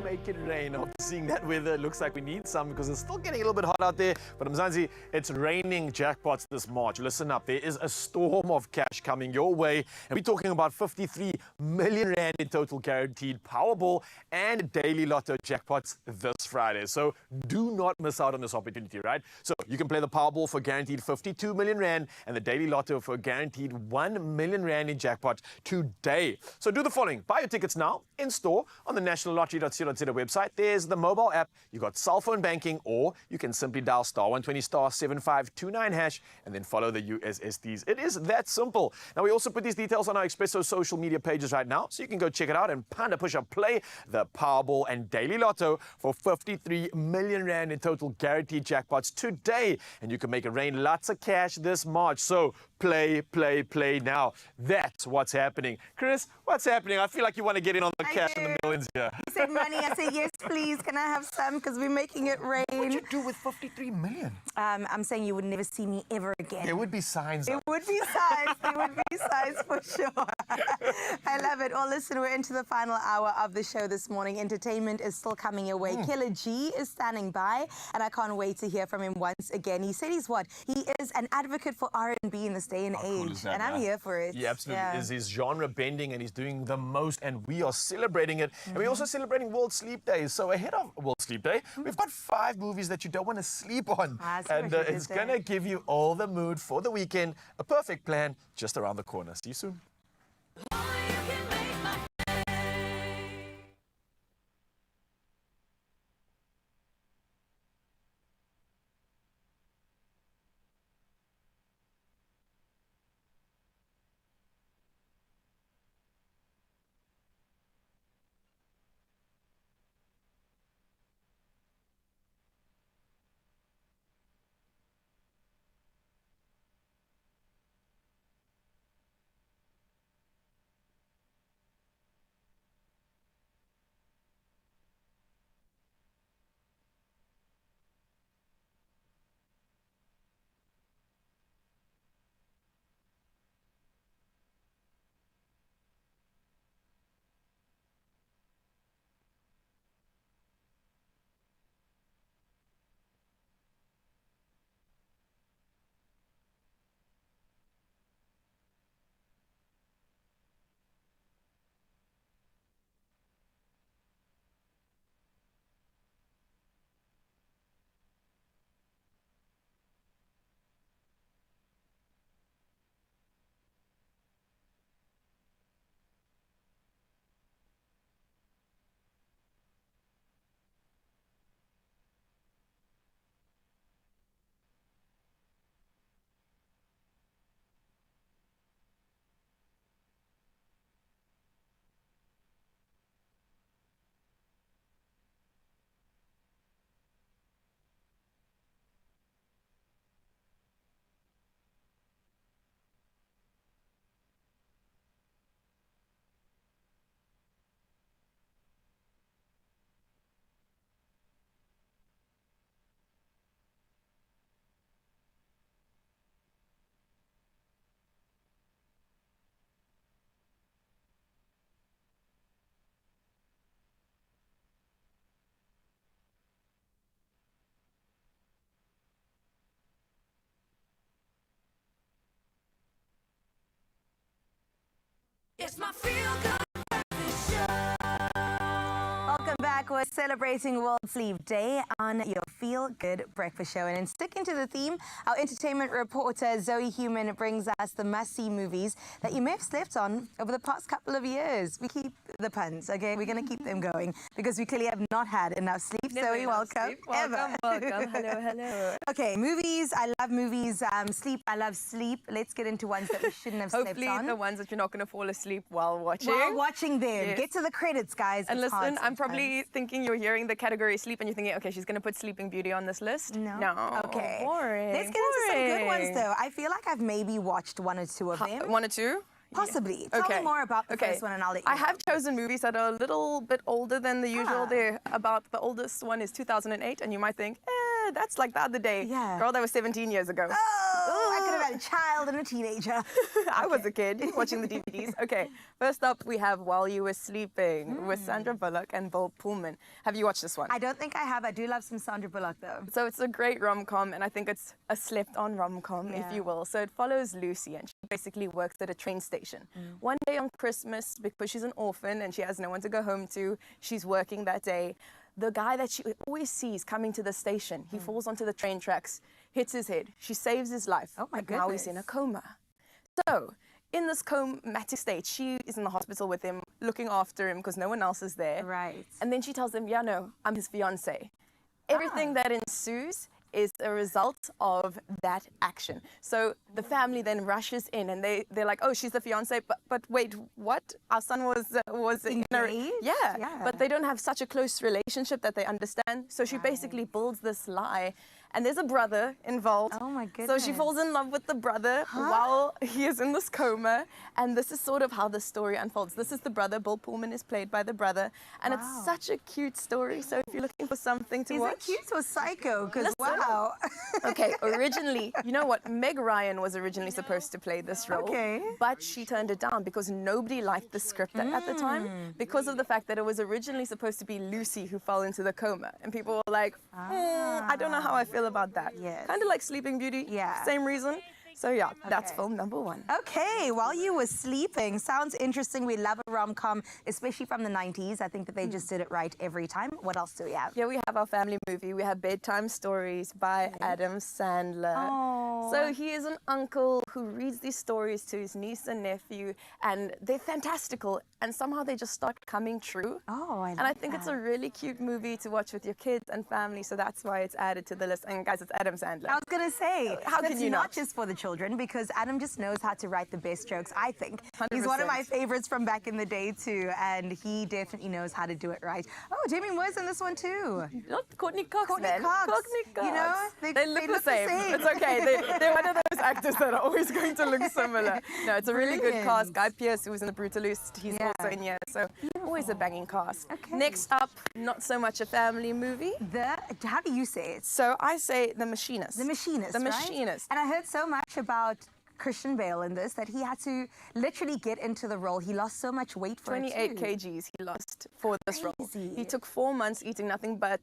Make it rain. After seeing that weather, it looks like we need some because it's still getting a little bit hot out there. But Mzansi, it's raining jackpots this March. Listen up, there is a storm of cash coming your way. And we're talking about 53 million rand in total guaranteed Powerball and daily lotto jackpots this Friday. So do not miss out on this opportunity, right? So you can play the Powerball for guaranteed 52 million rand and the daily lotto for guaranteed 1 million rand in jackpot today. So do the following. Buy your tickets now in store on the nationallottery.co.za website. There's the mobile app, you got cell phone banking, or you can simply dial *120 *7529 hash and then follow the USSDs. It is that simple. Now, we also put these details on our Expresso social media pages right now, so you can go check it out and Panda Push Up play the Powerball and Daily Lotto for 53 million rand in total guaranteed jackpots today. And you can make it rain lots of cash this March. So play now. That's what's happening. Chris, what's happening? I feel like you want to get in on the cash and the millions here. You said money. I said, yes, please. Can I have some? Because we're making it rain. What would you do with 53 million? I'm saying you would never see me ever again. There would be signs. It would be signs. There would be signs for sure. I love it. Well, listen, we're into the final hour of the show this morning. Entertainment is still coming your way. Killer G is standing by, and I can't wait to hear from him once again. He said he is an advocate for R&B in this day and age, Cool is that, and I'm here for it. He absolutely is. He's genre bending, and he's doing the most, and we are celebrating it. And we're also celebrating World Sleep Day. So ahead of World Sleep Day, we've got 5 movies that you don't want to sleep on. And it's going to give you all the mood for the weekend. A perfect plan just around the corner. See you soon. It's my feel-good breakfast show. Welcome back. We're celebrating World Sleep Day on your Feel Good Breakfast Show. And in sticking to the theme, our entertainment reporter Zoe Human brings us the must-see movies that you may have slept on over the past couple of years. We keep the puns, okay? We're going to keep them going because we clearly have not had enough sleep. Never Zoe, enough welcome. sleep. Welcome. Hello. Okay, movies. I love movies. Sleep. I love sleep. Let's get into ones that we shouldn't have slept Hopefully on. the ones that you're not going to fall asleep while watching. While watching them. Yes. Get to the credits, guys. And It's hard listen, I'm probably sometimes. thinking you're hearing the category sleep and you're thinking, okay, she's going to put Sleeping Beauty on this list. No. Okay. Boring. Let's get into some good ones, though. I feel like I've maybe watched 1 or 2 of them. 1 or 2? Possibly. Tell me more about the first one and I'll let you I know. have chosen movies that are a little bit older than the usual. They're about, the oldest one is 2008, and you might think, that's like the other day. Yeah. Girl, that was 17 years ago. Oh, I could have had a child and a teenager. I was a kid watching the DVDs. Okay, first up we have While You Were Sleeping with Sandra Bullock and Bill Pullman. Have you watched this one? I don't think I have. I do love some Sandra Bullock, though. So it's a great rom-com, and I think it's a slept-on rom-com, if you will. So it follows Lucy, and she basically works at a train station. One day on Christmas, because she's an orphan and she has no one to go home to, she's working that day. The guy that she always sees coming to the station, he falls onto the train tracks, hits his head. She saves his life. Oh, my but now he's goodness. in a coma. So in this comatic state. She is in the hospital with him, looking after him because no one else is there. Right. And then she tells him, yeah, no, I'm his fiance. Everything that ensues is a result of that action. So the family then rushes in and they're like, oh, she's the fiance, but wait, what? Our son was engaged? Yeah, but they don't have such a close relationship that they understand. So she basically builds this lie. And there's a brother involved. Oh my goodness. So she falls in love with the brother while he is in this coma. And this is sort of how the story unfolds. This is the brother. Bill Pullman is played by the brother. And it's such a cute story. So if you're looking for something to watch. Is it cute or psycho? Because wow. Okay, originally, you know what? Meg Ryan was originally supposed to play this role. Okay. But she turned it down because nobody liked the script at the time. Because of the fact that it was originally supposed to be Lucy who fell into the coma. And people were like, I don't know how I feel about that. Yes. Kind of like Sleeping Beauty. Yeah. Same reason. So yeah, that's film number 1. Okay, while you were sleeping, sounds interesting. We love a rom-com, especially from the 90s. I think that they just did it right every time. What else do we have? Yeah, we have our family movie. We have Bedtime Stories by Adam Sandler. Oh. So he is an uncle who reads these stories to his niece and nephew, and they're fantastical, and somehow they just start coming true. Oh, I love And I think it's a really cute movie to watch with your kids and family, so that's why it's added to the list. And guys, it's Adam Sandler. I was going to say, how can you not? Not just for the children, because Adam just knows how to write the best jokes, I think. 100%. He's one of my favorites from back in the day, too, and he definitely knows how to do it right. Oh, Jamie Moore's in this one, too. Not Courtney Cox, Courtney man. Cox. Courtney Cox. You know, they look the same. It's okay. They're one of those actors that are always going to look similar. No, it's a really good cast. Guy Pearce, who was in The Brutalist, he's also in here. So always a banging cast. Okay. Next up, not so much a family movie. How do you say it? So I say The Machinist. The Machinist, The right? Machinist. And I heard so much about Christian Bale in this that he had to literally get into the role. He lost so much weight for 28 it too. kgs he lost for this role. Crazy. He took 4 months eating nothing but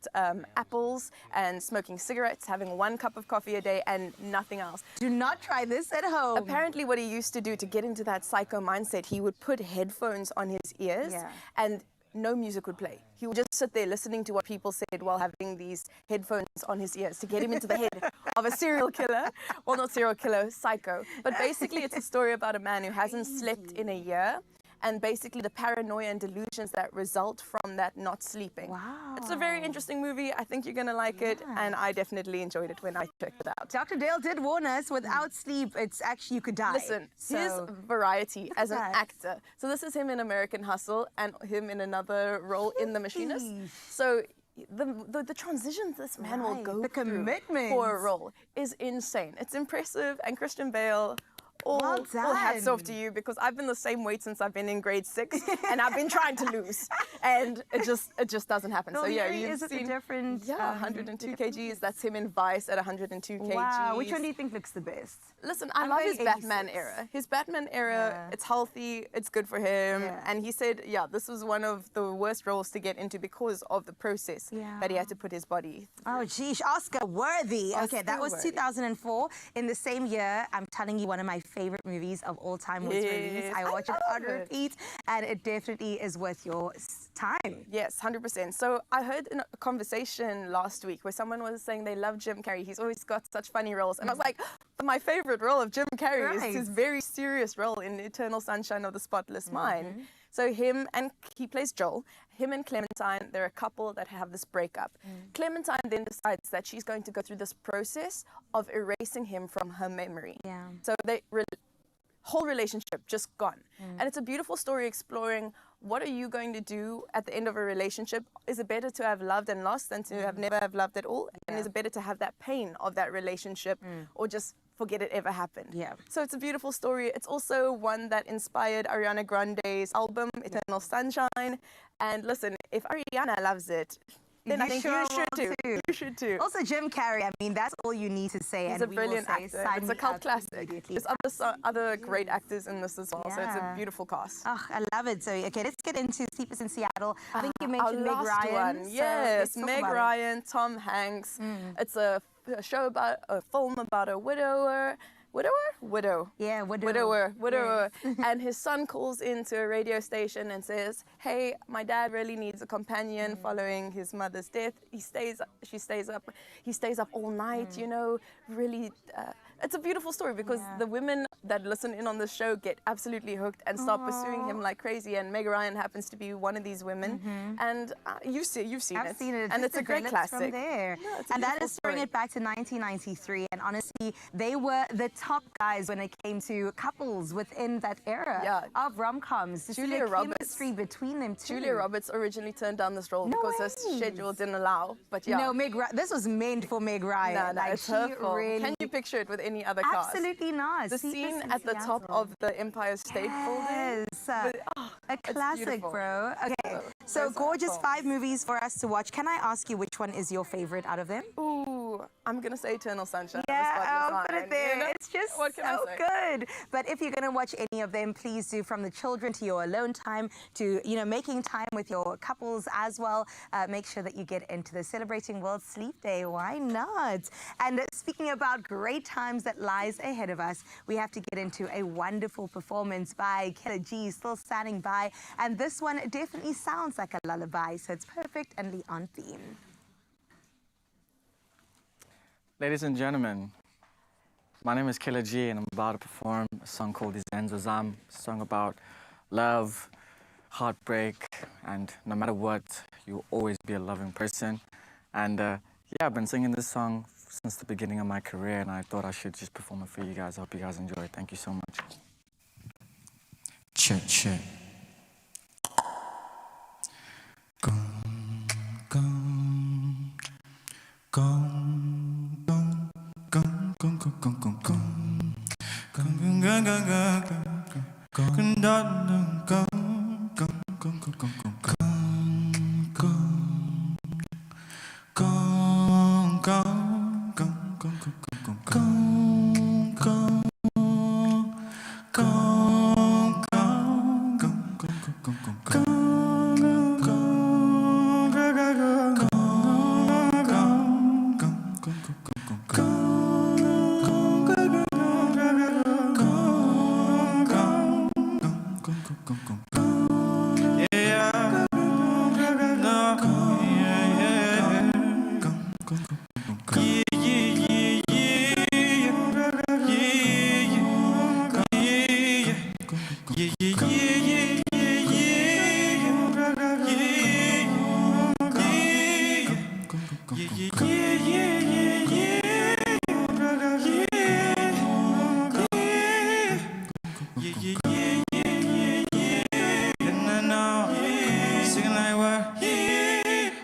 apples and smoking cigarettes, having 1 cup of coffee a day and nothing else. Do not try this at home. Apparently what he used to do to get into that psycho mindset, he would put headphones on his ears and no music would play. He would just sit there listening to what people said while having these headphones on his ears to get him into the head of a serial killer. Well, not serial killer, psycho. But basically it's a story about a man who hasn't slept in a year, and basically the paranoia and delusions that result from that not sleeping. Wow. It's a very interesting movie. I think you're going to like it, and I definitely enjoyed it when I checked it out. Dr. Dale did warn us, without sleep, it's actually, you could die. Listen, his variety as an actor. So this is him in American Hustle and him in another role in The Machinist. So the transitions this man will go through commitment for a role is insane. It's impressive, and Christian Bale, all hats off to you, because I've been the same weight since I've been in grade 6 and I've been trying to lose, and it just doesn't happen. No, So yeah, really, you've is it seen a different 102 kgs. That's him in Vice at 102 kgs. Wow, which one do you think looks the best? Listen, I love his Batman era. His Batman era, it's healthy, it's good for him. And he said, yeah, this was one of the worst roles to get into because of the process that he had to put his body through. Oh, geez, Oscar worthy. Okay, that was Oscar-worthy. 2004. In the same year, I'm telling you, one of my favorite movies of all time was released. I watch it on repeat, and it definitely is worth your time. Yes, 100%. So I heard in a conversation last week where someone was saying they love Jim Carrey. He's always got such funny roles. And I was like, my favorite role of Jim Carrey is his very serious role in Eternal Sunshine of the Spotless Mind. So he plays Joel. Him and Clementine, they're a couple that have this breakup. Clementine then decides that she's going to go through this process of erasing him from her memory. So whole relationship just gone. And it's a beautiful story exploring what are you going to do at the end of a relationship. Is it better to have loved and lost than to have never have loved at all? And is it better to have that pain of that relationship or just forget it ever happened? So it's a beautiful story. It's also one that inspired Ariana Grande's album, Eternal Sunshine. And listen, if Ariana loves it, then I think you should too. You should too. Also, Jim Carrey, I mean, that's all you need to say. He's and a brilliant we will say, actor. sign It's a me cult up classic. immediately. There's other great actors in this as well, so it's a beautiful cast. Oh, I love it. So, okay, let's get into Sleepers in Seattle. I think you Our mentioned Meg last Ryan. one. So Yes, let's talk Meg about it. Ryan, Tom Hanks. It's a show about a film about a widower. Widow. Yeah, Widower. Yes. And his son calls into a radio station and says, hey, my dad really needs a companion following his mother's death. He stays up all night, you know, really it's a beautiful story because the women that listen in on the show get absolutely hooked and start pursuing him like crazy. And Meg Ryan happens to be one of these women. And you've seen I've seen it. and it's a great develops classic. From there. Yeah, it's a And that beautiful is throwing story. it back to 1993. And honestly, they were the top guys when it came to couples within that era of rom-coms. To see Julia the Roberts. chemistry between them too. Julia Roberts originally turned down this role because her schedule didn't allow. But yeah. No, this was meant for Meg Ryan. No, Like, it's her she fault. really- Can you picture it with any other cast? Absolutely not. The scene at the top of the Empire State Building. A classic, beautiful. bro. Okay, so gorgeous 5 movies for us to watch. Can I ask you which one is your favorite out of them? Ooh, I'm going to say Eternal Sunshine. Yeah, I'll I'll put it there. It's just what can so I say? good. But if you're going to watch any of them, please do, from the children to your alone time to, making time with your couples as well. Make sure that you get into the Celebrating World Sleep Day. Why not? And speaking about great times that lies ahead of us, we have to get into a wonderful performance by Killer G, still standing by. And this one definitely sounds like a lullaby, so it's perfectly on theme. Ladies and gentlemen, my name is Killer G, and I'm about to perform a song called Izenzo Zam, a song about love, heartbreak, and no matter what, you'll always be a loving person. And yeah, I've been singing this song since the beginning of my career, and I thought I should just perform it for you guys. I hope you guys enjoy it. Thank you so much. Check, check.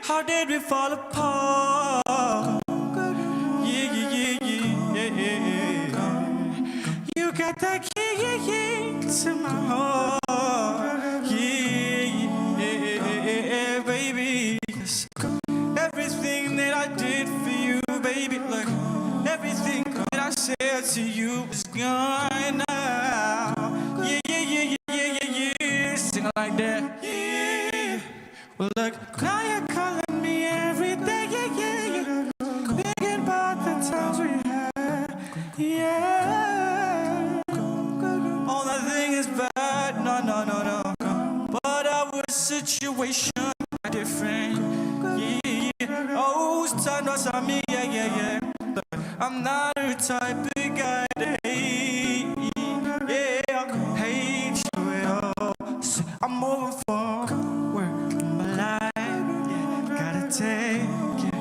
How did we fall apart? You got that key to my heart. Baby. Everything that I did for you, baby, look, everything that I said to you is gone now. Sing like that. Well, look, now you're calling me every day, thinking about the times we had, All nothing is bad, no. But our situation is different, Oh, stand us on me, I'm not the type of guy that hate you at all. So I'm moving forward in my life, Gotta take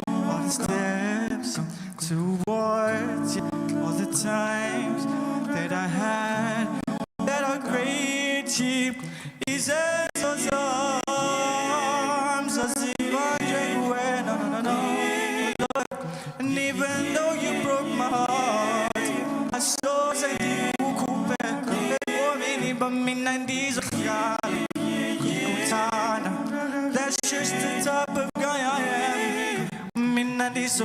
all the steps towards you. All the times that I had that are great, cheap. Is it so arms as if I drink away? No. And even though you broke my heart, I saw that you could but me 90s that's just the type of guy I am. Me 90s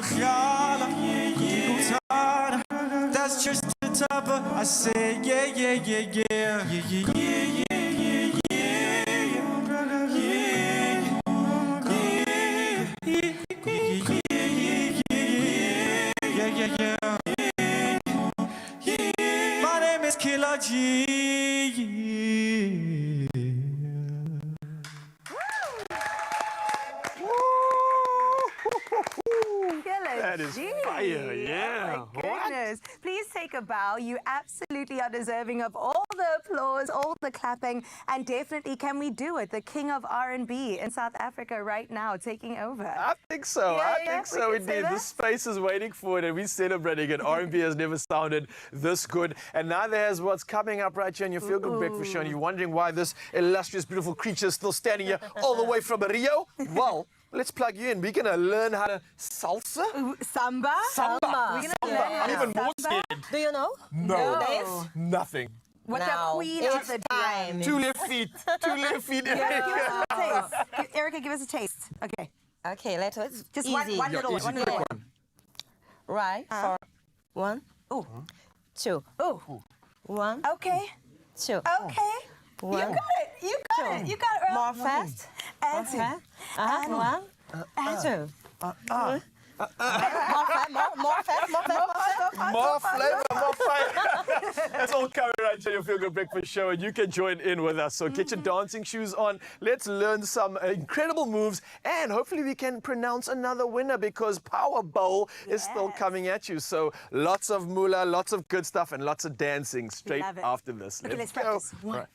that's just the type of I say My name is Killer G. Killer That is G. fire, yeah. Oh my goodness. Please take a bow. You absolutely are deserving of all the applause, all the clapping, and definitely can we do it? The king of R&B in South Africa right now taking over. I think so. Yeah, I think so we can say indeed. The that. space is waiting for it, and we're celebrating it. R&B has never sounded this good. And now there's what's coming up right here on your Feel Good Breakfast Show. And you're wondering why this illustrious, beautiful creature is still standing here all the way from Rio? Well, let's plug you in. We're going to learn how to salsa. Samba. Samba. We're going to learn how I'm to even more samba. scared. Do you know? No. Nothing. What the Now, queen it's of the time. 2 left feet. 2 left feet. Yeah, give us a taste. Erica, give us a taste. Okay. Okay, let's Just easy. one little one. Easy, One quick little one. Right. For 1, 2. Oh. 1, Okay. 2. Okay. You got it. You got it. You got it. More fast. And More two. fast. And 1, and 2. More fast. More flavor, more fire. That's all coming right here, your Feel Good Breakfast Show, and you can join in with us. So get your dancing shoes on. Let's learn some incredible moves, and hopefully we can pronounce another winner because Power Bowl is still coming at you. So lots of moolah, lots of good stuff, and lots of dancing straight Love it. after this. Okay, let's go. practice. Right.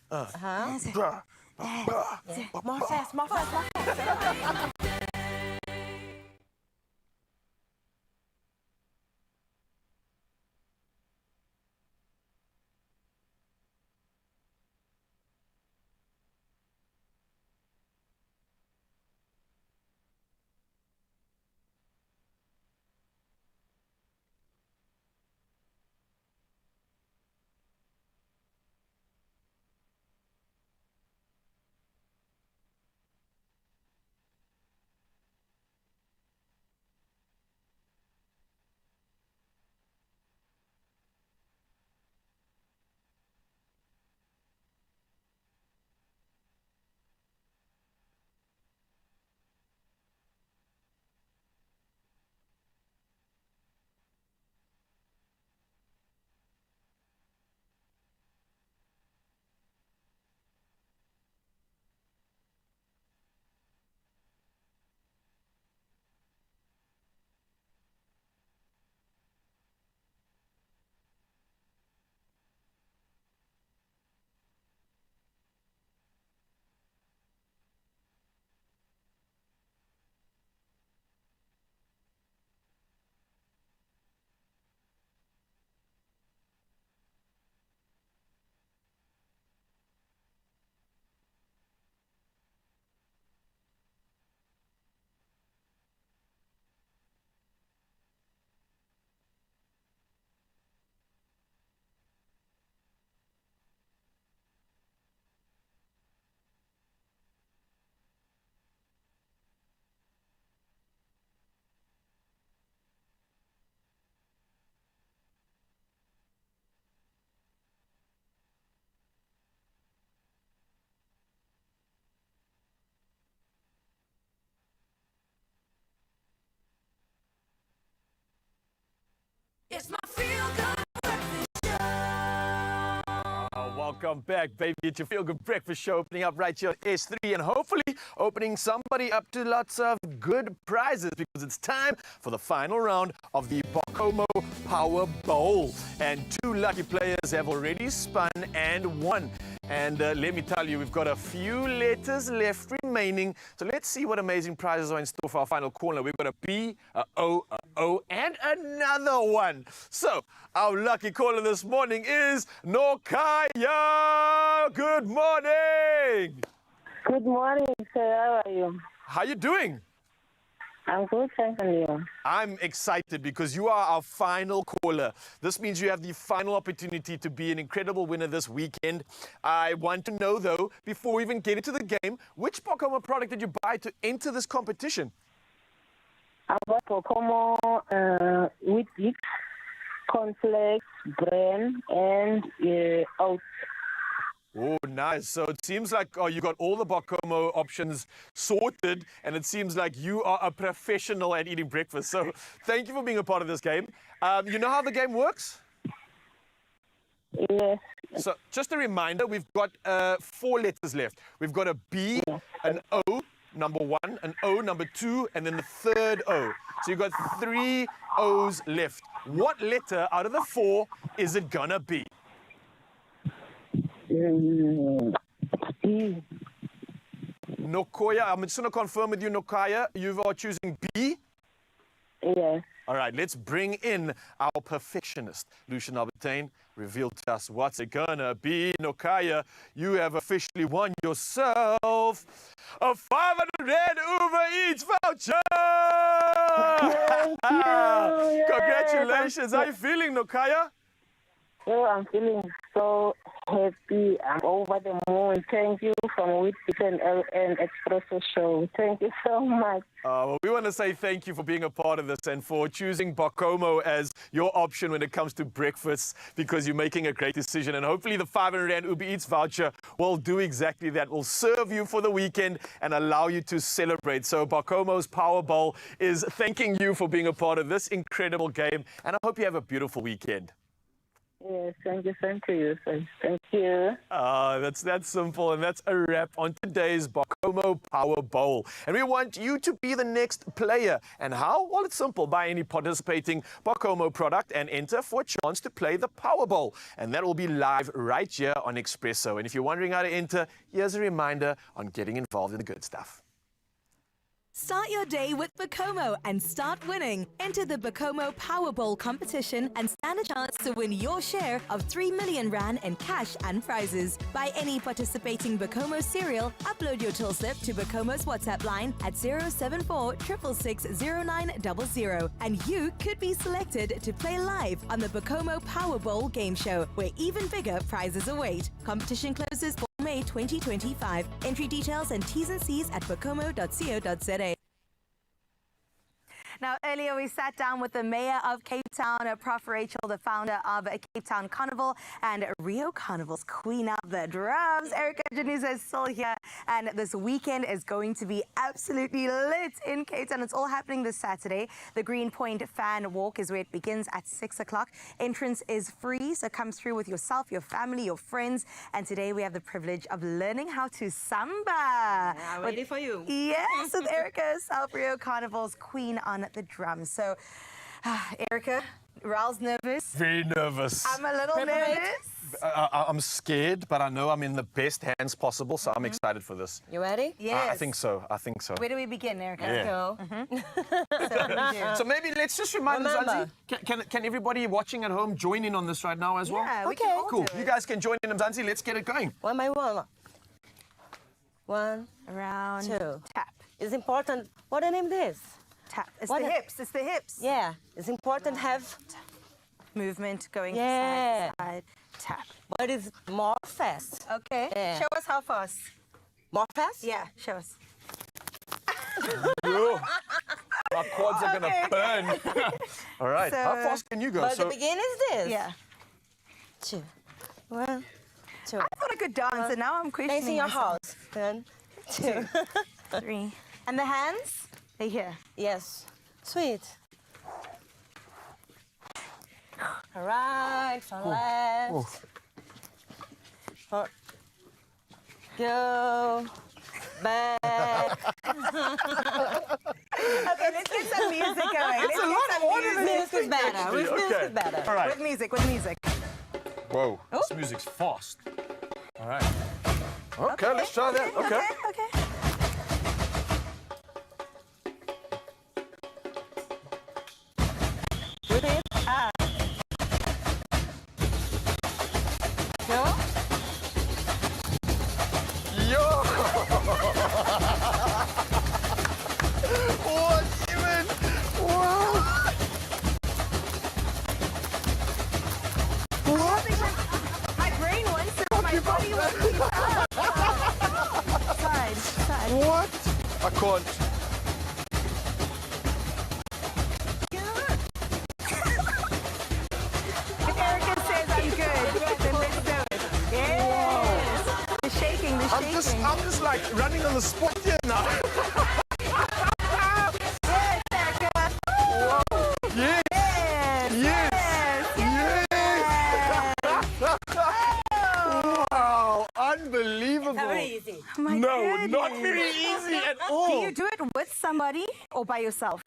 More fast. More fast. It's my Feel Good Breakfast Show. Welcome back, baby. It's your Feel Good Breakfast Show opening up right here at S3 and hopefully opening somebody up to lots of good prizes because it's time for the final round of the Bokomo Power Bowl. And 2 lucky players have already spun and won. And let me tell you, we've got a few letters left remaining. So let's see what amazing prizes are in store for our final corner. We've got a B, a O, a O, and another one. So our lucky caller this morning is Nokaya. Good morning. Good morning, sir. How are you? How you doing? I'm good, thank you. I'm excited because you are our final caller. This means you have the final opportunity to be an incredible winner this weekend. I want to know, though, before we even get into the game, which Bokomo product did you buy to enter this competition? I bought Bokomo with Vicks, cornflakes, bran, and oats. Oh, nice. So it seems like you got all the Bokomo options sorted, and it seems like you are a professional at eating breakfast. So thank you for being a part of this game. You know how the game works? Yes. So just a reminder, we've got 4 letters left. We've got a B, an O, number 1, an O, number 2, and then the third O. So you've got 3 O's left. What letter out of the 4 is it gonna be? Nokoya, I'm just gonna confirm with you, Nokoya, you are choosing B? Yes. All right, let's bring in our perfectionist, Lucian Albertine. Reveal to us what's it gonna be. Nokoya, you have officially won yourself a 500 Uber Eats voucher! Thank you. Congratulations. How are you feeling, Nokoya? Oh, I'm feeling so happy. I'm over the moon. Thank you from Whitby and Expresso show. Thank you so much. Well, we want to say thank you for being a part of this and for choosing Bakomo as your option when it comes to breakfast, because you're making a great decision. And hopefully the 500 Rand Uber Eats voucher will do exactly that. Will serve you for the weekend and allow you to celebrate. So Bakomo's Power Bowl is thanking you for being a part of this incredible game. And I hope you have a beautiful weekend. Yes, thank you. Thank you. Thank you. That's that simple, and that's a wrap on today's Bakomo Power Bowl. And we want you to be the next player. And how? Well, it's simple. Buy any participating Bakomo product and enter for a chance to play the Power Bowl. And that will be live right here on Expresso. And if you're wondering how to enter, here's a reminder on getting involved in the good stuff. Start your day with Bakomo and start winning. Enter the Bakomo Powerball competition and stand a chance to win your share of 3 million Rand in cash and prizes. Buy any participating Bakomo cereal, upload your till slip to Bakomo's WhatsApp line at 074 666 0900, and you could be selected to play live on the Bakomo Powerball game show, where even bigger prizes await. Competition closes for May 2025. Entry details and T's and C's at bakomo.co.za. Now, earlier we sat down with the Mayor of Cape Town, Prof. Rachel, the founder of Cape Town Carnival, and Rio Carnival's Queen of the Drums. Erica Januza is still here, and this weekend is going to be absolutely lit in Cape Town. It's all happening this Saturday. The Green Point Fan Walk is where it begins at 6 o'clock. Entrance is free, so come through with yourself, your family, your friends. And today we have the privilege of learning how to samba. I'm ready for you. Yes, with Erica herself, Rio Carnival's Queen on the drums. So, Erica, Raul's nervous. Very nervous. I'm a little nervous. I'm scared, but I know I'm in the best hands possible, so I'm excited for this. You ready? Yes. I think so. I think so. Where do we begin, Erica? Yeah. So maybe let's just remind Mzansi. Can everybody watching at home join in on this right now as well? Yeah, we can all Cool. do it. You guys can join in, Mzansi. Let's get it going. One by one. One. Around. Two. Tap. It's important. What the name this? Tap. It's What the a- hips. It's the hips. Yeah. It's important have Movement going Yeah. side to side. Tap. but it's more fast. Okay. Yeah. Show us how fast. More fast? Yeah, show us. Yo, my quads are going to burn. All right. So- How fast can you go? But the beginning is this. Yeah. Two. One. Two. I thought I could dance, and now I'm questioning Nice in your myself. house. One. Two. 3. And the hands? They're here. Yes. Sweet. Right, for left. For go back. Okay, let's get some music going. It's a lot of order than you Music is think, better. actually. With music Okay. is better. All right. With music, with music. Whoa, this music's fast. All right. Okay, let's try that. Okay. Okay. With it. Go. Yo! What even? Wow! My brain wants to, my body wants to. Side, side. What? I can't. If Erica says I'm good, then let's do it. Yes. The shaking, the shaking. I'm just like running on the spot here now. Yes, Erica. Yes! Yes. Yes! Wow! Unbelievable! Very easy. Oh my No, goodness. not very easy at Do all. you do it with somebody or by yourself?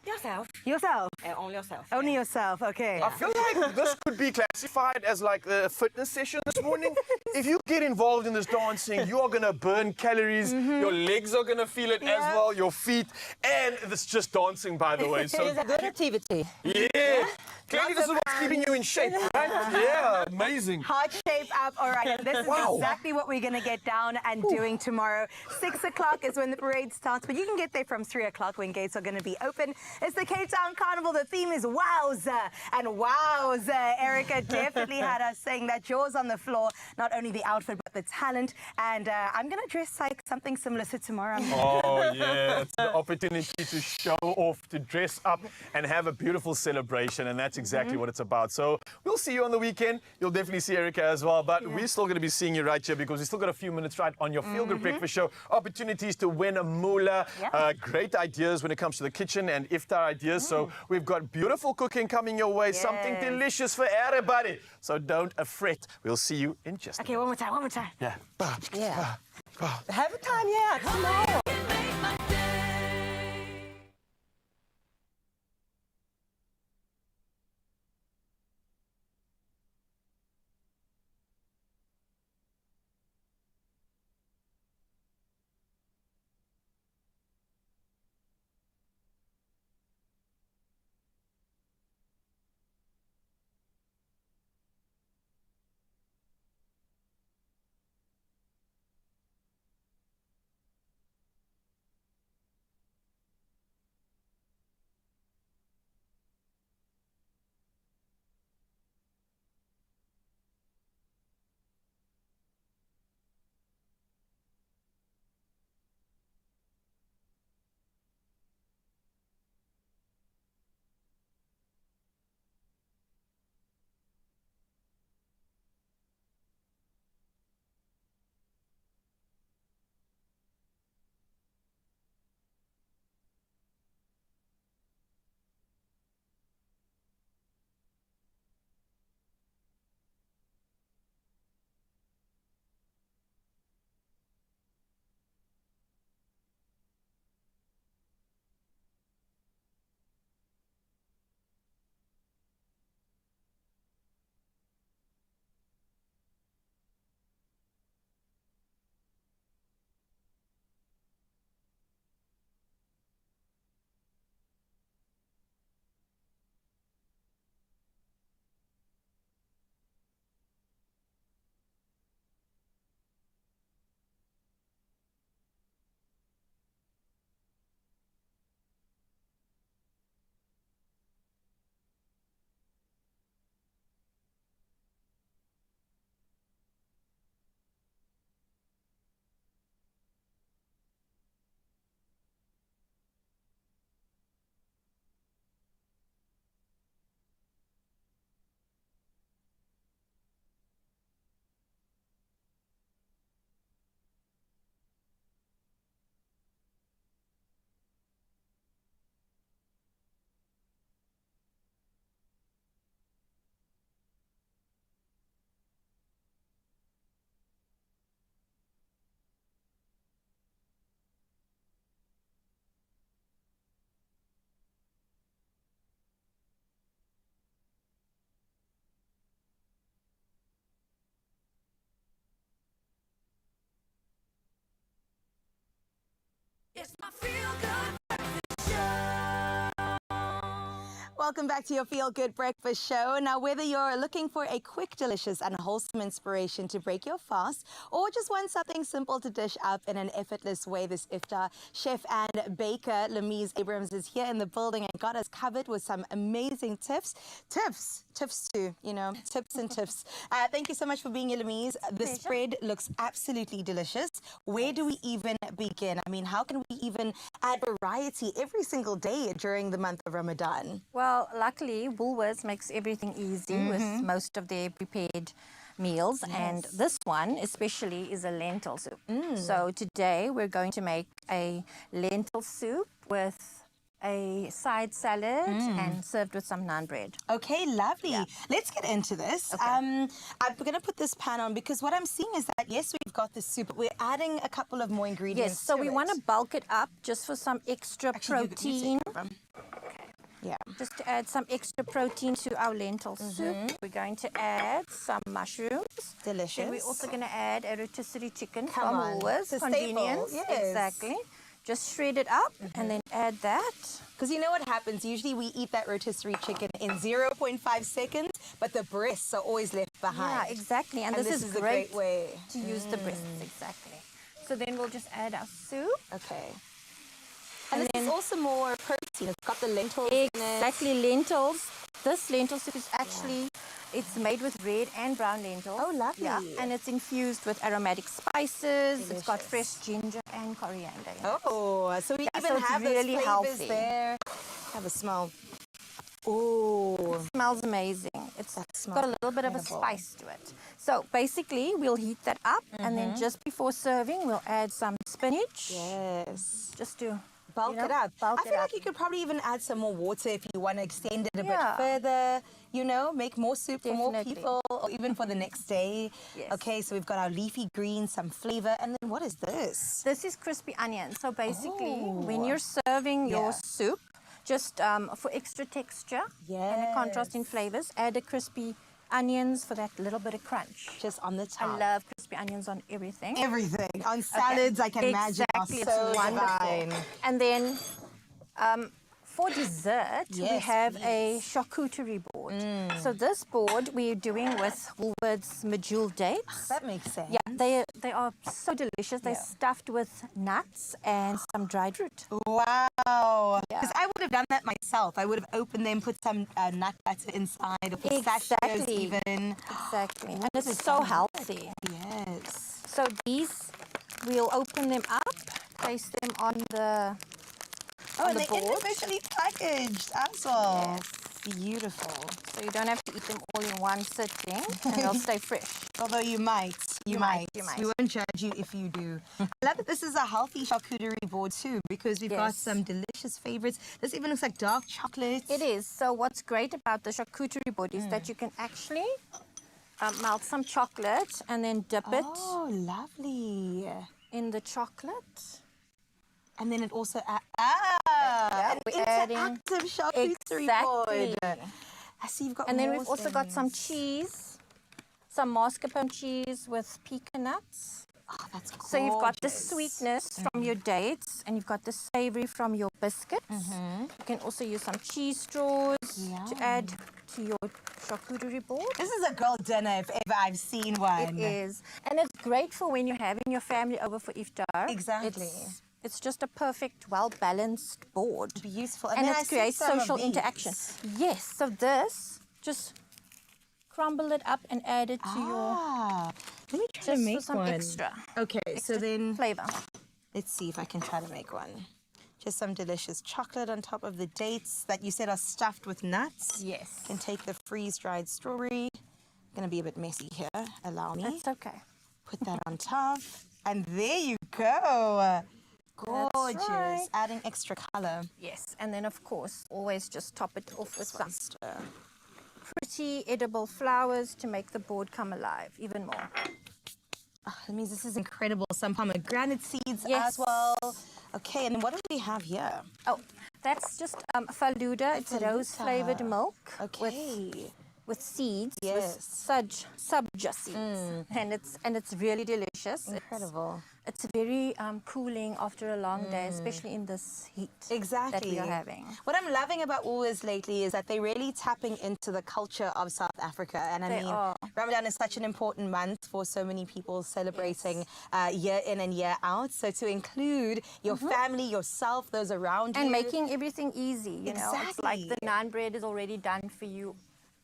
Yourself. Yourself? Only yourself. Only yourself, okay. I feel like this could be classified as like a fitness session this morning. If you get involved in this dancing, you are going to burn calories. Your legs are going to feel it as well, your feet. And it's just dancing, by the way. So It's a good activity. yeah. Clearly this is what's keeping you in shape, right? Yeah, amazing. Heart shape up. All right, and this is exactly what we're going to get down and doing tomorrow. 6 o'clock is when the parade starts, but you can get there from 3 o'clock when gates are going to be open. It's the Cape Town Carnival. The theme is wowza and wowza. Erica definitely had us saying that jaws on the floor, not only the outfit, but the talent. And I'm going to dress like something similar to tomorrow. Oh, yeah. It's the opportunity to show off, to dress up and have a beautiful celebration. And that's exactly what it's about. So we'll see you on the weekend. You'll definitely see Erica as well. But we're still going to be seeing you right here because we've still got a few minutes right on your Feel Good Breakfast Show. Opportunities to win a moolah. Great ideas when it comes to the kitchen and iftar ideas. So we've got beautiful cooking coming your way. Something delicious for everybody. So don't fret. We'll see you in just a Okay, one more time. Yeah. Yeah. Have a time, yeah. Tomorrow. It's my Feel Good Breakfast Show. Welcome back to your Feel Good Breakfast Show. Now, whether you're looking for a quick, delicious and wholesome inspiration to break your fast or just want something simple to dish up in an effortless way this iftar, chef and baker Lemise Abrams is here in the building and got us covered with some amazing tips too, you know, tips and tips. Thank you so much for being here, Lemise. The spread looks absolutely delicious. Where do we even begin? I mean, how can we even add variety every single day during the month of Ramadan? Well, luckily, Woolworths makes everything easy with most of their prepared meals. And this one especially is a lentil soup. So today we're going to make a lentil soup with a side salad and served with some naan bread. Okay, lovely. Yeah. Let's get into this. Okay. I'm going to put this pan on because what I'm seeing is that, yes, we've got the soup, but we're adding a couple of more ingredients. Yes, so we want to bulk it up just for some extra protein. just to add some extra protein to our lentil soup, we're going to add some mushrooms. Delicious. Then we're also going to add a rotisserie chicken Come from on. Woolworths. It's a staple, Convenience. yes. Exactly. Just shred it up and then add that. Because you know what happens? Usually we eat that rotisserie chicken in 0.5 seconds, but the breasts are always left behind. Yeah, exactly. And, this is a great way to use the breasts. Exactly. So then we'll just add our soup. Okay. And this is also more protein. It's got the lentils in it. Exactly, lentils. This lentil soup is actually, it's made with red and brown lentils. Oh, lovely. Yeah, and it's infused with aromatic spices. It's got fresh ginger and coriander in it. Oh, so we even so it's have really those flavors healthy. there. Have a smell. Oh, it smells amazing. It's got a little bit of a spice to it. So basically, we'll heat that up, and then just before serving, we'll add some spinach. Yes. Just to bulk it up. I feel like you could probably even add some more water if you want to extend it a bit further. You know, make more soup for more people, or even for the next day. Yes. Okay, so we've got our leafy greens, some flavor, and then what is this? This is crispy onion. So basically, when you're serving your soup, just for extra texture and a contrast in flavors, add the crispy onions for that little bit of crunch. Just on the top. I love crispy onions on everything. Everything. On salads, I can imagine. Exactly, Are so it's wonderful. divine. And then for dessert, we Yes, have a charcuterie board. So this board we're doing with Woolworths medjool dates. That makes sense. Yeah, they are so delicious. They're stuffed with nuts and some dried fruit. Wow. Because I would have done that myself. I would have opened them, put some nut butter inside, or put pistachios even. Exactly. And it's so healthy. Yes. So these, we'll open them up, place them on the and the they're board. individually packaged as well. Yes. Beautiful. So you don't have to eat them all in one sitting, and they'll stay fresh. Although you might. You might. You might. We won't judge you if you do. I love that this is a healthy charcuterie board too, because we've got some delicious favorites. This even looks like dark chocolate. It is. So what's great about the charcuterie board is that you can actually melt some chocolate and then dip it. Oh, lovely. In the chocolate. And then it also an we're adding interactive charcuterie board. I see you've got and then more we've also got some things. cheese, some mascarpone cheese with pecan nuts. Oh, that's gorgeous. So you've got the sweetness from your dates, and you've got the savory from your biscuits. You can also use some cheese straws to add to your charcuterie board. This is a girl dinner if ever I've seen one. It is. And it's great for when you're having your family over for iftar. Exactly. It's just a perfect, well-balanced board. Beautiful. And then I it see creates some of social these. interaction. Yes, so this, just crumble it up and add it to your... Let me try just to make for some one. extra. Okay, so then... flavor. Let's see if I can try to make one. Just some delicious chocolate on top of the dates that you said are stuffed with nuts. Yes. Can take the freeze-dried strawberry. Going to be a bit messy here. Allow me. That's okay. Put that on top. And there you go. Gorgeous. right. Adding extra color. Yes, and then of course, always just top it off with some pretty edible flowers to make the board come alive even more. Oh, that means this is incredible. Some pomegranate seeds Yes. as well. Okay, and then what do we have here? Oh, that's just faluda. It's rose-flavored milk. Okay. With seeds, Yes. with subja seeds, and it's really delicious. Incredible. It's very cooling after a long day, especially in this heat Exactly. that we are having. What I'm loving about Woolworths lately is that they're really tapping into the culture of South Africa. And I They mean, are. Ramadan is such an important month for so many people celebrating year in and year out. So to include your family, yourself, those around you. And making everything easy, you know. It's like the Exactly. naan bread is already done for you.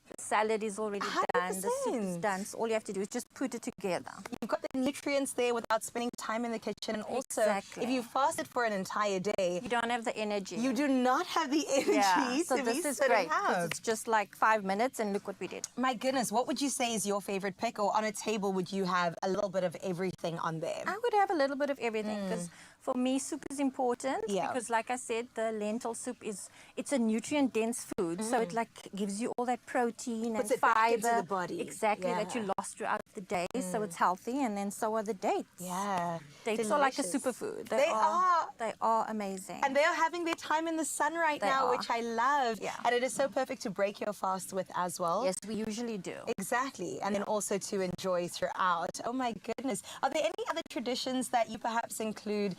The salad is already done. The soup is done. So all you have to do is just put it together. You've got the nutrients there without spending time in the kitchen. And also, Exactly. if you fasted for an entire day, You don't have the energy. you do not have the energy So to this be is sit great. and have. It's just like 5 minutes, and look what we did. My goodness, what would you say is your favorite pick? Or on a table, would you have a little bit of everything on there? I would have a little bit of everything because for me, soup is important. Yeah. Because like I said, the lentil soup it's a nutrient-dense food. So it like gives you all that protein Puts and it back fiber. into the body. Exactly, that Yeah. you lost throughout the day, so it's healthy, and then so are the dates. Yeah. Dates are like a Delicious. superfood. They are. They are amazing. And they are having their time in the sun right They now, are. which I love. Yeah. And it is so perfect to break your fast with as well. Yes, we usually do. Exactly. And then also to enjoy throughout. Oh my goodness. Are there any other traditions that you perhaps include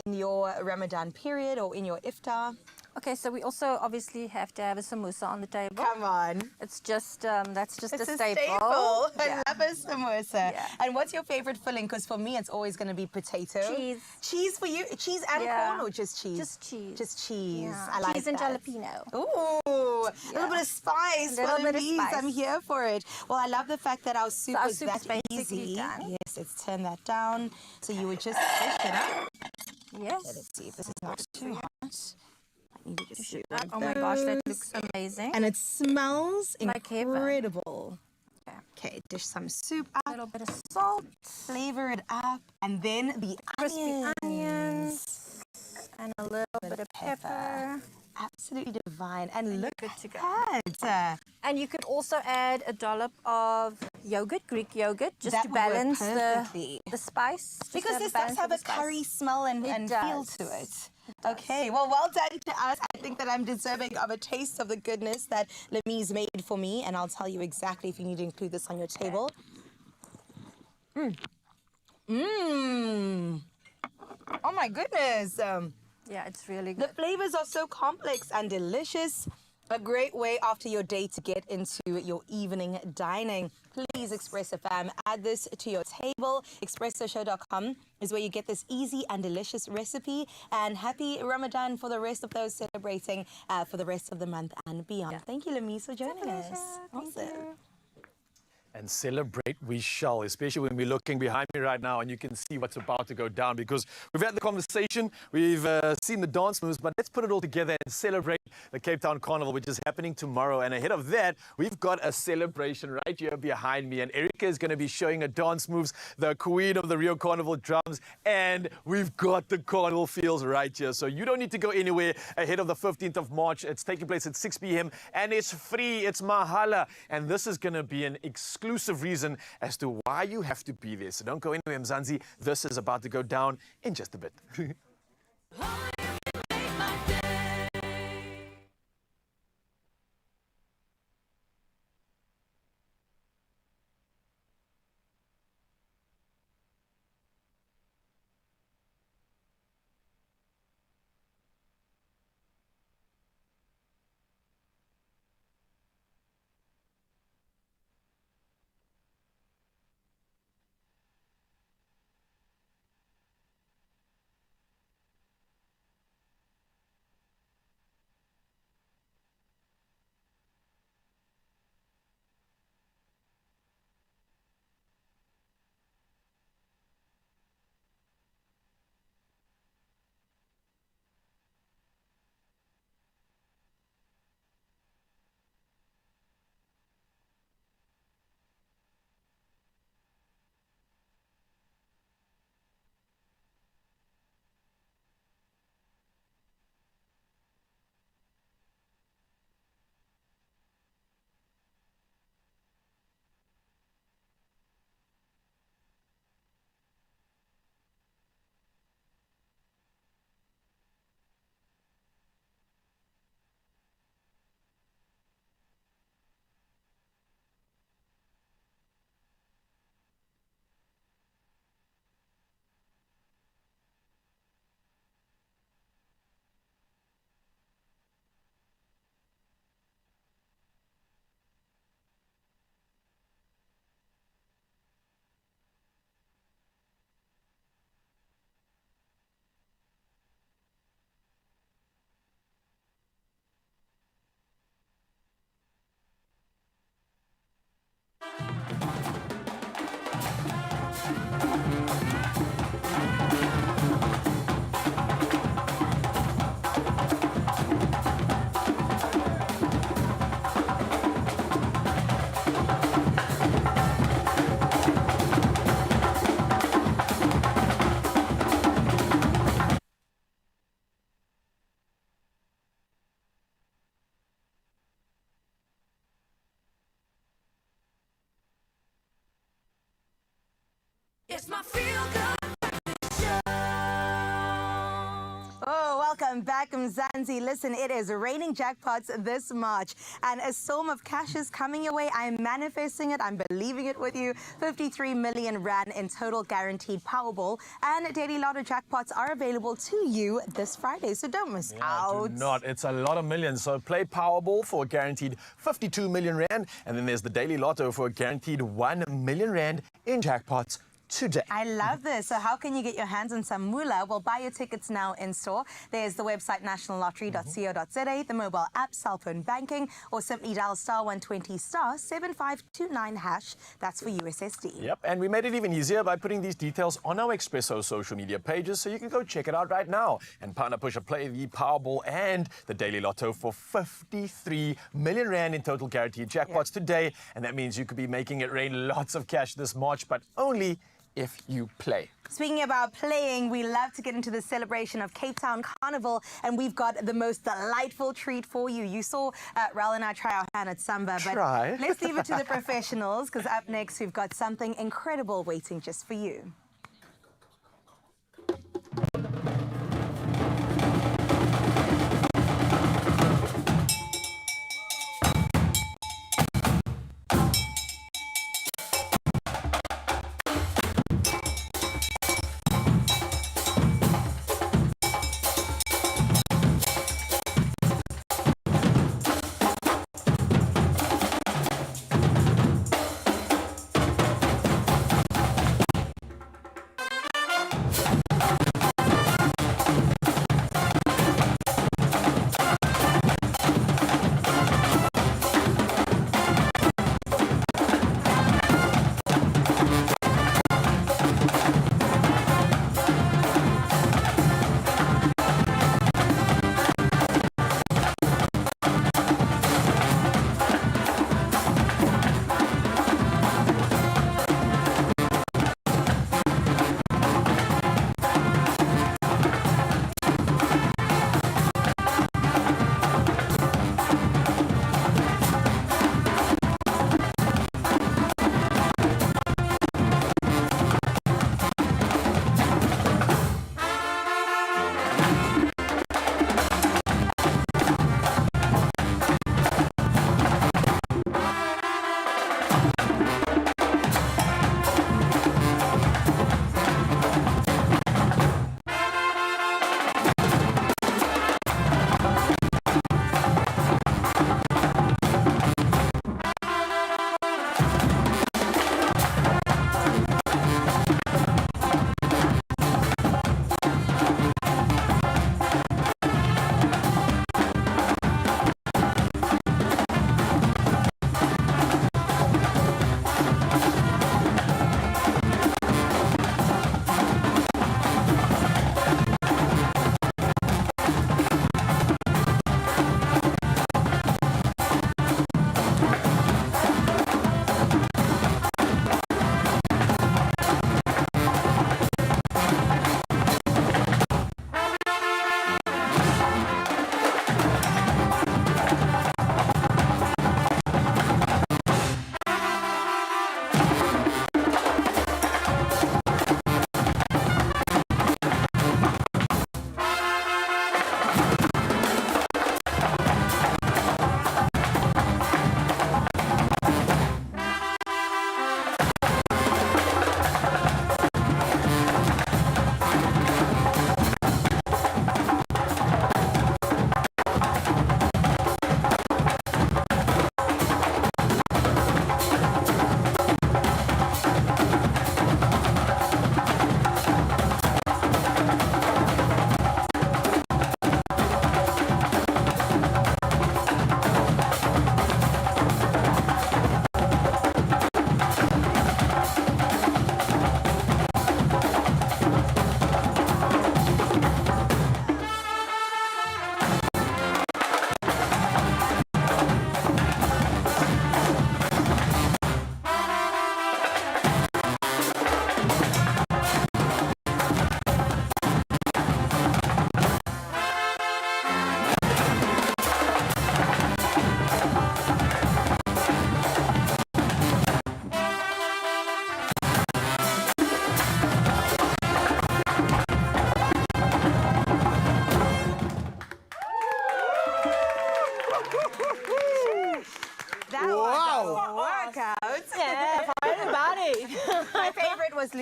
in your Ramadan period or in your iftar? Okay, so we also obviously have to have a samosa on the table. Come on. It's just, that's just It's a a staple. staple. Yeah. I love a samosa. Yeah. And what's your favorite filling? Because for me, it's always going to be potato. Cheese. Cheese for you? Cheese and Yeah. corn or just cheese? Just cheese. Just cheese. Yeah. I like cheese and that. jalapeno. Ooh, a little bit of spice. A little for bit of Louise. spice. I'm here for it. Well, I love the fact that our soup our was soup is that basically easy. done. Yes, let's turn that down. So you would just fish it up. Yes. Let's see if this is not too hot. I need to just shoot Oh my gosh, that looks amazing. And it smells Like heaven. incredible. Okay, dish some soup up. A little bit of salt. Flavor it up. And then the Crispy onions. And a little bit of pepper. Absolutely divine. And look good to go. at that. And you could also add a dollop of yogurt, Greek yogurt, just That to would work balance perfectly. the spice. just to Because have a this does balance have of a the spice. curry smell and feel does. to it. Okay, well done to us. I think that I'm deserving of a taste of the goodness that Lemise made for me, and I'll tell you exactly if you need to include this on your table. Mmm. Oh my goodness. Yeah, it's really The good. flavors are so complex and delicious. A great way after your day to get into your evening dining. Please, Expresso fam, add this to your table. ExpressoShow.com is where you get this easy and delicious recipe. And happy Ramadan for the rest of those celebrating for the rest of the month and beyond. Thank you, Lemise, for joining us. Awesome. And celebrate we shall, especially when we're looking behind me right now and you can see what's about to go down, because we've had the conversation, we've seen the dance moves, but let's put it all together and celebrate the Cape Town Carnival, which is happening tomorrow. And ahead of that, we've got a celebration right here behind me, and Erica is going to be showing her dance moves, the queen of the Rio Carnival drums, and we've got the carnival feels right here. So you don't need to go anywhere ahead of the 15th of March. It's taking place at 6 p.m. and it's free, it's mahala, and this is going to be an exclusive reason as to why you have to be there. So don't go anywhere, Mzansi. This is about to go down in just a bit. It's my feel-good breakfast show. Oh, welcome back, Mzansi. Listen, it is raining jackpots this March, and a storm of cash is coming your way. I'm manifesting it. I'm believing it with you. 53 million rand in total guaranteed Powerball, and daily lotto jackpots are available to you this Friday, so don't miss out. Do not. It's a lot of millions. So play Powerball for a guaranteed 52 million rand, and then there's the daily lotto for a guaranteed 1 million rand in jackpots today. I love this. So how can you get your hands on some moolah? Well, buy your tickets now in store. There's the website nationallottery.co.za, the mobile app, cell phone banking, or simply dial *120 *7529#. That's for USSD. Yep, and we made it even easier by putting these details on our Expresso social media pages, so you can go check it out right now. And Pana Pusha play the Powerball and the Daily Lotto for 53 million rand in total guaranteed jackpots today, and that means you could be making it rain lots of cash this March, but only if you play. Speaking about playing, we love to get into the celebration of Cape Town Carnival, and we've got the most delightful treat for you. You saw Raul and I try our hand at Samba, but let's leave it to the professionals, because up next we've got something incredible waiting just for you.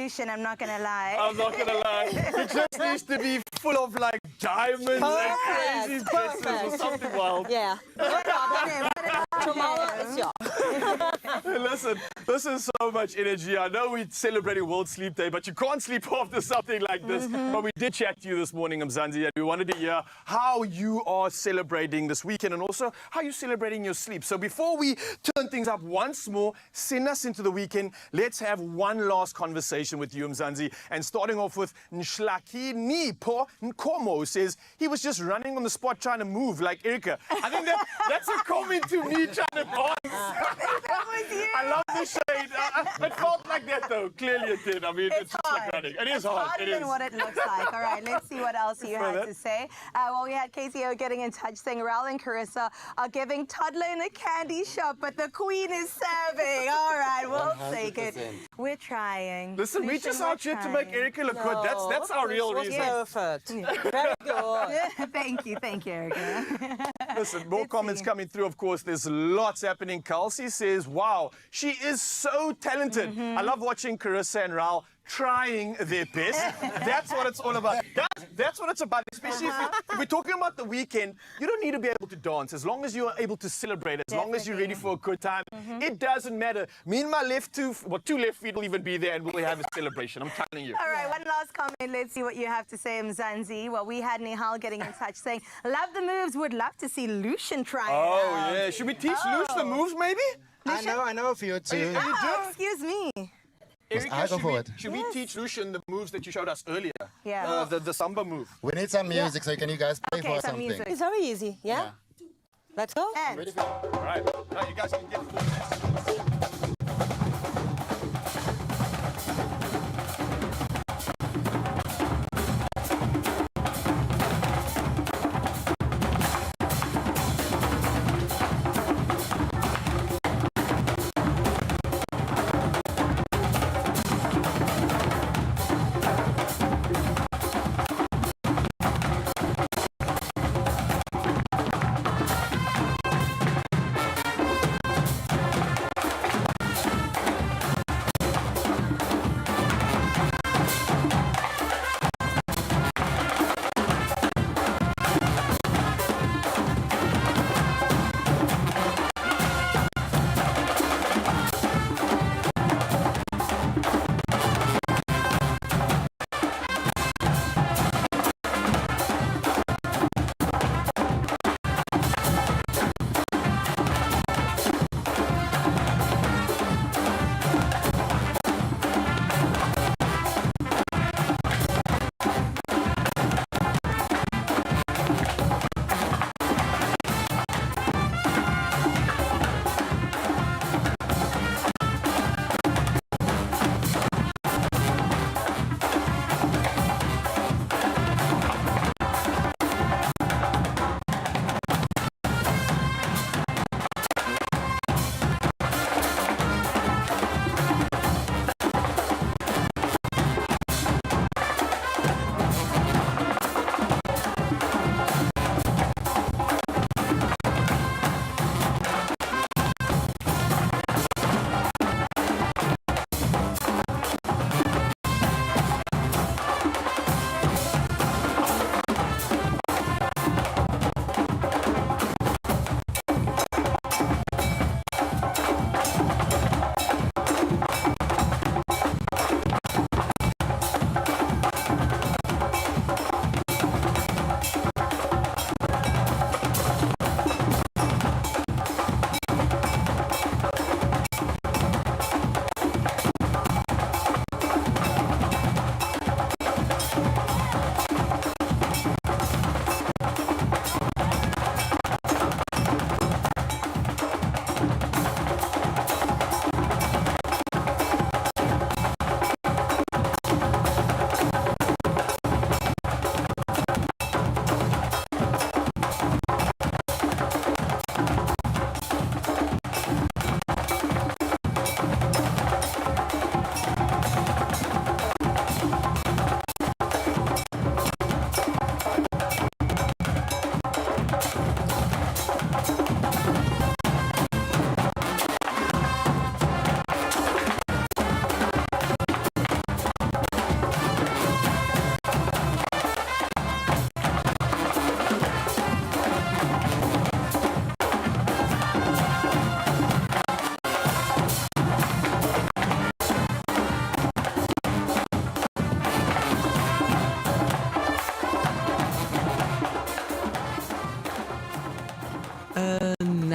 Lucian, I'm not going to lie. I'm not gonna lie. It just needs to be full of like diamonds and crazy dresses or something wild. Yeah. No problem. Tomorrow is yours. Listen, this is so much energy. I know we're celebrating World Sleep Day, but you can't sleep after something like this. But we did chat to you this morning, Mzansi, and we wanted to hear how you are celebrating this weekend and also how you're celebrating your sleep. So before we turn things up once more, send us into the weekend. Let's have one last conversation with you, Mzansi. And starting off with Nshlaki Nipo Nkomo, who says he was just running on the spot trying to move like Erica. I think that's a comment to me trying to dance. I love the shade. It felt like that though. Clearly it did. I mean, it's just like running. It is hard. Harder than what it looks like. All right, let's see what else you had to say. Well, we had KCO getting in touch saying Raul and Carissa are giving toddler in a candy shop, but the queen is serving. All right, we'll take it. We're trying. Listen, we just out here to make Erica look good. That's our real reason. Perfect. Very good. Thank you, Erica. Listen, more comments coming through. Of course, there's lots happening. Kelsey says, wow, she is so talented. I love watching Carissa and Raul trying their best. That's what it's all about. Guys, that's what it's about. Especially if we're talking about the weekend, you don't need to be able to dance. As long as you're able to celebrate, as long as you're ready for a good time, it doesn't matter. Me and my two left feet will even be there and we'll have a celebration. I'm telling you. All right, one last comment. Let's see what you have to say, Mzansi. Well, we had Nihal getting in touch saying, love the moves, would love to see Lucian try it out. Yeah. Should we teach Lucian the moves, maybe? I know a few too. Excuse me. Erica, should we teach Lucian the moves that you showed us earlier? Yeah. The samba move. We need some music, so can you guys play for us something? Music. It's very easy, yeah? Let's go. All right. Now you guys can get this.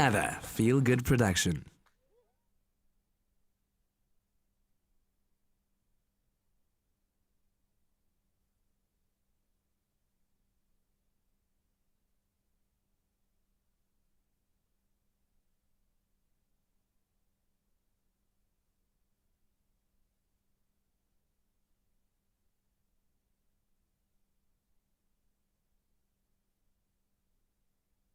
Another feel-good production.